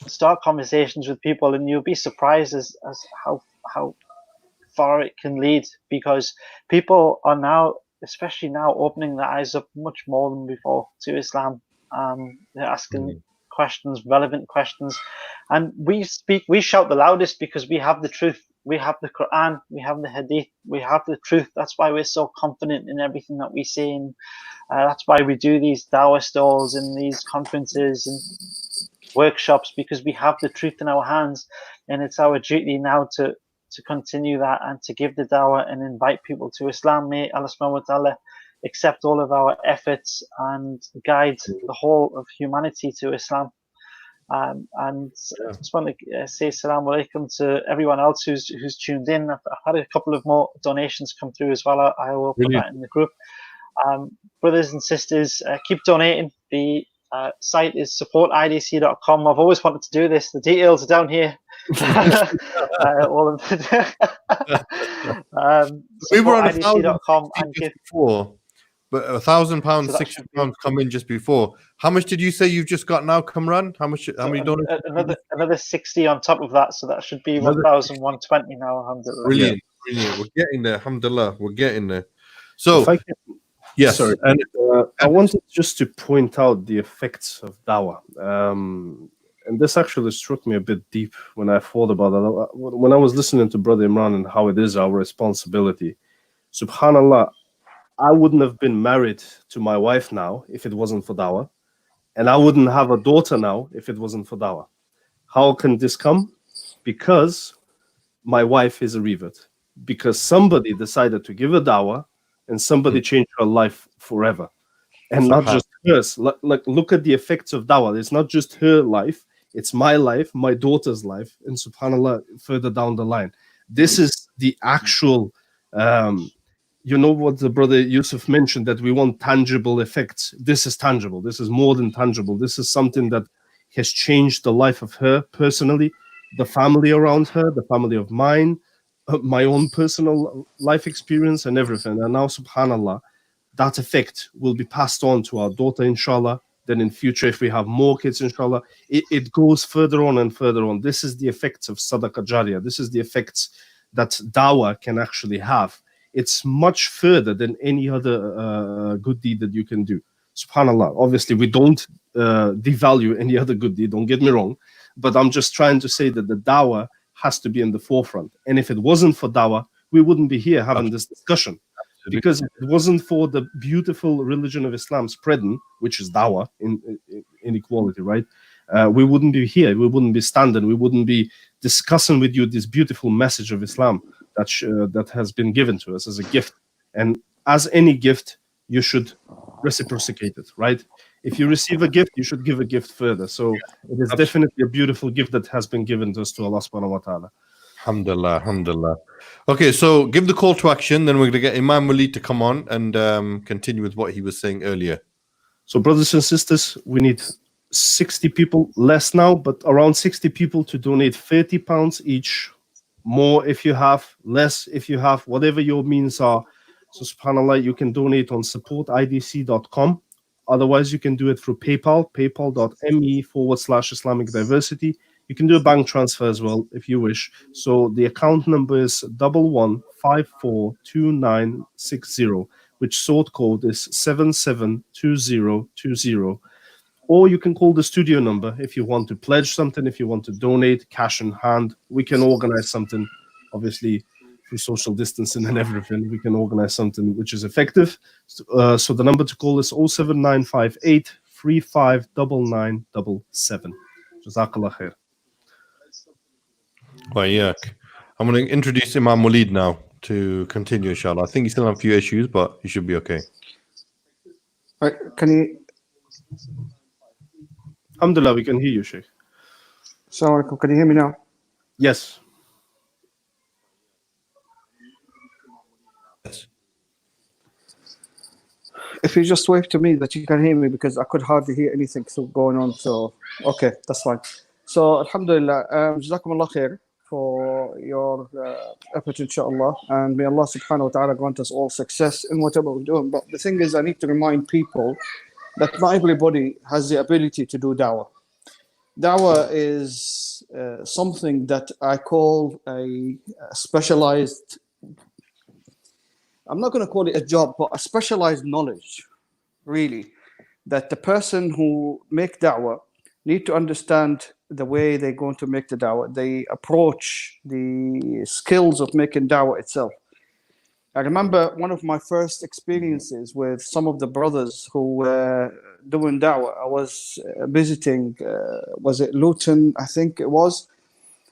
start conversations with people, and you'll be surprised as how far it can lead, because people are now, especially now, opening their eyes up much more than before to Islam. They're asking questions, relevant questions, and we shout the loudest because we have the truth. we have the Quran, we have the Hadith, we have the truth. That's why we're so confident in everything that we say. And that's why we do these dawah stalls and these conferences and workshops, because we have the truth in our hands. And it's our duty now to continue that and to give the dawah and invite people to Islam. May Allah subhanahu wa ta'ala accept all of our efforts and guide the whole of humanity to Islam. And I just want to say assalamu alaikum to everyone else who's tuned in. I've had a couple of more donations come through as well. I will put that in the group. Brothers and sisters, keep donating. The site is supportidc.com. I've always wanted to do this. The details are down here. All of we were on supportidc.com and give before, but £1,000, £60 come in just before. How much did you say you've just got now, Kamran? How many dollars? Another 60 on top of that, so that should be 1,120 now. Alhamdulillah. Brilliant. We're getting there. Alhamdulillah, we're getting there. So, yes, sorry, and I wanted just to point out the effects of dawah. And this actually struck me a bit deep when I thought about it. When I was listening to Brother Imran and how it is our responsibility. Subhanallah, I wouldn't have been married to my wife now if it wasn't for dawah. And I wouldn't have a daughter now if it wasn't for dawah. How can this come? Because my wife is a revert. Because somebody decided to give a dawah and somebody changed her life forever. And not just hers. Like, look at the effects of dawah. It's not just her life. It's my life, my daughter's life, and subhanAllah, further down the line. This is the actual, you know what the brother Yusuf mentioned, that we want tangible effects. This is tangible. This is more than tangible. This is something that has changed the life of her personally, the family around her, the family of mine, my own personal life experience and everything. And now, subhanAllah, that effect will be passed on to our daughter, inshallah. Then in future, if we have more kids, inshallah, it goes further on and further on. This is the effects of sadaqah jariyah. This is the effects that dawah can actually have. It's much further than any other good deed that you can do. SubhanAllah. Obviously, we don't devalue any other good deed, don't get me wrong. But I'm just trying to say that the dawah has to be in the forefront. And if it wasn't for dawah, we wouldn't be here having this discussion. Because if it wasn't for the beautiful religion of Islam spreading, which is dawah, in inequality, right? We wouldn't be here. We wouldn't be standing. We wouldn't be discussing with you this beautiful message of Islam that has been given to us as a gift. And as any gift, you should reciprocate it, right? If you receive a gift, you should give a gift further. So it is definitely a beautiful gift that has been given to us to Allah subhanahu wa ta'ala. Alhamdulillah, alhamdulillah. Okay, so give the call to action, then we're going to get Imam Walid to come on and continue with what he was saying earlier. So brothers and sisters, we need 60 people, less now, but around 60 people to donate £30 each. More if you have, less if you have, whatever your means are. So subhanAllah, you can donate on supportidc.com. Otherwise, you can do it through PayPal, paypal.me/Islamic Diversity. You can do a bank transfer as well if you wish. So the account number is 11542960, which sort code is 772020. Or you can call the studio number if you want to pledge something, if you want to donate cash in hand. We can organize something, obviously, through social distancing and everything. We can organize something which is effective. So the number to call is 07958 359977. Jazakallah khair. Well, yeah. I'm going to introduce Imam Walid now to continue, inshallah. I think he still has a few issues, but he should be okay. Can you... Alhamdulillah, we can hear you, Sheikh. Assalamu alaikum. Can you hear me now? Yes. If you just wave to me that you can hear me, because I could hardly hear anything going on. So, okay, that's fine. So, alhamdulillah, jazakumullah khair for your effort, inshallah. And may Allah subhanahu wa ta'ala grant us all success in whatever we're doing. But the thing is, I need to remind people that not everybody has the ability to do dawah. Dawah is something that I call a specialized, I'm not going to call it a job, but a specialized knowledge, really, that the person who make da'wah need to understand the way they're going to make the dawah. They approach the skills of making dawah itself. I remember one of my first experiences with some of the brothers who were doing da'wah. I was visiting, was it Luton, I think it was,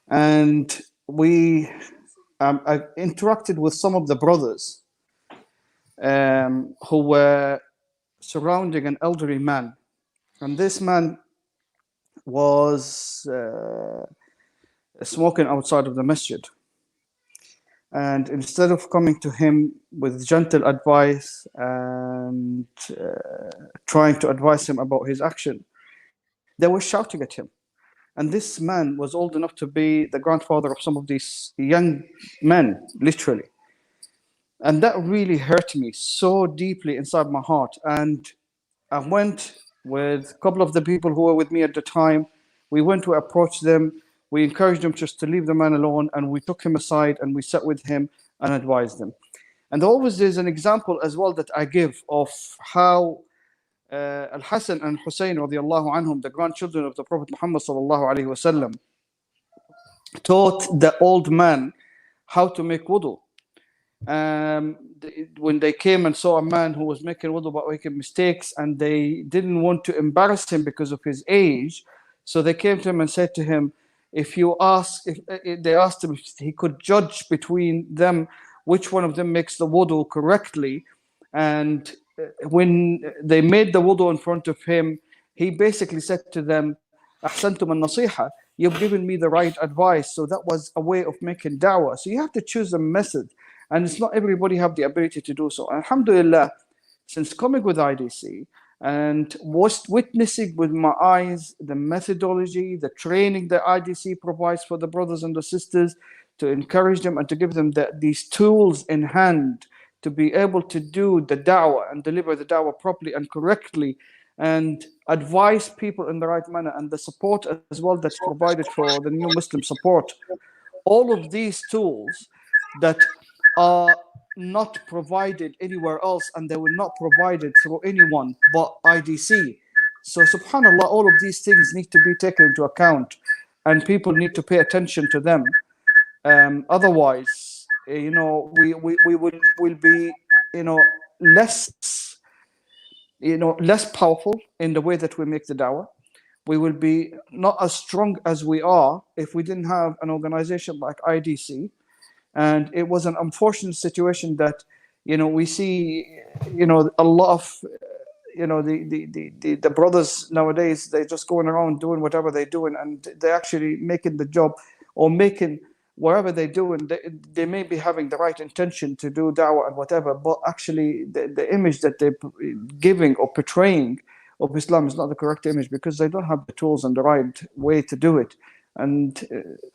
and I interacted with some of the brothers who were surrounding an elderly man, and this man was smoking outside of the masjid. And instead of coming to him with gentle advice and trying to advise him about his action, they were shouting at him. And this man was old enough to be the grandfather of some of these young men, literally. And that really hurt me so deeply inside my heart. And I went with a couple of the people who were with me at the time. We went to approach them. We encouraged him just to leave the man alone, and we took him aside and we sat with him and advised him. And always there's an example as well that I give of how Al-Hasan and Hussein radiallahu anhum, the grandchildren of the Prophet Muhammad sallallahu alaihi wasallam, taught the old man how to make wudu. When they came and saw a man who was making wudu but making mistakes, and they didn't want to embarrass him because of his age, so they came to him and said to him, they asked him if he could judge between them which one of them makes the wudu correctly. And when they made the wudu in front of him, he basically said to them, Ahsantum an-nasiha, you've given me the right advice. So that was a way of making da'wah. So you have to choose a method, and it's not everybody have the ability to do so. Alhamdulillah, since coming with IDC and was witnessing with my eyes the methodology, the training that IDC provides for the brothers and the sisters, to encourage them and to give them these tools in hand to be able to do the da'wah and deliver the da'wah properly and correctly, and advise people in the right manner, and the support as well that's provided for the new Muslim support. All of these tools that are not provided anywhere else, and they were not provided through anyone but IDC. So subhanallah, all of these things need to be taken into account, and people need to pay attention to them. Otherwise, we will be, less powerful in the way that we make the da'wah. We will be not as strong as we are if we didn't have an organization like IDC. And it was an unfortunate situation that, we see, a lot of, the brothers nowadays, they're just going around doing whatever they're doing, and they're actually making the job or making whatever they're doing. They may be having the right intention to do da'wah and whatever, but actually the image that they're giving or portraying of Islam is not the correct image, because they don't have the tools and the right way to do it. And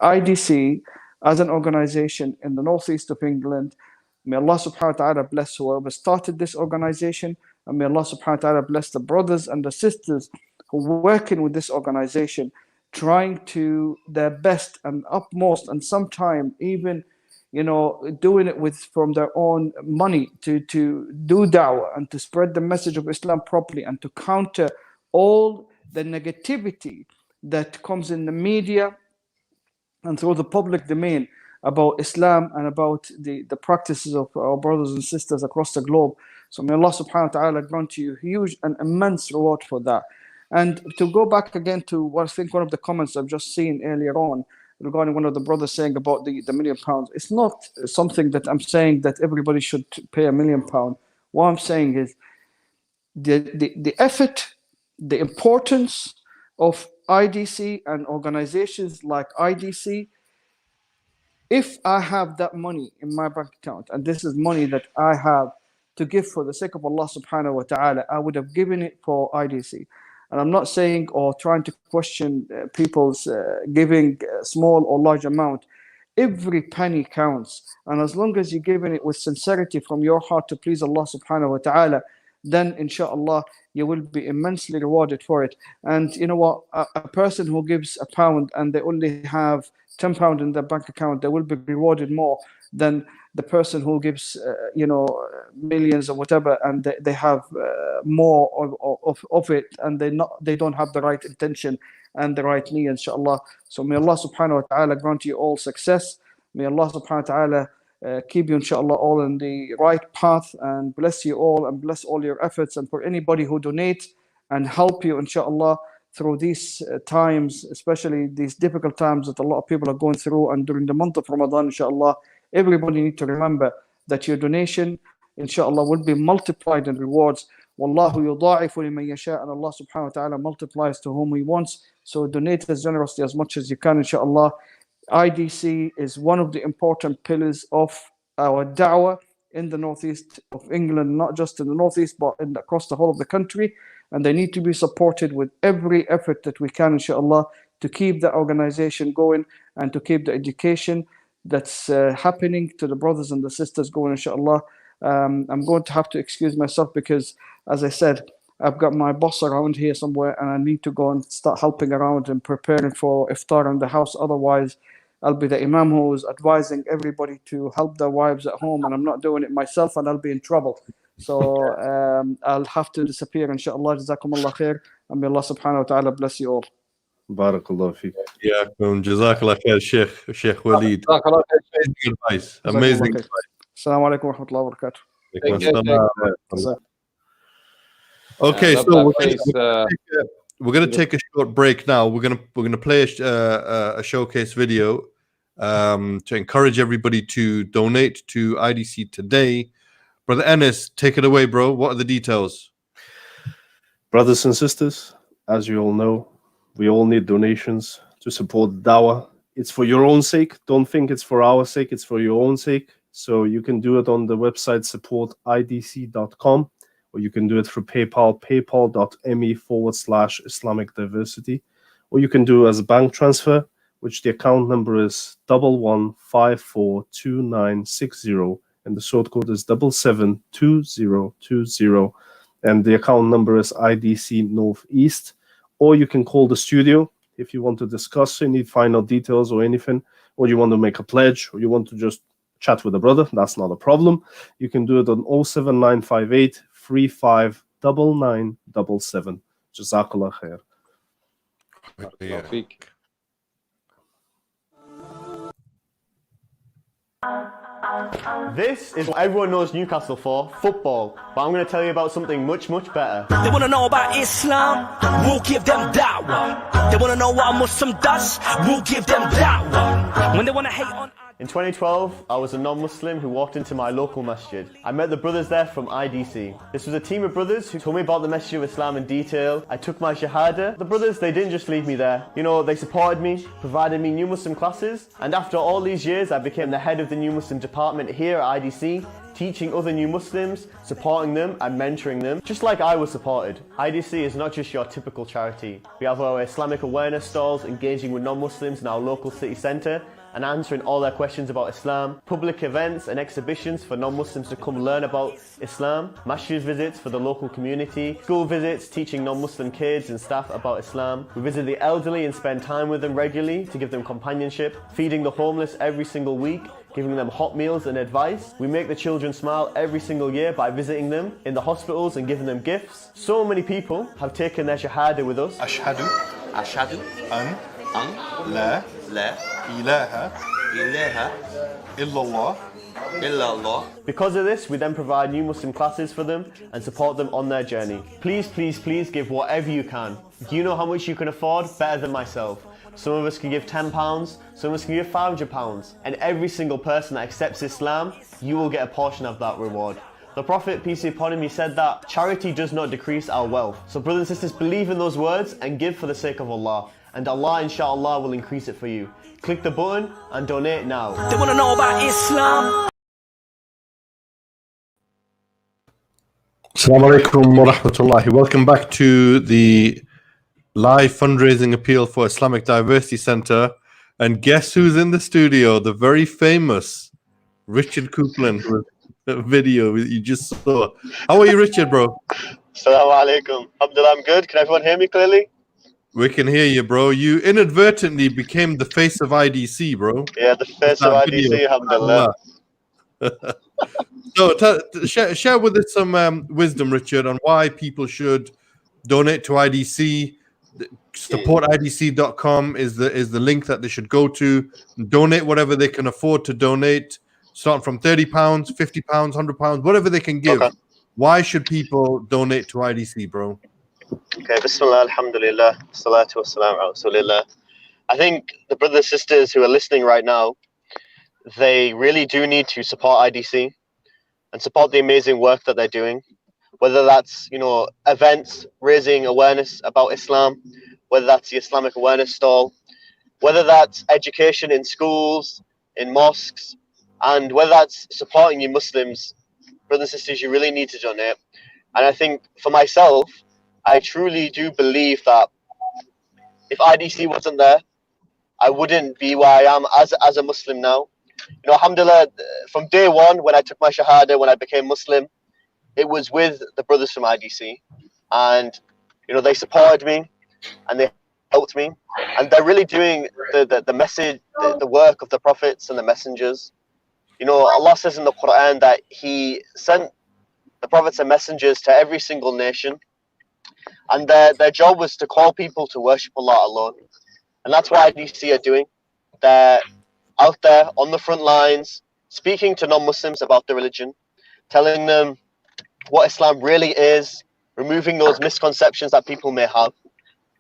IDC, as an organization in the northeast of England, may Allah subhanahu wa ta'ala bless whoever started this organization, and may Allah subhanahu wa ta'ala bless the brothers and the sisters who are working with this organization, trying to their best and utmost, and sometimes even, doing it from their own money to do da'wah and to spread the message of Islam properly, and to counter all the negativity that comes in the media and through the public domain about Islam and about the practices of our brothers and sisters across the globe. So may Allah subhanahu wa ta'ala grant you huge and immense reward for that. And to go back again to what I think one of the comments I've just seen earlier on regarding one of the brothers saying about the £1 million, it's not something that I'm saying that everybody should pay £1 million. What I'm saying is the effort, the importance of IDC and organizations like IDC. If I have that money in my bank account, and this is money that I have to give for the sake of Allah subhanahu wa ta'ala, I would have given it for IDC. And I'm not saying or trying to question people's giving small or large amount. Every penny counts. And as long as you're giving it with sincerity from your heart to please Allah subhanahu wa ta'ala, then inshallah you will be immensely rewarded for it. And you know what, a person who gives £1 and they only have £10 in their bank account, they will be rewarded more than the person who gives millions or whatever, and they have more of it, and they don't have the right intention and the right need, inshallah. So may Allah subhanahu wa ta'ala grant you all success. May Allah subhanahu wa ta'ala keep you inshallah all in the right path, and bless you all and bless all your efforts. And for anybody who donate and help you inshallah through these times, especially these difficult times that a lot of people are going through, and during the month of Ramadan inshallah, everybody need to remember that your donation inshallah will be multiplied in rewards. Wallahu yudha'ifu liman yasha, and Allah subhanahu wa ta'ala multiplies to whom he wants. So donate as generously as much as you can inshallah. IDC is one of the important pillars of our da'wah in the northeast of England, not just in the northeast, but across the whole of the country. And they need to be supported with every effort that we can, inshallah, to keep the organization going and to keep the education that's happening to the brothers and the sisters going, inshallah. I'm going to have to excuse myself because, as I said, I've got my boss around here somewhere and I need to go and start helping around and preparing for iftar in the house. Otherwise, I'll be the imam who's advising everybody to help their wives at home, and I'm not doing it myself, and I'll be in trouble. So I'll have to disappear, inshallah. Jazakumullah khair, and may Allah subhanahu wa ta'ala bless you all. Barakallah fiqh. Yeah, Jazakallah khair, Sheikh Walid. Amazing advice. Amazing advice. Assalamu alaikum wa rahmatullahi wa barakatuh. Okay, so we're going to take a short break now. We're going to play a showcase video to encourage everybody to donate to IDC today. Brother Enes, take it away, bro. What are the details? Brothers and sisters, as you all know, we all need donations to support dawah. It's for your own sake. Don't think it's for our sake. It's for your own sake. So you can do it on the website supportidc.com, or you can do it through PayPal, paypal.me/Islamic Diversity, or you can do it as a bank transfer, which the account number is 11542960, and the sort code is 772020, and the account number is IDC Northeast. Or you can call the studio if you want to discuss any final details or anything, or you want to make a pledge, or you want to just chat with a brother. That's not a problem. You can do it on 07958 359977. Jazakallah khair. This is what everyone knows Newcastle for, football. But I'm going to tell you about something much, much better. They want to know about Islam, we'll give them da'wah. They want to know what a Muslim does, we'll give them da'wah. When they want to hate on... In 2012, I was a non-Muslim who walked into my local masjid. I met the brothers there from IDC. This was a team of brothers who told me about the message of Islam in detail. I took my shahada. The brothers, they didn't just leave me there. You know, they supported me, provided me new Muslim classes, and after all these years, I became the head of the new Muslim department here at IDC, teaching other new Muslims, supporting them and mentoring them, just like I was supported. IDC is not just your typical charity. We have our Islamic awareness stalls, engaging with non-Muslims in our local city centre, and answering all their questions about Islam, public events and exhibitions for non-Muslims to come learn about Islam, masjid visits for the local community, school visits teaching non-Muslim kids and staff about Islam. We visit the elderly and spend time with them regularly to give them companionship, feeding the homeless every single week, giving them hot meals and advice. We make the children smile every single year by visiting them in the hospitals and giving them gifts. So many people have taken their shahada with us. Ashhadu an la ilaha illallah. Because of this, we then provide new Muslim classes for them and support them on their journey. Please, please, please give whatever you can. Do you know how much you can afford? Better than myself. Some of us can give £10, some of us can give £500, and every single person that accepts Islam, you will get a portion of that reward. The Prophet, peace be upon him, he said that charity does not decrease our wealth. So brothers and sisters, believe in those words and give for the sake of Allah. And Allah, inshallah, will increase it for you. Click the button and donate now. They want to know about Islam. Assalamu alaikum wa rahmatullahi. Welcome back to the live fundraising appeal for Islamic Diversity Centre. And guess who's in the studio? The very famous Richard Coupland, who has video you just saw. How are you, Richard, bro? Assalamu alaikum. Alhamdulillah, I'm good. Can everyone hear me clearly? We can hear you, bro. You inadvertently became the face of IDC, bro. Yeah, the face of IDC, alhamdulillah. So share with us some wisdom, Richard, on why people should donate to IDC. SupportIDC.com is the link that they should go to. Donate whatever they can afford to donate, starting from £30, £50, £100, whatever they can give. Okay. Why should people donate to IDC, bro? Okay, Bismillah, alhamdulillah, salatu wassalam ala rasulillah. I think the brothers and sisters who are listening right now, they really do need to support IDC and support the amazing work that they're doing. Whether that's, events raising awareness about Islam, whether that's the Islamic awareness stall, whether that's education in schools, in mosques, and whether that's supporting you Muslims, brothers and sisters, you really need to donate. And I think for myself, I truly do believe that if IDC wasn't there, I wouldn't be where I am as a Muslim now. Alhamdulillah, from day one, when I took my Shahada, when I became Muslim, it was with the brothers from IDC. And, they supported me and they helped me. And they're really doing the message, the work of the prophets and the messengers. Allah says in the Quran that He sent the prophets and messengers to every single nation. And their job was to call people to worship Allah alone. And that's what IDC are doing. They're out there on the front lines, speaking to non-Muslims about the religion, telling them what Islam really is, removing those misconceptions that people may have.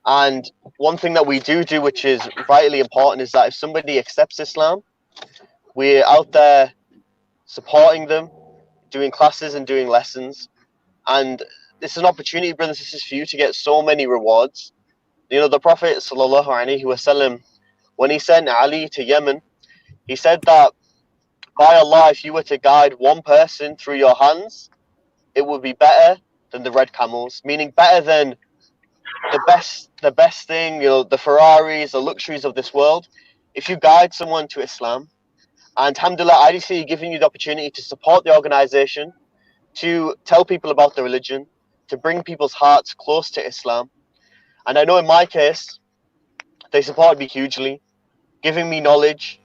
And one thing that we do, which is vitally important, is that if somebody accepts Islam, we're out there supporting them, doing classes and doing lessons. And this is an opportunity, brothers and sisters, for you to get so many rewards. The Prophet sallallahu alaihi wasallam, when he sent Ali to Yemen, he said that, by Allah, if you were to guide one person through your hands, it would be better than the red camels, meaning better than the best thing, the Ferraris, the luxuries of this world. If you guide someone to Islam, and alhamdulillah, IDC giving you the opportunity to support the organization, to tell people about the religion, to bring people's hearts close to Islam. And I know in my case, they supported me hugely, giving me knowledge,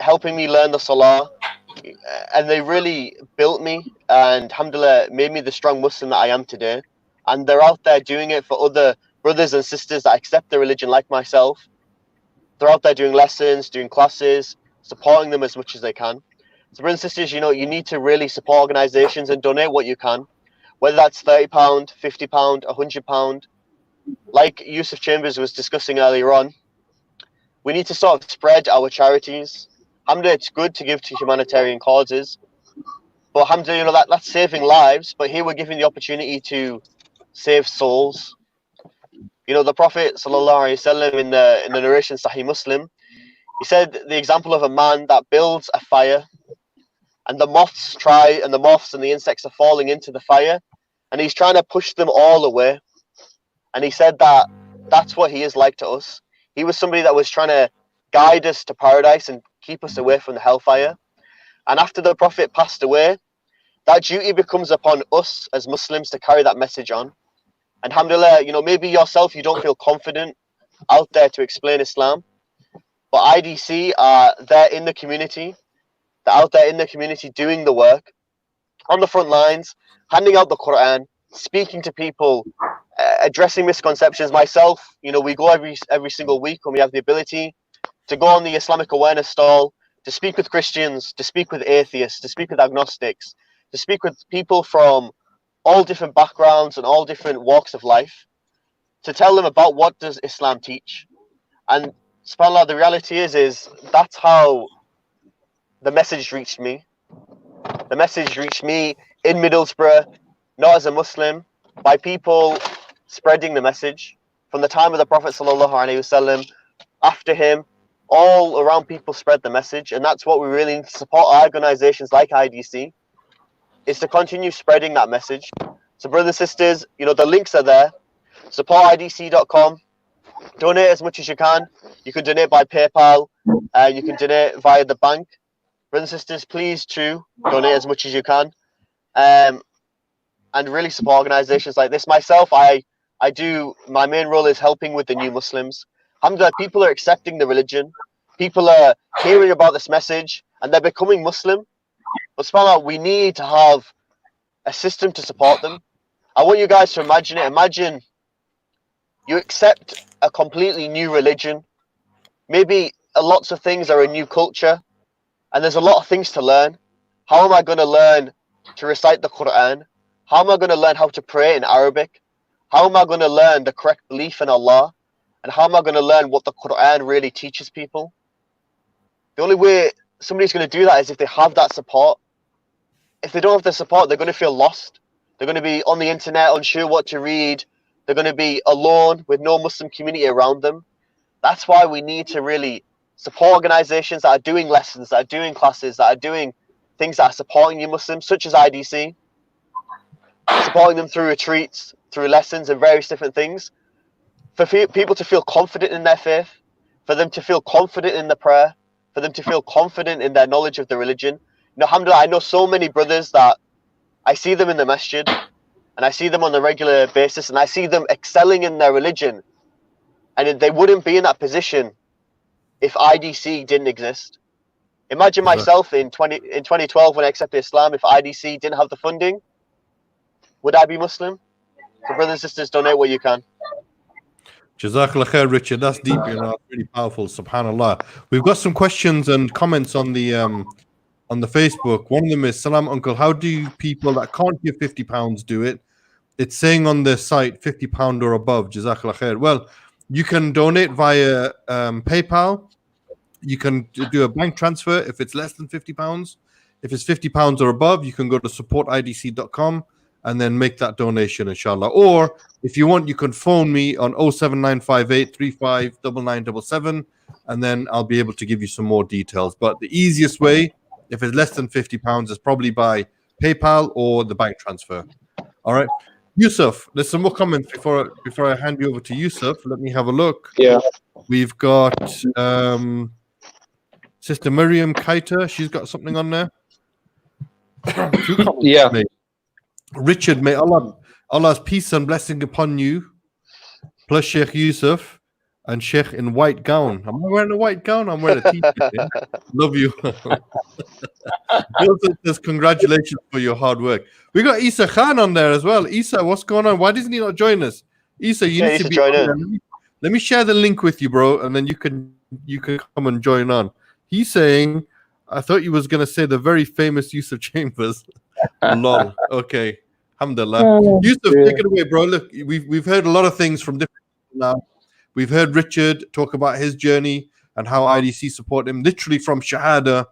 helping me learn the Salah, and they really built me and alhamdulillah made me the strong Muslim that I am today. And they're out there doing it for other brothers and sisters that accept the religion like myself. They're out there doing lessons, doing classes, supporting them as much as they can. So brothers and sisters, you need to really support organizations and donate what you can, whether that's £30, £50, £100. Like Yusuf Chambers was discussing earlier on, we need to sort of spread our charities. Alhamdulillah, it's good to give to humanitarian causes, but alhamdulillah, that's saving lives. But here we're giving the opportunity to save souls. The Prophet sallallahu alaihi wasallam in the narration Sahih Muslim, he said the example of a man that builds a fire, and the moths and the insects are falling into the fire, and he's trying to push them all away. And he said that that's what he is like to us. He was somebody that was trying to guide us to paradise and keep us away from the hellfire. And after the Prophet passed away, that duty becomes upon us as Muslims to carry that message on. And alhamdulillah, maybe yourself, you don't feel confident out there to explain Islam, but IDC are there in the community. They're out there in the community doing the work, on the front lines, handing out the Quran, speaking to people, addressing misconceptions. Myself, we go every single week when we have the ability to go on the Islamic awareness stall, to speak with Christians, to speak with atheists, to speak with agnostics, to speak with people from all different backgrounds and all different walks of life, to tell them about what does Islam teach. And subhanAllah, the reality is that's how the message reached me. The message reached me in Middlesbrough, not as a Muslim, by people spreading the message from the time of the Prophet sallallahu alaihi wasallam, after him, all around people spread the message. And that's what we really need to support organizations like IDC, is to continue spreading that message. So brothers and sisters, the links are there. SupportIDC.com. Donate as much as you can. You can donate by PayPal, you can donate via the bank. brothers and sisters, please too donate as much as you can, and really support organisations like this. Myself, I do. My main role is helping with the new Muslims. Alhamdulillah, people are accepting the religion. People are hearing about this message and they're becoming Muslim. But subhanAllah, we need to have a system to support them. I want you guys to imagine it. Imagine you accept a completely new religion. Maybe lots of things are a new culture and there's a lot of things to learn. How am I going to learn to recite the Quran? How am I going to learn how to pray in Arabic? How am I going to learn the correct belief in Allah? And how am I going to learn what the Quran really teaches people? The only way somebody's going to do that is if they have that support. If they don't have the support, they're going to feel lost. They're going to be on the internet, unsure what to read. They're going to be alone with no Muslim community around them. That's why we need to really support organizations that are doing lessons, that are doing classes, that are doing things that are supporting you Muslims, such as IDC, supporting them through retreats, through lessons and various different things, for people to feel confident in their faith, for them to feel confident in the prayer, for them to feel confident in their knowledge of the religion. You know, alhamdulillah, I know so many brothers that I see them in the masjid and I see them on a regular basis and I see them excelling in their religion, and they wouldn't be in that position if IDC didn't exist. Imagine myself in 2012 when I accepted Islam. If IDC didn't have the funding, would I be Muslim? So brothers and sisters, donate what you can. Jazakallah khair, Richard. That's deep, you know, really powerful. Subhanallah. We've got some questions and comments on the Facebook. One of them is, Salam Uncle, how do people that can't give £50 do it? It's saying on the site £50 or above. Jazakallah khair. Well, you can donate via PayPal. You can do a bank transfer if it's less than £50. If it's £50 or above, you can go to supportidc.com and then make that donation, inshallah. Or if you want, you can phone me on 07958 359977, and then I'll be able to give you some more details. But the easiest way, if it's less than £50, is probably by PayPal or the bank transfer. All right. Yusuf, there's some more comments before I hand you over to Yusuf. Let me have a look. Yeah. We've got Sister Miriam Kaita. She's got something on there. Yeah. Mate. Richard, may Allah's peace and blessing upon you, plus Sheikh Yusuf and Sheikh in white gown. Am I wearing a white gown? I'm wearing a t-shirt. Love you. Says, congratulations for your hard work. We got Isa Khan on there as well. Isa, what's going on? Why doesn't he not join us? Isa, you need to be join in. Let me share the link with you, bro, and then you can come and join on. He's saying, I thought you was gonna say the very famous Yusuf Chambers. Lol. Okay. Alhamdulillah. Yusuf, take it away, bro. Look, we've heard a lot of things from different people now. We've heard Richard talk about his journey and how IDC support him, literally from Shahada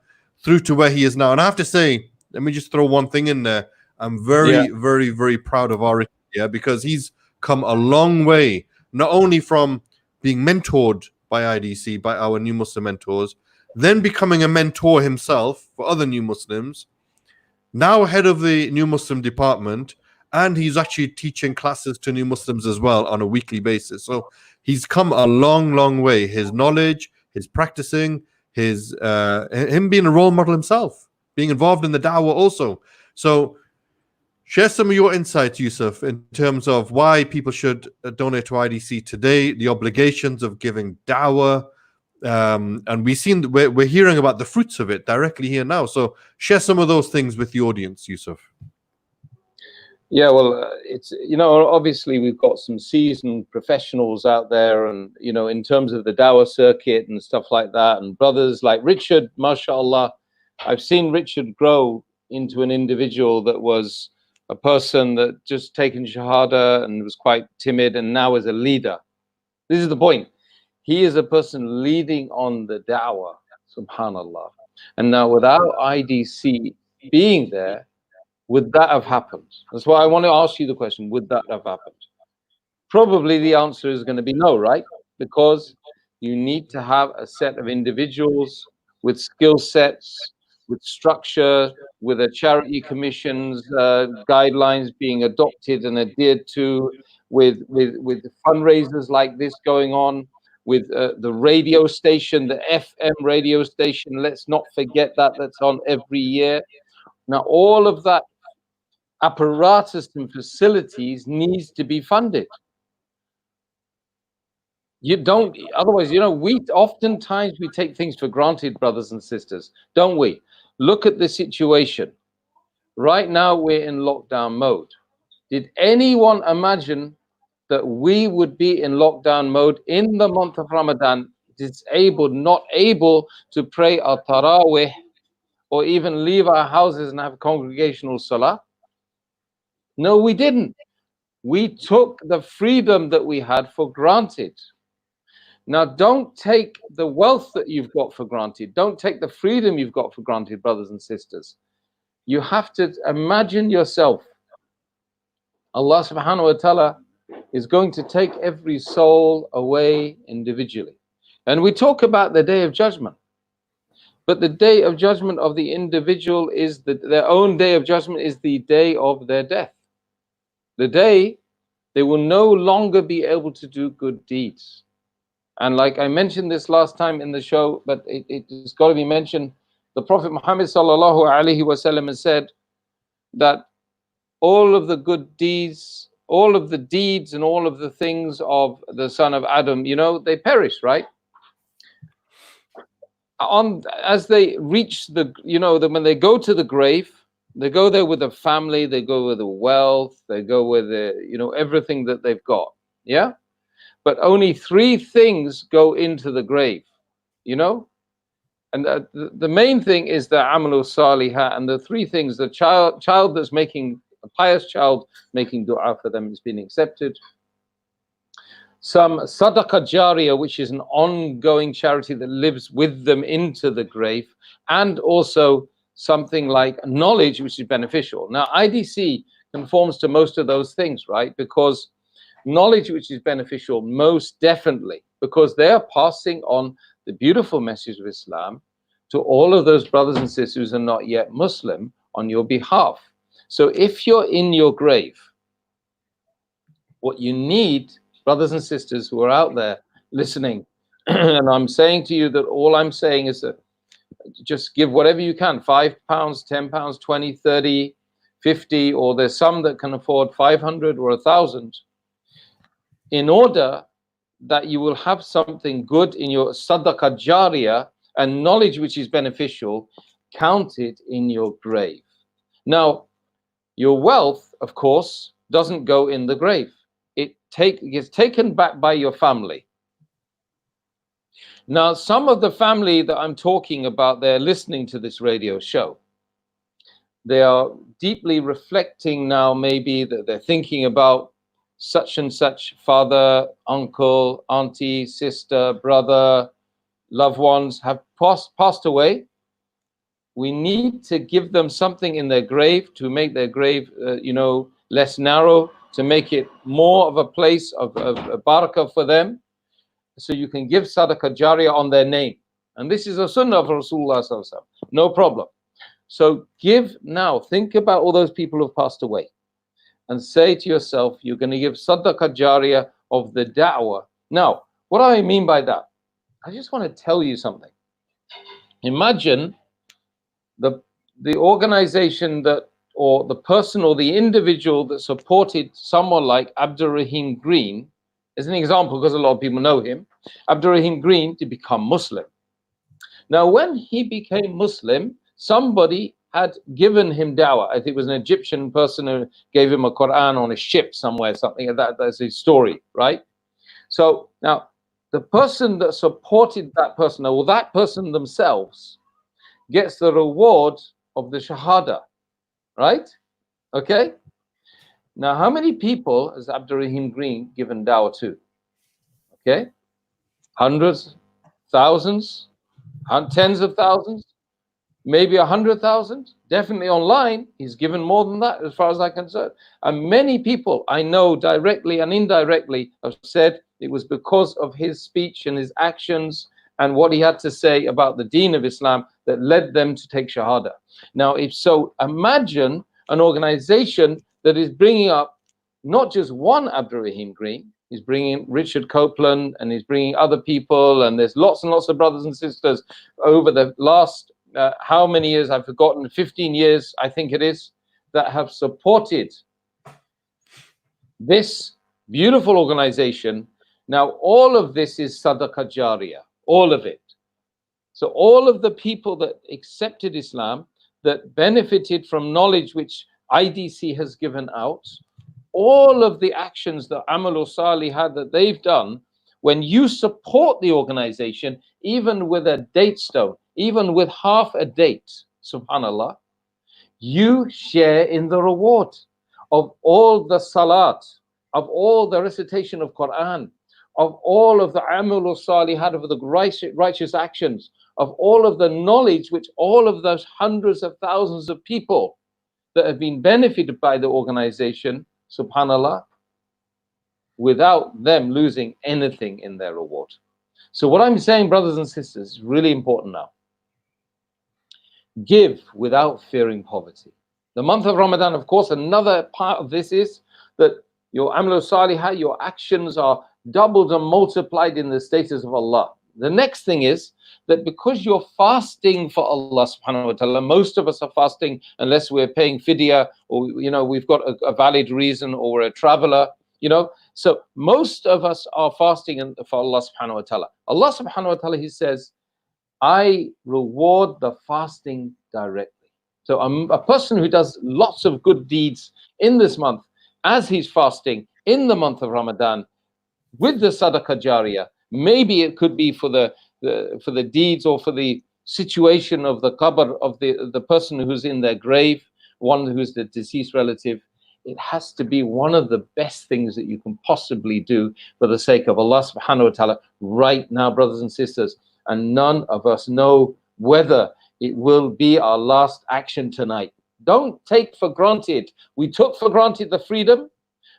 through to where he is now. And I have to say, let me just throw one thing in there. I'm very, very proud of our Richard, because he's come a long way, not only from being mentored by IDC, by our new Muslim mentors, then becoming a mentor himself for other new Muslims, now head of the new Muslim department, and he's actually teaching classes to new Muslims as well on a weekly basis. So he's come a long way. His knowledge, his practicing, his him being a role model himself, being involved in the da'wah also. So share some of your insights, Yusuf, in terms of why people should donate to IDC today, the obligations of giving da'wah, and we're hearing about the fruits of it directly here now. So share some of those things with the audience, Yusuf. Yeah, well, it's, you know, obviously we've got some seasoned professionals out there, and, you know, in terms of the dawah circuit and stuff like that, and brothers like Richard, mashallah, I've seen Richard grow into an individual that was a person that just taken Shahada and was quite timid, and now is a leader. This is the point. He is a person leading on the da'wah, subhanallah. And now without IDC being there, would that have happened? That's why I want to ask you the question, would that have happened? Probably the answer is going to be no, right? Because you need to have a set of individuals with skill sets, with structure, with a charity commission's guidelines being adopted and adhered to, with fundraisers like this going on, with the radio station, the FM radio station. Let's not forget that. That's on every year. Now, all of that apparatus and facilities needs to be funded. You don't, otherwise, you know, oftentimes we take things for granted, brothers and sisters, don't we? Look at the situation. Right now, we're in lockdown mode. Did anyone imagine that we would be in lockdown mode in the month of Ramadan, disabled, not able to pray our Taraweeh or even leave our houses and have congregational salah? No, we didn't. We took the freedom that we had for granted. Now, don't take the wealth that you've got for granted. Don't take the freedom you've got for granted, brothers and sisters. You have to imagine yourself. Allah subhanahu wa ta'ala is going to take every soul away individually. And we talk about the day of judgment. But the day of judgment of the individual is their own day of judgment is the day of their death. The day they will no longer be able to do good deeds. And like I mentioned this last time in the show, but it's got to be mentioned, the Prophet Muhammad sallallahu alaihi wasallam has said that all of the good deeds, all of the deeds and all of the things of the son of Adam, you know, they perish, right? As they reach the, you know, when they go to the grave, they go there with a family, they go with the wealth, they go with the, you know, everything that they've got, yeah? But only 3 things go into the grave, you know? And the main thing is the amalu salihah, and the 3 things, the child that's making, a pious child making dua for them is being accepted. Some sadaqah jariyah, which is an ongoing charity that lives with them into the grave, and also something like knowledge, which is beneficial. Now, IDC conforms to most of those things, right? Because knowledge which is beneficial, most definitely, because they are passing on the beautiful message of Islam to all of those brothers and sisters who are not yet Muslim on your behalf. So if you're in your grave, what you need, brothers and sisters who are out there listening, and I'm saying to you that all I'm saying is that just give whatever you can, £5, £10, 20, 30, 50, or there's some that can afford 500 or 1,000, in order that you will have something good in your sadaqah jariyah and knowledge which is beneficial counted in your grave. Now, your wealth, of course, doesn't go in the grave. It gets taken back by your family. Now, some of the family that I'm talking about, they're listening to this radio show. They are deeply reflecting now, maybe that they're thinking about such and such father, uncle, auntie, sister, brother, loved ones have passed away. We need to give them something in their grave to make their grave, you know, less narrow, to make it more of a place of barakah for them. So you can give sadaqah jariyah on their name. And this is a sunnah of Rasulullah sallallahu alaihi wasallam. No problem. So give now, think about all those people who've passed away, and say to yourself, you're going to give sadaqah jariyah of the da'wah. Now, what do I mean by that? I just want to tell you something. Imagine the organization that, or the person or the individual that supported someone like Abdul Rahim Green, as an example, because a lot of people know him, Abdul Rahim Green, to become Muslim. Now, when he became Muslim, somebody had given him dawah. I think it was an Egyptian person who gave him a Quran on a ship somewhere, something like that. That's his story, right? So now, the person that supported that person, or that person themselves, gets the reward of the Shahada, right? Okay? Now, how many people has Abdul Rahim Green given dawah to? Okay? Hundreds, thousands, tens of thousands, maybe 100,000. Definitely online, he's given more than that, as far as I'm concerned. And many people I know directly and indirectly have said it was because of his speech and his actions and what he had to say about the deen of Islam that led them to take Shahada. Now, if so, imagine an organization that is bringing up not just one Abdul Rahim Green, He's bringing Richard Copeland, and he's bringing other people, and there's lots and lots of brothers and sisters over the last, how many years, I've forgotten, 15 years, I think it is, that have supported this beautiful organization. Now, all of this is Sadaqah Jariyah, all of it. So all of the people that accepted Islam, that benefited from knowledge which IDC has given out, all of the actions that Amalu Salih had that they've done, when you support the organization, even with a date stone, even with half a date, subhanallah, you share in the reward of all the salat, of all the recitation of Quran, of all of the Amalu Salih had of the righteous actions, of all of the knowledge which all of those hundreds of thousands of people that have been benefited by the organization, subhanallah, without them losing anything in their reward. So what I'm saying, brothers and sisters, is really important now. Give without fearing poverty. The month of Ramadan, of course, another part of this is that your Amalu Salihah, your actions are doubled and multiplied in the status of Allah. The next thing is that because you're fasting for Allah subhanahu wa ta'ala, most of us are fasting unless we're paying fidya, or we've got a valid reason, or we're a traveler, so most of us are fasting for Allah subhanahu wa ta'ala. Allah subhanahu wa ta'ala, He says, I reward the fasting directly. So a person who does lots of good deeds in this month, as he's fasting in the month of Ramadan, with the Sadaqah Jariyah, maybe it could be for the deeds or for the situation of the qabr of the person who's in their grave, one who's the deceased relative. It has to be one of the best things that you can possibly do for the sake of Allah subhanahu wa ta'ala right now, brothers and sisters. And none of us know whether it will be our last action tonight. Don't take for granted. We took for granted the freedom,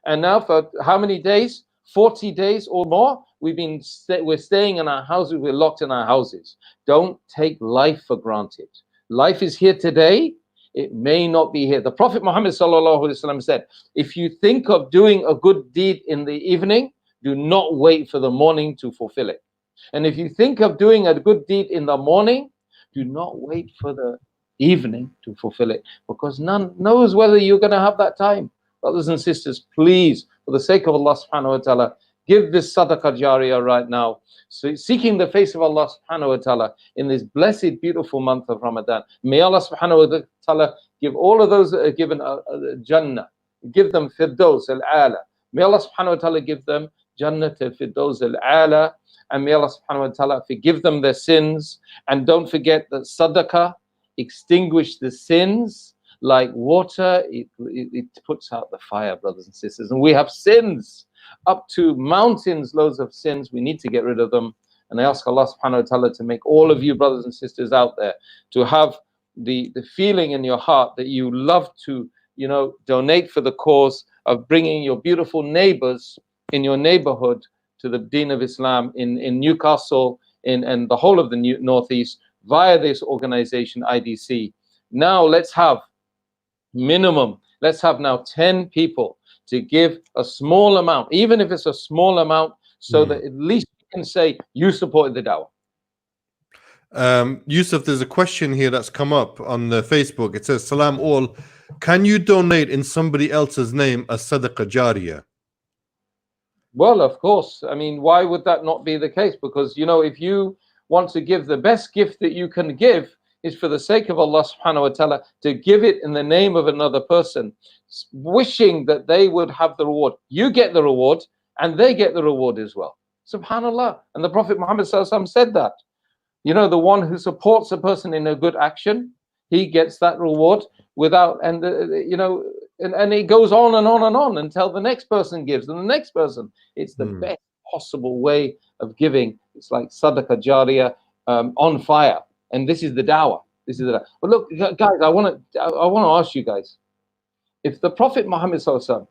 and now for how many days? 40 days or more, we're staying in our houses, we're locked in our houses. Don't take life for granted. Life is here today, it may not be here. The Prophet Muhammad sallallahu alaihi wasallam said, if you think of doing a good deed in the evening, do not wait for the morning to fulfill it. And if you think of doing a good deed in the morning, do not wait for the evening to fulfill it, because none knows whether you're going to have that time. Brothers and sisters, please, for the sake of Allah subhanahu wa ta'ala, give this Sadaqah Jariyah right now. So seeking the face of Allah subhanahu wa ta'ala in this blessed, beautiful month of Ramadan. May Allah subhanahu wa ta'ala give all of those that are given Jannah, give them Firdaus al-Ala. May Allah subhanahu wa ta'ala give them Jannah al-Firdaus al-Ala. And may Allah subhanahu wa ta'ala forgive them their sins. And don't forget that Sadaqah extinguish the sins like water. It puts out the fire, brothers and sisters. And we have sins up to mountains, loads of sins. We need to get rid of them. And I ask Allah subhanahu wa ta'ala to make all of you brothers and sisters out there to have the feeling in your heart that you love to, donate for the cause of bringing your beautiful neighbors in your neighborhood to the Deen of Islam in Newcastle and the whole of the Northeast via this organization, IDC. Now let's have let's have now 10 people to give a small amount, even if it's a small amount, so that at least you can say you supported the dawah. Yusuf, there's a question here that's come up on the Facebook. It says, Salam all, can you donate in somebody else's name a Sadaqah Jariyah? Well, of course. I mean, why would that not be the case? Because, if you want to give, the best gift that you can give is for the sake of Allah subhanahu wa ta'ala, to give it in the name of another person, wishing that they would have the reward. You get the reward and they get the reward as well. Subhanallah. And the Prophet Muhammad sallallahu alaihi wasallam said that. The one who supports a person in a good action, he gets that reward without, and it goes on and on and on until the next person gives and the next person. It's the best possible way of giving. It's like Sadaqah Jariyah on fire. And this is the dawah. But look, guys, I want to ask you guys, if the Prophet Muhammad sallallahu alaihi wasallam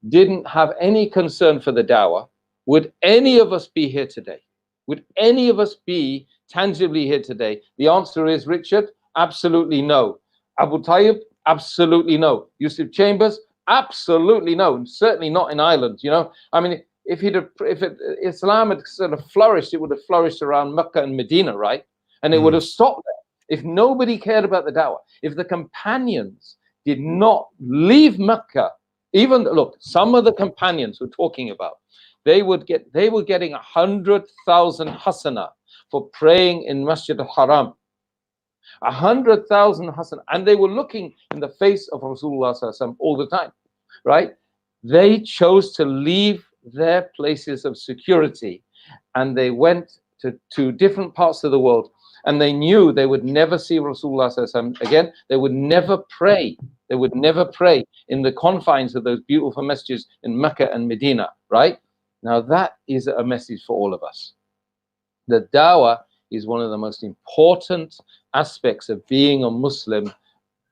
didn't have any concern for the dawah, would any of us be here today? Would any of us be tangibly here today? The answer is, Richard, absolutely no. Abu Tayyib, absolutely no. Yusuf Chambers, absolutely no. Certainly not in Ireland. I mean, if Islam had sort of flourished, it would have flourished around Mecca and Medina, right? And it would have stopped there. If nobody cared about the dawah, if the companions did not leave Mecca, even look, some of the companions we're talking about, they were getting 100,000 hasana for praying in Masjid al-Haram. 100,000 hasana, and they were looking in the face of Rasulullah sallallahu alaihi wasallam all the time, right? They chose to leave their places of security, and they went to different parts of the world, and they knew they would never see Rasulullah sallallahu alaihi wasallam again. They would never pray. They would never pray in the confines of those beautiful messages in Mecca and Medina, right? Now that is a message for all of us. The dawah is one of the most important aspects of being a Muslim,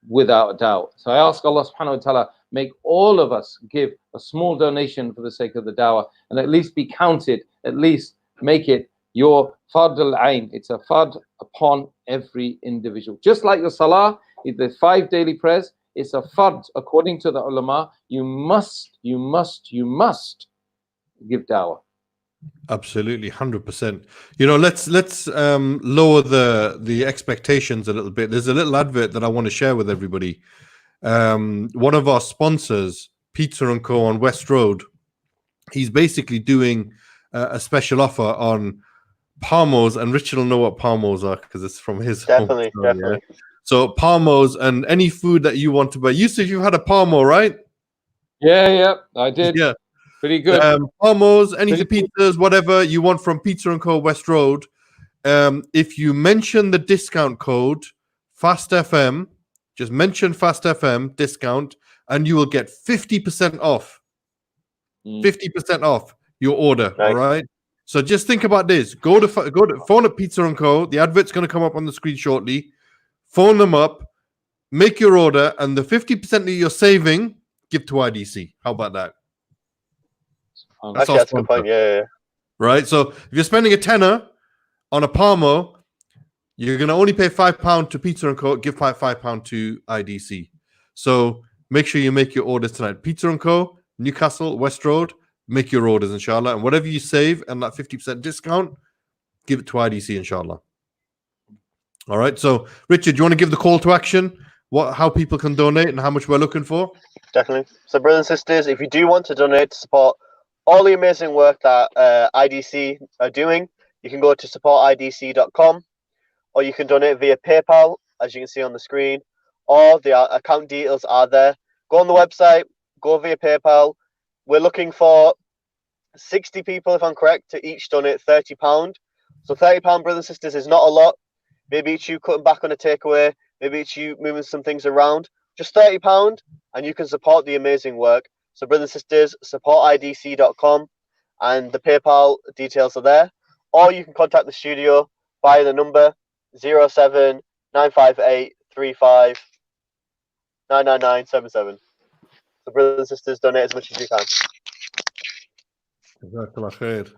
without a doubt. So I ask Allah subhanahu wa ta'ala, make all of us give a small donation for the sake of the dawah, and at least be counted, at least make it your fard al-ain. It's a fard upon every individual. Just like the salah, the 5 daily prayers, it's a fard according to the ulama. You must give dawah. Absolutely, 100%. You know, let's lower the expectations a little bit. There's a little advert that I want to share with everybody. One of our sponsors, Pizza & Co. on West Road, he's basically doing a special offer on Palmos, and Richard will know what Palmos are because it's from his definitely. Yeah? So Palmos and any food that you want to buy. Yusuf, you've had a Palmo, right? Yeah, I did. Yeah. Pretty good. Palmos, any pizzas, whatever you want from Pizza & Co. West Road. If you mention the discount code FASTFM, just mention FASTFM discount, and you will get 50% off. 50% off your order. Nice. All right. So just think about this. Go to phone up Pizza & Co. The advert's going to come up on the screen shortly. Phone them up, make your order, and the 50% that you're saving, give to IDC. How about that? That's a good point. Yeah. Right. So if you're spending a tenner on a Palmo, you're going to only pay £5 to Pizza & Co. Give £5 to IDC. So make sure you make your orders tonight. Pizza & Co. Newcastle West Road. Make your orders, inshallah, and whatever you save and that 50% discount, give it to IDC, inshallah. All right. So Richard, do you want to give the call to action? How people can donate and how much we're looking for? Definitely. So brothers and sisters, if you do want to donate to support all the amazing work that IDC are doing, you can go to supportidc.com, or you can donate via PayPal, as you can see on the screen, or the account details are there. Go on the website, go via PayPal. We're looking for 60 people, if I'm correct, to each donate £30. So £30, brothers and sisters, is not a lot. Maybe it's you cutting back on a takeaway. Maybe it's you moving some things around. Just £30, and you can support the amazing work. So brothers and sisters, supportidc.com, and the PayPal details are there. Or you can contact the studio via the number 0795835999977. So brothers and sisters, donate as much as you can.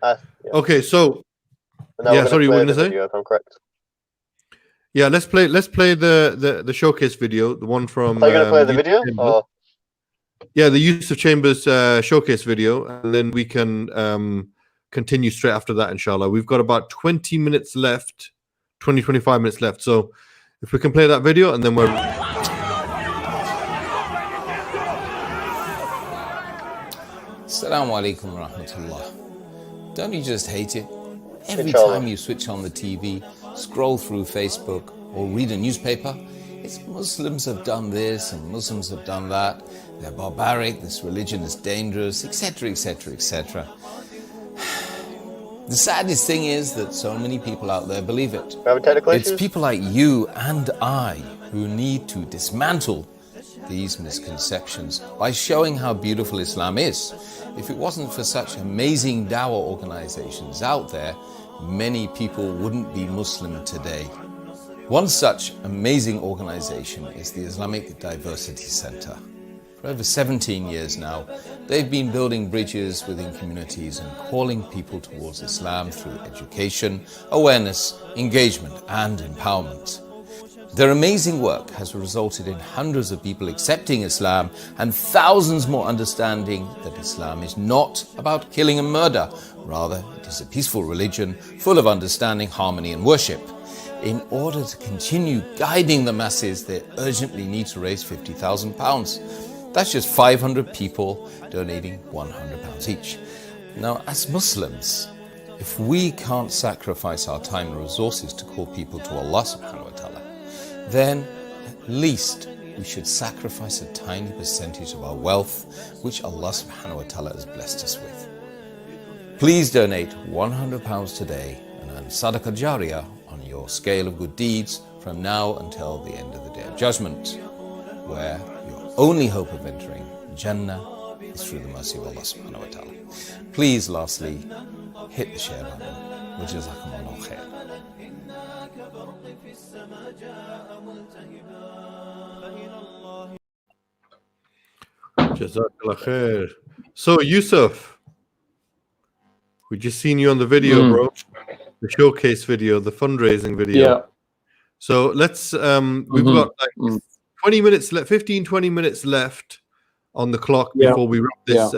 Yeah. Okay, so sorry, what were you going to say? Video, if I'm correct. Yeah, let's play the showcase video, the one from. Are you going to play the video? Or? Yeah, the Yusuf Chambers showcase video, and then we can continue straight after that, inshallah. We've got about 20 minutes left, 25 minutes left. So if we can play that video, and then we're. Assalamu alaikum wa rahmatullah. Don't you just hate it? Every time you switch on the TV, scroll through Facebook, or read a newspaper, it's Muslims have done this and Muslims have done that. They're barbaric, this religion is dangerous, etc., etc., etc. The saddest thing is that so many people out there believe it. It's people like you and I who need to dismantle these misconceptions by showing how beautiful Islam is. If it wasn't for such amazing dawah organizations out there, many people wouldn't be Muslim today. One such amazing organization is the Islamic Diversity Centre. For over 17 years now, they've been building bridges within communities and calling people towards Islam through education, awareness, engagement and empowerment. Their amazing work has resulted in hundreds of people accepting Islam and thousands more understanding that Islam is not about killing and murder. Rather, it is a peaceful religion full of understanding, harmony and worship. In order to continue guiding the masses, they urgently need to raise £50,000. That's just 500 people donating £100 each. Now, as Muslims, if we can't sacrifice our time and resources to call people to Allah subhanahu wa ta'ala, then at least we should sacrifice a tiny percentage of our wealth, which Allah subhanahu wa ta'ala has blessed us with. Please donate £100 today and earn Sadaqah Jariyah on your scale of good deeds from now until the end of the Day of Judgment, where your only hope of entering Jannah is through the mercy of Allah subhanahu wa ta'ala. Please, lastly, hit the share button. Wajazakumullahu khair. Jazakallah khair. So, Yusuf, we just seen you on the video, bro. The showcase video, the fundraising video. Yeah. So let's we've got like 20 minutes left, 15-20 minutes left on the clock before we wrap this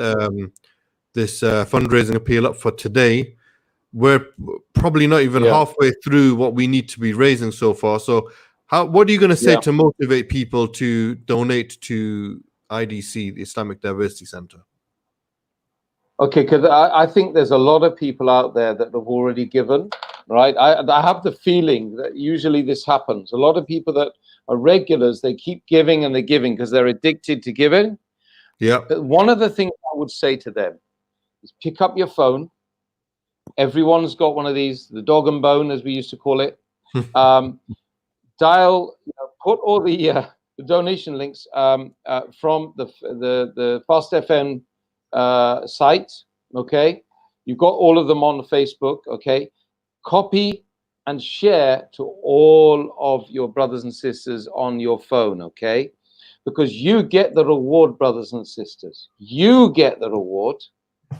this fundraising appeal up for today. We're probably not even halfway through what we need to be raising so far. So what are you going to say to motivate people to donate to IDC, the Islamic Diversity Centre? Okay, because I think there's a lot of people out there that have already given, right? I have the feeling that usually this happens. A lot of people that are regulars, they keep giving and they're giving because they're addicted to giving. Yeah. But one of the things I would say to them is pick up your phone. Everyone's got one of these, the dog and bone, as we used to call it. Dial, put all the donation links from the Fast FM site. Okay, you've got all of them on Facebook. Okay, copy and share to all of your brothers and sisters on your phone. Okay, because you get the reward, brothers and sisters. You get the reward.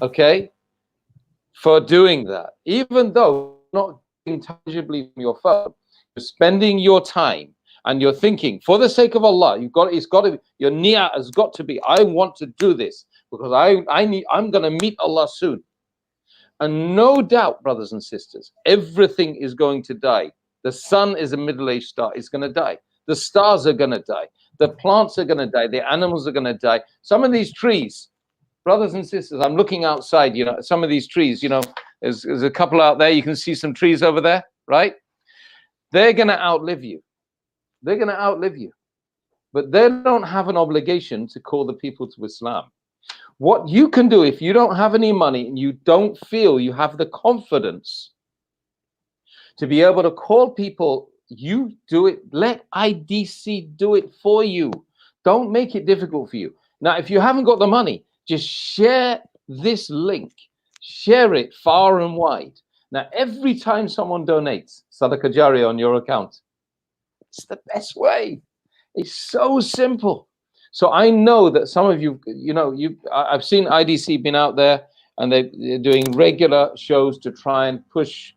Okay, for doing that, even though not intangibly from your phone, you're spending your time and you're thinking for the sake of Allah. It's got to be, your niyyah has got to be, I want to do this because I'm going to meet Allah soon. And no doubt, brothers and sisters, everything is going to die. The sun is a middle-aged star. It's going to die. The stars are going to die. The plants are going to die. The animals are going to die. Some of these trees, brothers and sisters, I'm looking outside, some of these trees, there's a couple out there. You can see some trees over there, right? They're going to outlive you. They're going to outlive you. But they don't have an obligation to call the people to Islam. What you can do if you don't have any money and you don't feel you have the confidence to be able to call people, you do it. Let IDC do it for you. Don't make it difficult for you. Now, if you haven't got the money, just share this link. Share it far and wide. Now, every time someone donates Sadaqah Jariyah on your account, it's the best way. It's so simple. So I know that some of you, I've seen IDC been out there and they're doing regular shows to try and push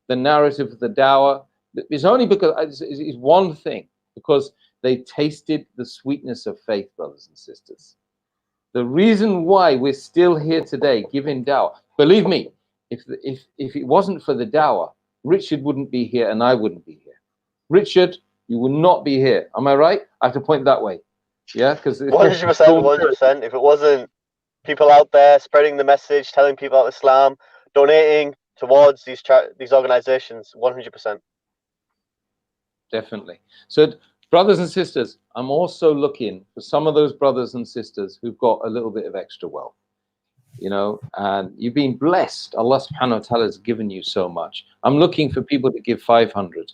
the narrative of the dawah. It's only because it's one thing, because they tasted the sweetness of faith, brothers and sisters. The reason why we're still here today giving dawah, believe me, if it wasn't for the dawah, Richard wouldn't be here and I wouldn't be here. Richard, you would not be here. Am I right? I have to point that way. Yeah, because 100%, 100%. If it wasn't people out there spreading the message, telling people about Islam, donating towards these organizations, 100%. Definitely. So, brothers and sisters, I'm also looking for some of those brothers and sisters who've got a little bit of extra wealth, and you've been blessed. Allah subhanahu wa ta'ala has given you so much. I'm looking for people to give 500.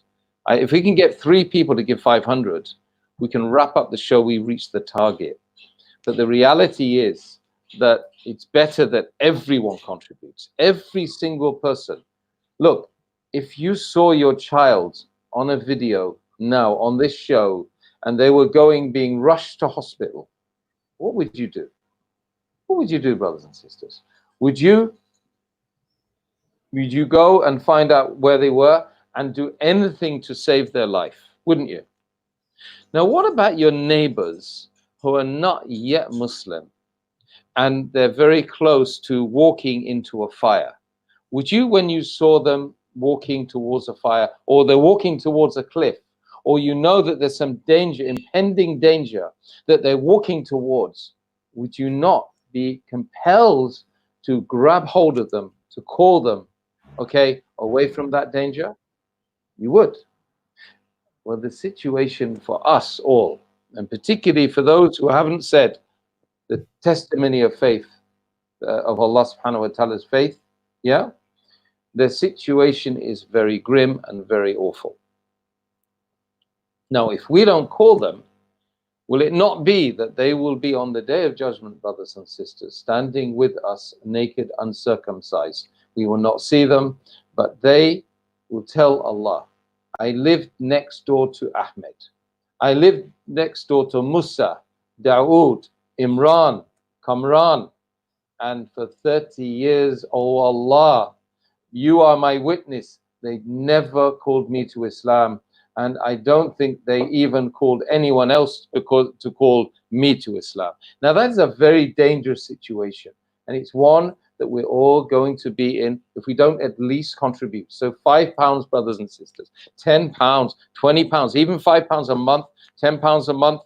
If we can get 3 people to give 500, we can wrap up the show. We reach the target. But the reality is that it's better that everyone contributes. Every single person. Look, if you saw your child on a video now on this show and they were being rushed to hospital, what would you do? What would you do, brothers and sisters? Would you go and find out where they were and do anything to save their life? Wouldn't you? Now, what about your neighbors who are not yet Muslim and they're very close to walking into a fire? Would you, when you saw them walking towards a fire, or they're walking towards a cliff, or you know that there's some danger, impending danger that they're walking towards, would you not be compelled to grab hold of them, to call them, okay, away from that danger? You would. Well, the situation for us all, and particularly for those who haven't said the testimony of faith, of Allah subhanahu wa ta'ala's faith, yeah, the situation is very grim and very awful. Now, if we don't call them, will it not be that they will be on the day of judgment, brothers and sisters, standing with us naked, uncircumcised? We will not see them, but they will tell Allah, I lived next door to Ahmed. I lived next door to Musa, Dawood, Imran, Kamran, and for 30 years, oh Allah, you are my witness. They never called me to Islam, and I don't think they even called anyone else to call me to Islam. Now, that is a very dangerous situation, and it's one that we're all going to be in if we don't at least contribute. So £5, brothers and sisters, £10, £20, even £5 a month, £10 a month.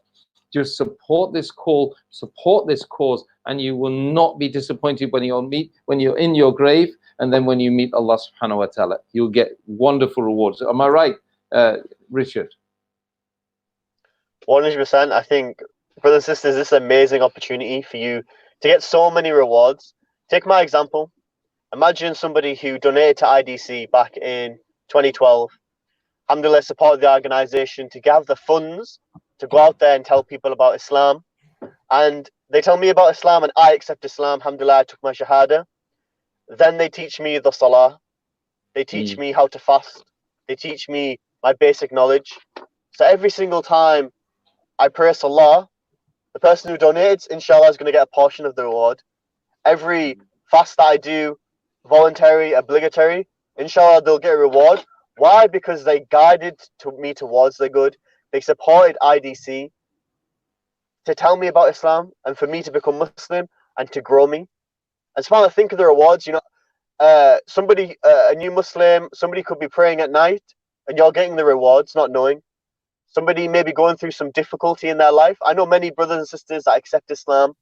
Just support this call, support this cause, and you will not be disappointed when you're in your grave, and then when you meet Allah subhanahu wa ta'ala. You'll get wonderful rewards. Am I right, Richard? 100%. I think, brothers and sisters, this is an amazing opportunity for you to get so many rewards. Take my example. Imagine somebody who donated to IDC back in 2012. Alhamdulillah, supported the organization to have the funds to go out there and tell people about Islam. And they tell me about Islam and I accept Islam. Alhamdulillah, I took my shahada. Then they teach me the salah. They teach me how to fast. They teach me my basic knowledge. So every single time I pray salah, the person who donates, inshallah, is going to get a portion of the reward. Every fast that I do, voluntary, obligatory, inshallah, they'll get a reward. Why? Because they guided me towards the good. They supported IDC to tell me about Islam and for me to become Muslim and to grow me. And so think of the rewards. You know, somebody, a new Muslim, somebody could be praying at night and you're getting the rewards, not knowing. Somebody may be going through some difficulty in their life. I know many brothers and sisters that accept Islam.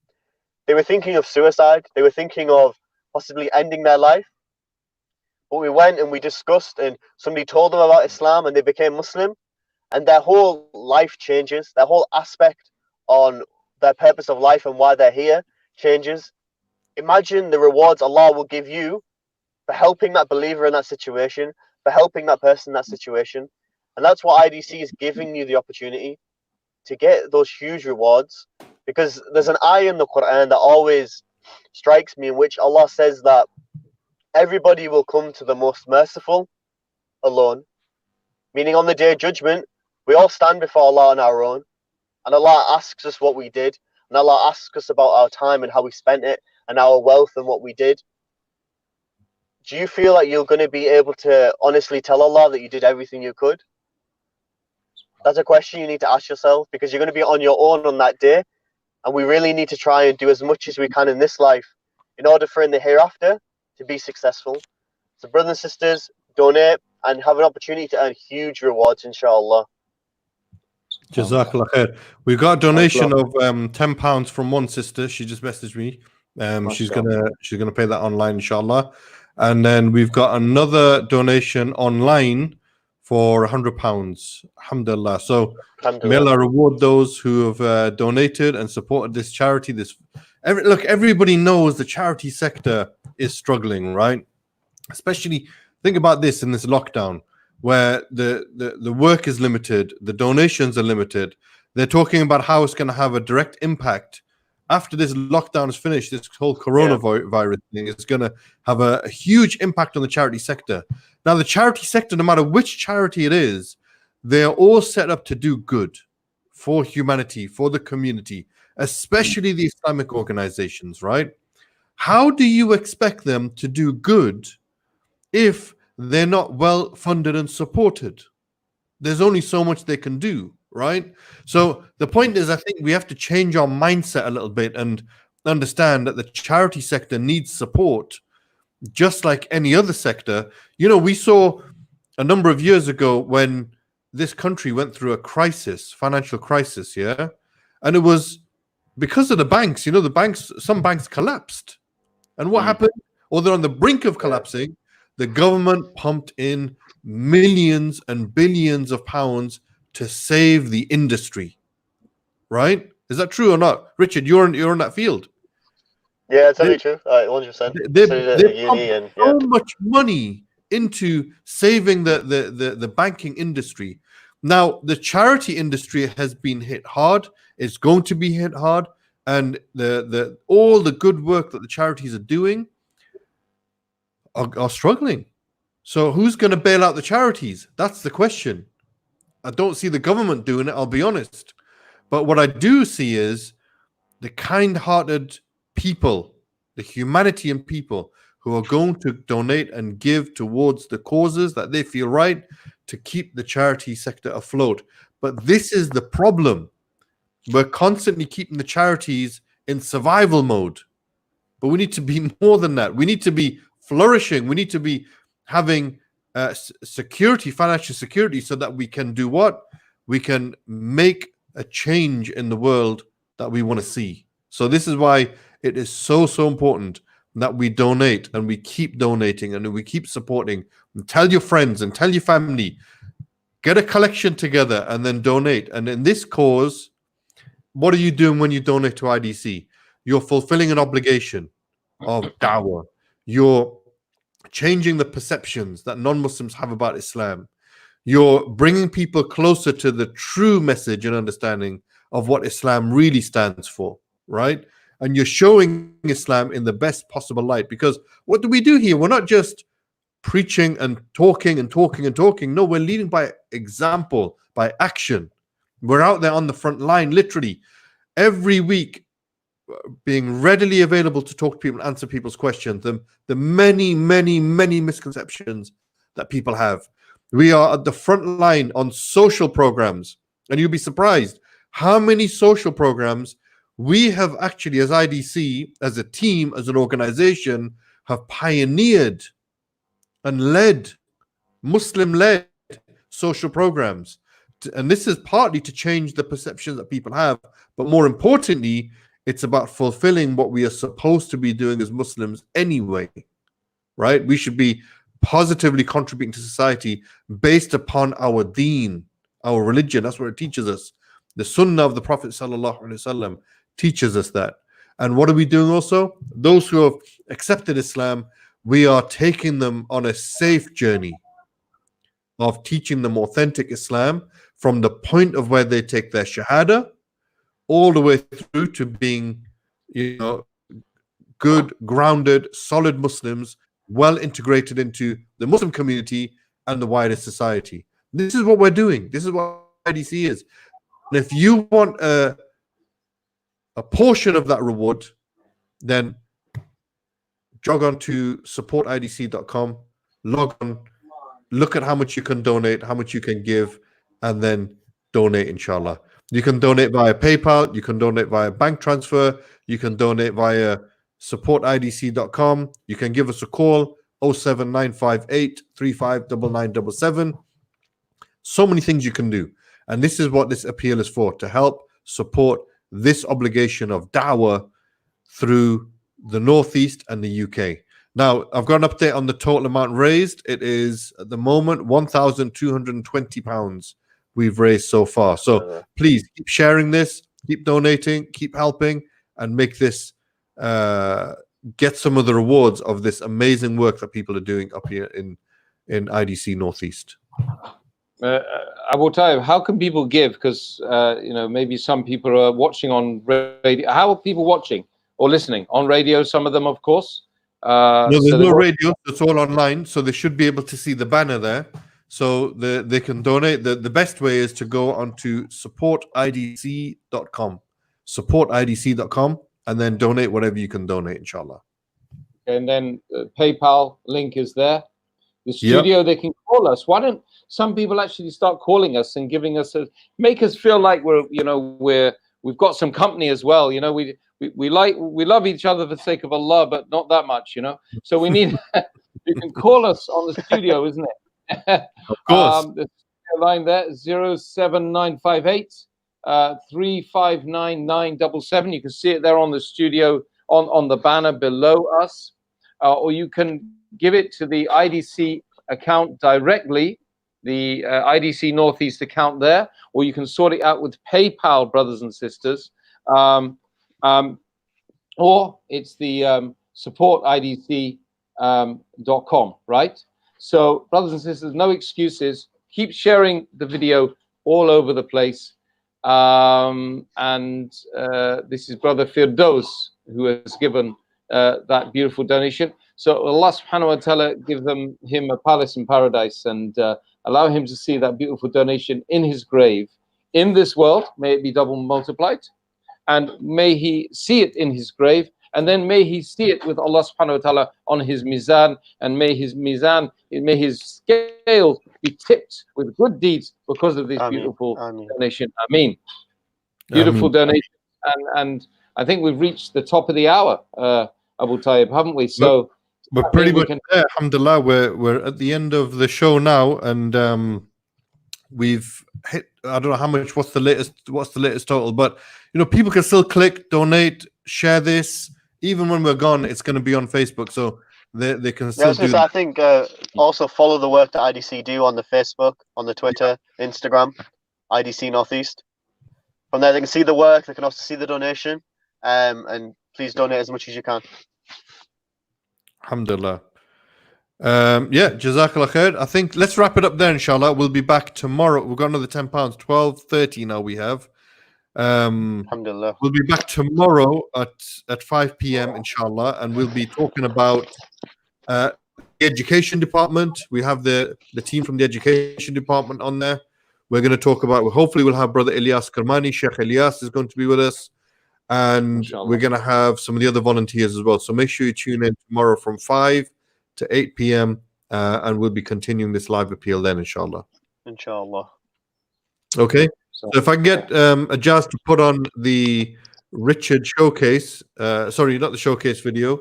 They were thinking of suicide. They were thinking of possibly ending their life. But we went and we discussed, and somebody told them about Islam and they became Muslim. And their whole life changes. Their whole aspect on their purpose of life and why they're here changes. Imagine the rewards Allah will give you for helping that believer in that situation, for helping that person in that situation. And that's what IDC is giving you the opportunity to get those huge rewards. Because there's an ayah in the Quran that always strikes me, in which Allah says that everybody will come to the most merciful alone. Meaning on the day of judgment, we all stand before Allah on our own. And Allah asks us what we did. And Allah asks us about our time and how we spent it, and our wealth and what we did. Do you feel like you're going to be able to honestly tell Allah that you did everything you could? That's a question you need to ask yourself, because you're going to be on your own on that day. And we really need to try and do as much as we can in this life in order for in the hereafter to be successful. So brothers and sisters, donate and have an opportunity to earn huge rewards, inshallah. Jazakallah khair. We got a donation of £10 from one sister. She just messaged me. She's gonna pay that online, inshallah. And then we've got another donation online for £100. Alhamdulillah. So may Allah reward those who have donated and supported this charity. Look, everybody knows the charity sector is struggling, right? Especially think about this in this lockdown, where the work is limited, the donations are limited. They're talking about how it's going to have a direct impact after this lockdown is finished. This whole coronavirus thing is going to have a huge impact on the charity sector. Now, the charity sector, no matter which charity it is, they're all set up to do good for humanity, for the community, especially the Islamic organizations, right? How do you expect them to do good if they're not well funded and supported? There's only so much they can do. right? So the point is, I think we have to change our mindset a little bit and understand that the charity sector needs support just like any other sector. You know, we saw a number of years ago when this country went through a crisis, financial crisis, yeah, and it was because of the banks. You know, the banks, some banks collapsed, and what happened? Or they're on the brink of collapsing. The government pumped in millions and billions of pounds to save the industry, right? Is that true or not, Richard? You're in that field. Yeah, it's totally true. 100%. They pumped so much money into saving the banking industry. Now, the charity industry has been hit hard. It's going to be hit hard, and all the good work that the charities are doing are struggling. So, who's going to bail out the charities? That's the question. I don't see the government doing it, I'll be honest. But what I do see is the kind-hearted people, the humanitarian people who are going to donate and give towards the causes that they feel right to keep the charity sector afloat. But this is the problem. We're constantly keeping the charities in survival mode. But we need to be more than that. We need to be flourishing. We need to be having security, financial security, so that we can do what? We can make a change in the world that we want to see. So this is why it is so important that we donate and we keep donating and we keep supporting. And tell your friends and tell your family, get a collection together and then donate. And in this cause, what are you doing when you donate to IDC? You're fulfilling an obligation of dawah. You're changing the perceptions that non-Muslims have about Islam. You're bringing people closer to the true message and understanding of what Islam really stands for, right? And you're showing Islam in the best possible light. Because what do we do here? We're not just preaching and talking and talking and talking. No, we're leading by example, by action. We're out there on the front line, literally, every week, being readily available to talk to people and answer people's questions. The many, many, many misconceptions that people have. We are at the front line on social programs. And you'll be surprised how many social programs we have actually, as IDC, as a team, as an organization, have pioneered and led Muslim-led social programs. And this is partly to change the perceptions that people have. But more importantly, it's about fulfilling what we are supposed to be doing as Muslims anyway, right? We should be positively contributing to society based upon our deen, our religion. That's what it teaches us. The sunnah of the Prophet ﷺ teaches us that. And what are we doing also? Those who have accepted Islam, we are taking them on a safe journey of teaching them authentic Islam from the point of where they take their shahada all the way through to being, good, grounded, solid Muslims, well integrated into the Muslim community and the wider society. This is what we're doing. This is what IDC is. And if you want a portion of that reward, then jog on to supportidc.com, log on, look at how much you can donate, how much you can give, and then donate, inshallah. You can donate via PayPal, you can donate via bank transfer, you can donate via supportidc.com, you can give us a call, 07958 359977. So many things you can do. And this is what this appeal is for, to help support this obligation of da'wah through the Northeast and the UK. Now, I've got an update on the total amount raised. It is, at the moment, £1,220 we've raised so far. So please keep sharing this, keep donating, keep helping, and make this get some of the rewards of this amazing work that people are doing up here in IDC Northeast. Abu Tayyib, how can people give? Because maybe some people are watching on radio. How are people watching or listening? On radio, some of them, of course. No, there's no radio. It's all online, so they should be able to see the banner there. So they can donate. The best way is to go onto supportidc.com, supportidc.com, and then donate whatever you can donate, inshallah. And then PayPal link is there. The studio, They can call us. Why don't some people actually start calling us and giving us make us feel like we've got some company as well. We love each other for the sake of Allah, but not that much, So we need. You can call us on the studio, isn't it? Of course. The line there 07958 359 You can see it there on the studio on the banner below us, or you can give it to the IDC account directly, the IDC Northeast account there, or you can sort it out with PayPal, brothers and sisters, or it's the Support IDC .com, right? So, brothers and sisters, no excuses. Keep sharing the video all over the place. This is Brother Firdaus who has given that beautiful donation. So Allah subhanahu wa ta'ala give him a palace in paradise and allow him to see that beautiful donation in his grave. In this world, may it be double multiplied, and may he see it in his grave, and then may he see it with Allah subhanahu wa ta'ala on his mizan, and may his scale be tipped with good deeds because of this beautiful donation. Ameen. Beautiful donation. And I think we've reached the top of the hour, Abu Tayyib, haven't we? So we're pretty much there, alhamdulillah. We're at the end of the show now, and we've hit, I don't know how much, what's the latest total, but people can still click, donate, share this. Even when we're gone, it's going to be on Facebook, so they can still do that. I think also follow the work that IDC do on the Facebook, on the Twitter, Instagram, IDC Northeast. From there, they can see the work. They can also see the donation, and please donate as much as you can. Alhamdulillah. Jazakallah khair. I think let's wrap it up there, inshallah. We'll be back tomorrow. We've got another £10, 12:30 now we have. Alhamdulillah. We'll be back tomorrow at 5 p.m. inshallah, and we'll be talking about the education department. We have the team from the education department on there. We're going to talk about, hopefully we'll have Brother Ilyas Karmani. Sheikh Ilyas is going to be with us, and inshallah, we're going to have some of the other volunteers as well. So make sure you tune in tomorrow from 5 to 8 p.m. And we'll be continuing this live appeal then, inshallah. Inshallah. Okay. So if I can get Ajaz to put on the Richard showcase, sorry, not the showcase video,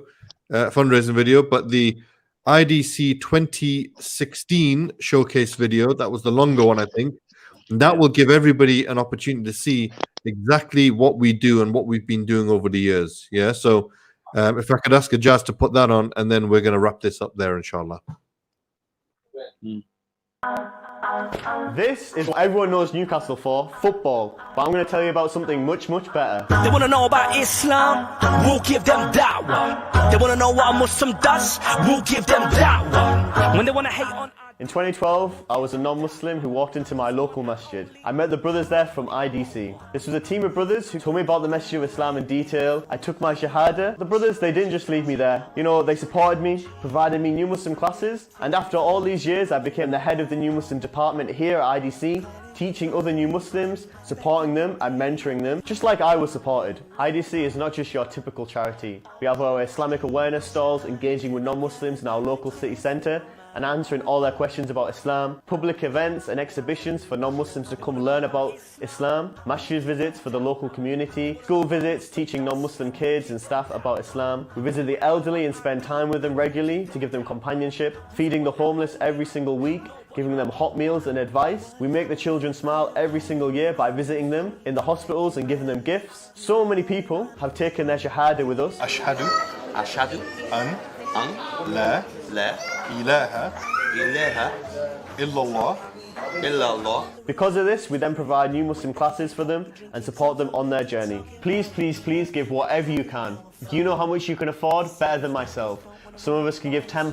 fundraising video, but the IDC 2016 showcase video. That was the longer one, I think. And that will give everybody an opportunity to see exactly what we do and what we've been doing over the years. Yeah. So if I could ask Ajaz to put that on, and then we're going to wrap this up there, inshallah. This is what everyone knows Newcastle for, football. But I'm going to tell you about something much, much better. They want to know about Islam, we'll give them da'wah. They want to know what a Muslim does, we'll give them da'wah. When they want to hate on... In 2012, I was a non-Muslim who walked into my local masjid. I met the brothers there from IDC. This was a team of brothers who told me about the message of Islam in detail. I took my shahada. The brothers, they didn't just leave me there. They supported me, provided me new Muslim classes, and after all these years, I became the head of the new Muslim department here at IDC, teaching other new Muslims, supporting them and mentoring them, just like I was supported. IDC is not just your typical charity. We have our Islamic awareness stalls engaging with non-Muslims in our local city centre, and answering all their questions about Islam, public events and exhibitions for non-Muslims to come learn about Islam, masjid visits for the local community, school visits teaching non-Muslim kids and staff about Islam. We visit the elderly and spend time with them regularly to give them companionship, feeding the homeless every single week, giving them hot meals and advice. We make the children smile every single year by visiting them in the hospitals and giving them gifts. So many people have taken their shahada with us. Ashhadu an la ilaha illallah. Because of this, we then provide new Muslim classes for them and support them on their journey. Please, please, please give whatever you can. Do you know how much you can afford? Better than myself. Some of us can give £10,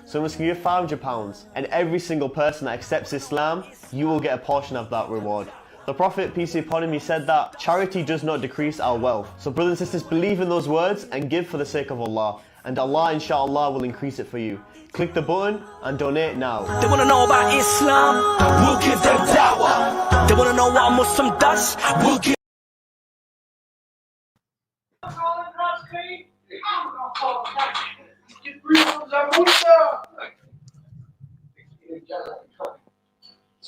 some of us can give £500, and every single person that accepts Islam, you will get a portion of that reward. The Prophet, peace be upon him, he said that charity does not decrease our wealth. So brothers and sisters, believe in those words and give for the sake of Allah. And Allah, inshallah, will increase it for you. Click the button and donate now. They want to know about Islam, we'll give them da'wah. They want to know what a Muslim does, we'll give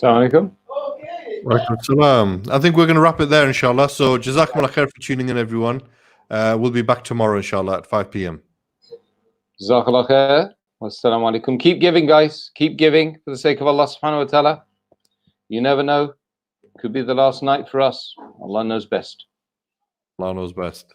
Assalamu alaikum. I think we're going to wrap it there, inshallah. So, Jazakumullah khair for tuning in, everyone. We'll be back tomorrow, inshallah, at 5 p.m. Jazakallah khair. Wassalamu alaikum. Keep giving, guys. Keep giving for the sake of Allah subhanahu wa ta'ala. You never know. Could be the last night for us. Allah knows best. Allah knows best.